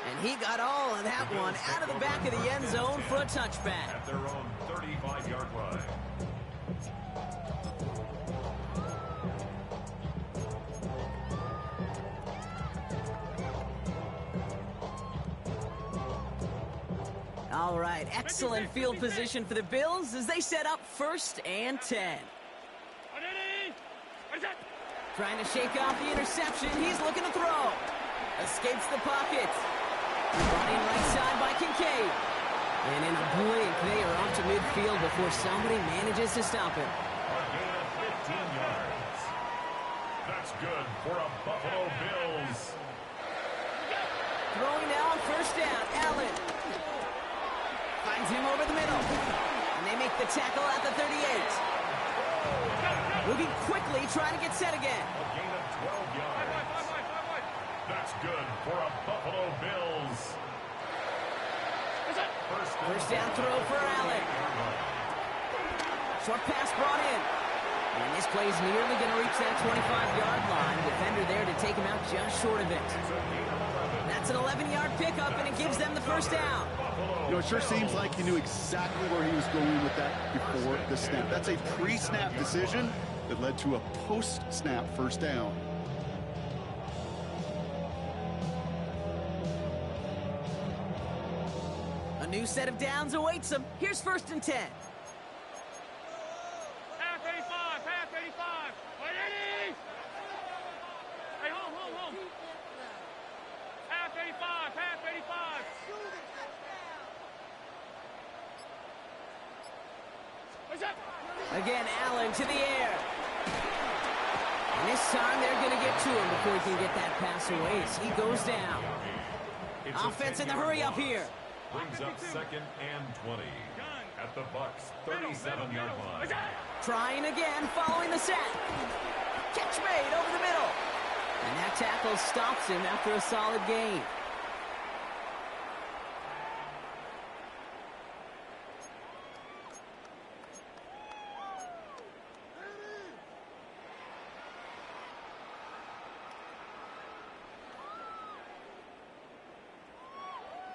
And he got all of that one out of the back of the end zone for a touchback. At their own 35-yard line. All right, excellent field position for the Bills as they set up 1st and 10. Trying to shake off the interception. He's looking to throw. Escapes the pocket. Running right side by Kincaid. And in a blink, they are off to midfield before somebody manages to stop him. A gain of 15 yards. That's good for a Buffalo Bills. Throwing now on 1st down. Allen finds him over the middle. And they make the tackle at the 38. Moving quickly, trying to get set again. A gain of 12 yards. That's good for a Buffalo Bills. First down throw for Allen. Short pass brought in. And this play's nearly going to reach that 25-yard line. Defender there to take him out just short of it. That's an 11-yard pickup, and it gives them the 1st down. You know, it sure seems like he knew exactly where he was going with that before the snap. That's a pre-snap decision that led to a post-snap 1st down. A new set of downs awaits them. Here's 1st and 10. Half 85, half 85. Wait, Eddie! Hey, home. Half 85, half 85. What's up? Again, Allen to the air. And this time they're going to get to him before he can get that pass away as he goes down. Offense in the hurry up here. Brings up 2nd and 20 at the Bucs 37-yard line. Trying again following the sack. Catch made over the middle. And that tackle stops him after a solid gain.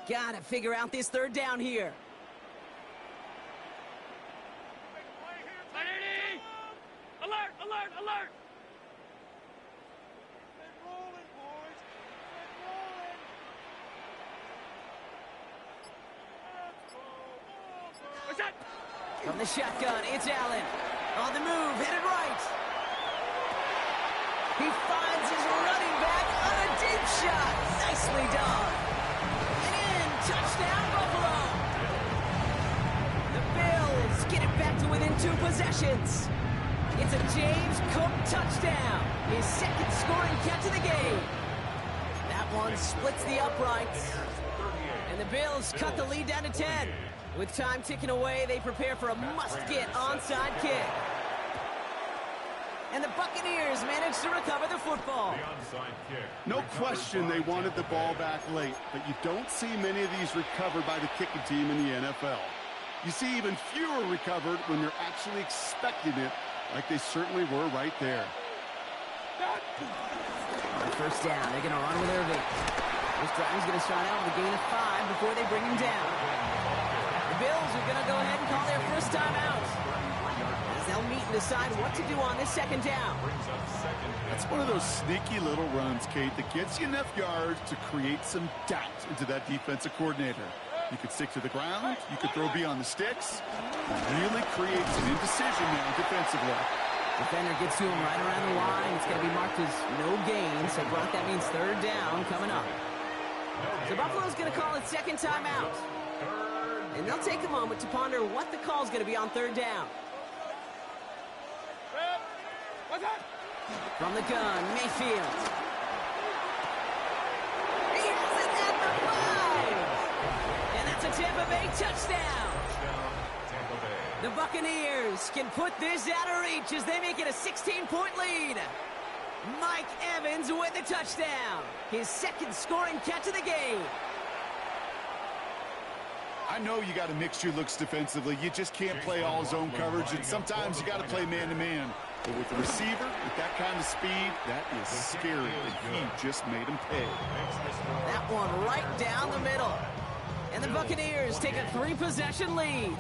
Gotta figure out this 3rd down here. Alert, alert, alert! What's that? From the shotgun, it's Allen. On the move, headed right. He finds his running back on a deep shot. Nicely done. Touchdown, Buffalo! The Bills get it back to within 2 possessions. It's a James Cook touchdown, his 2nd scoring catch of the game. That one splits the uprights. And the Bills cut the lead down to 10. With time ticking away, they prepare for a must-get onside kick. And the Buccaneers manage to recover the football. No question they wanted the ball back late, but you don't see many of these recovered by the kicking team in the NFL. You see even fewer recovered when you're actually expecting it, like they certainly were right there. On first down, they're going to run with Irving. This drive is going to start out with a gain of 5 before they bring him down. The Bills are going to go ahead and call their first time out, as they'll meet and decide what to do on this second down. That's one of those sneaky little runs, Kate, that gets you enough yards to create some doubt into that defensive coordinator. You could stick to the ground, you could throw beyond the sticks. It really creates an indecision now defensively. Defender gets to him right around the line. It's going to be marked as no gain, so Brock, that means third down coming up. So Buffalo's going to call it second timeout. And they'll take a moment to ponder what the call is going to be on third down. From the gun, Mayfield. He has it at the 5! And that's a Tampa Bay touchdown. The Buccaneers can put this out of reach as they make it a 16-point lead. Mike Evans with the touchdown. His second scoring catch of the game. I know you got to mix your looks defensively. You just can't play all zone coverage, and sometimes you got to play man-to-man. But with the receiver, with that kind of speed, that is scary, and he just made him pay. That one right down the middle. And the Buccaneers take a 3-possession lead.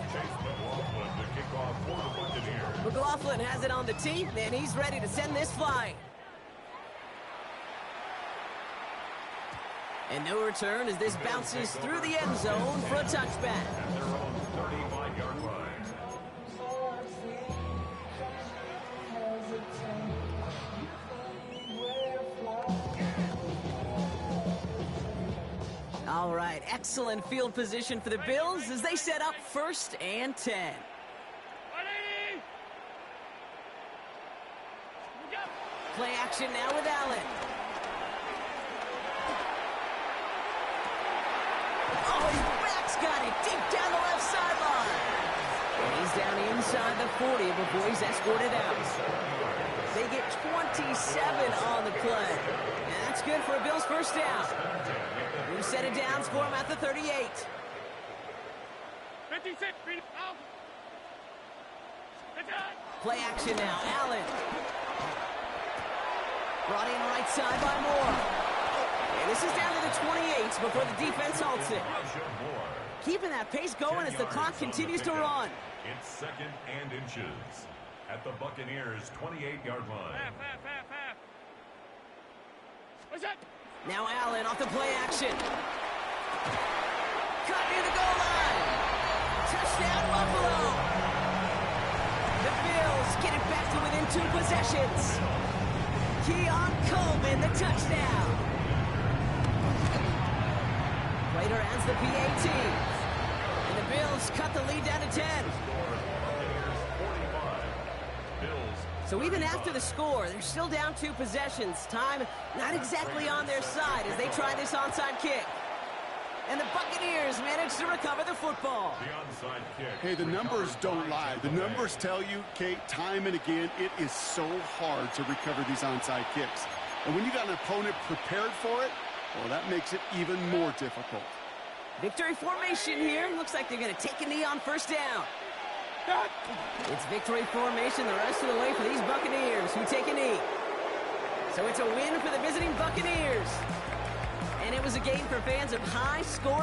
McLaughlin has it on the tee, and he's ready to send this flying. And no return as this bounces through the end zone for a touchback. All right, excellent field position for the Bills as they set up 1st and 10. Play action now with Allen. Oh, his back's got it deep down the left sideline. And he's down inside the 40 before he's escorted out. They get 27 on the play. And that's good for a Bills first down. New set of downs for him at the 38. 56. Play action now. Allen. Brought in right side by Moore. And this is down to the 28 before the defense halts it. Keeping that pace going as the clock continues to run. It's 2nd and inches at the Buccaneers' 28-yard line. Now Allen off the play action. Cut near the goal line. Touchdown Buffalo. The Bills get it back to within 2 possessions. Keon Coleman, the touchdown. Later adds the PAT. And the Bills cut the lead down to 10. So even after the score, they're still down 2 possessions. Time not exactly on their side as they try this onside kick. And the Buccaneers manage to recover the football. The onside kick. Hey, the numbers don't lie. The numbers tell you, Kate, time and again, it is so hard to recover these onside kicks. And when you got an opponent prepared for it, well, that makes it even more difficult. Victory formation here. Looks like they're going to take a knee on first down. It's victory formation the rest of the way for these Buccaneers who take a knee. So it's a win for the visiting Buccaneers. And it was a game for fans of high scoring.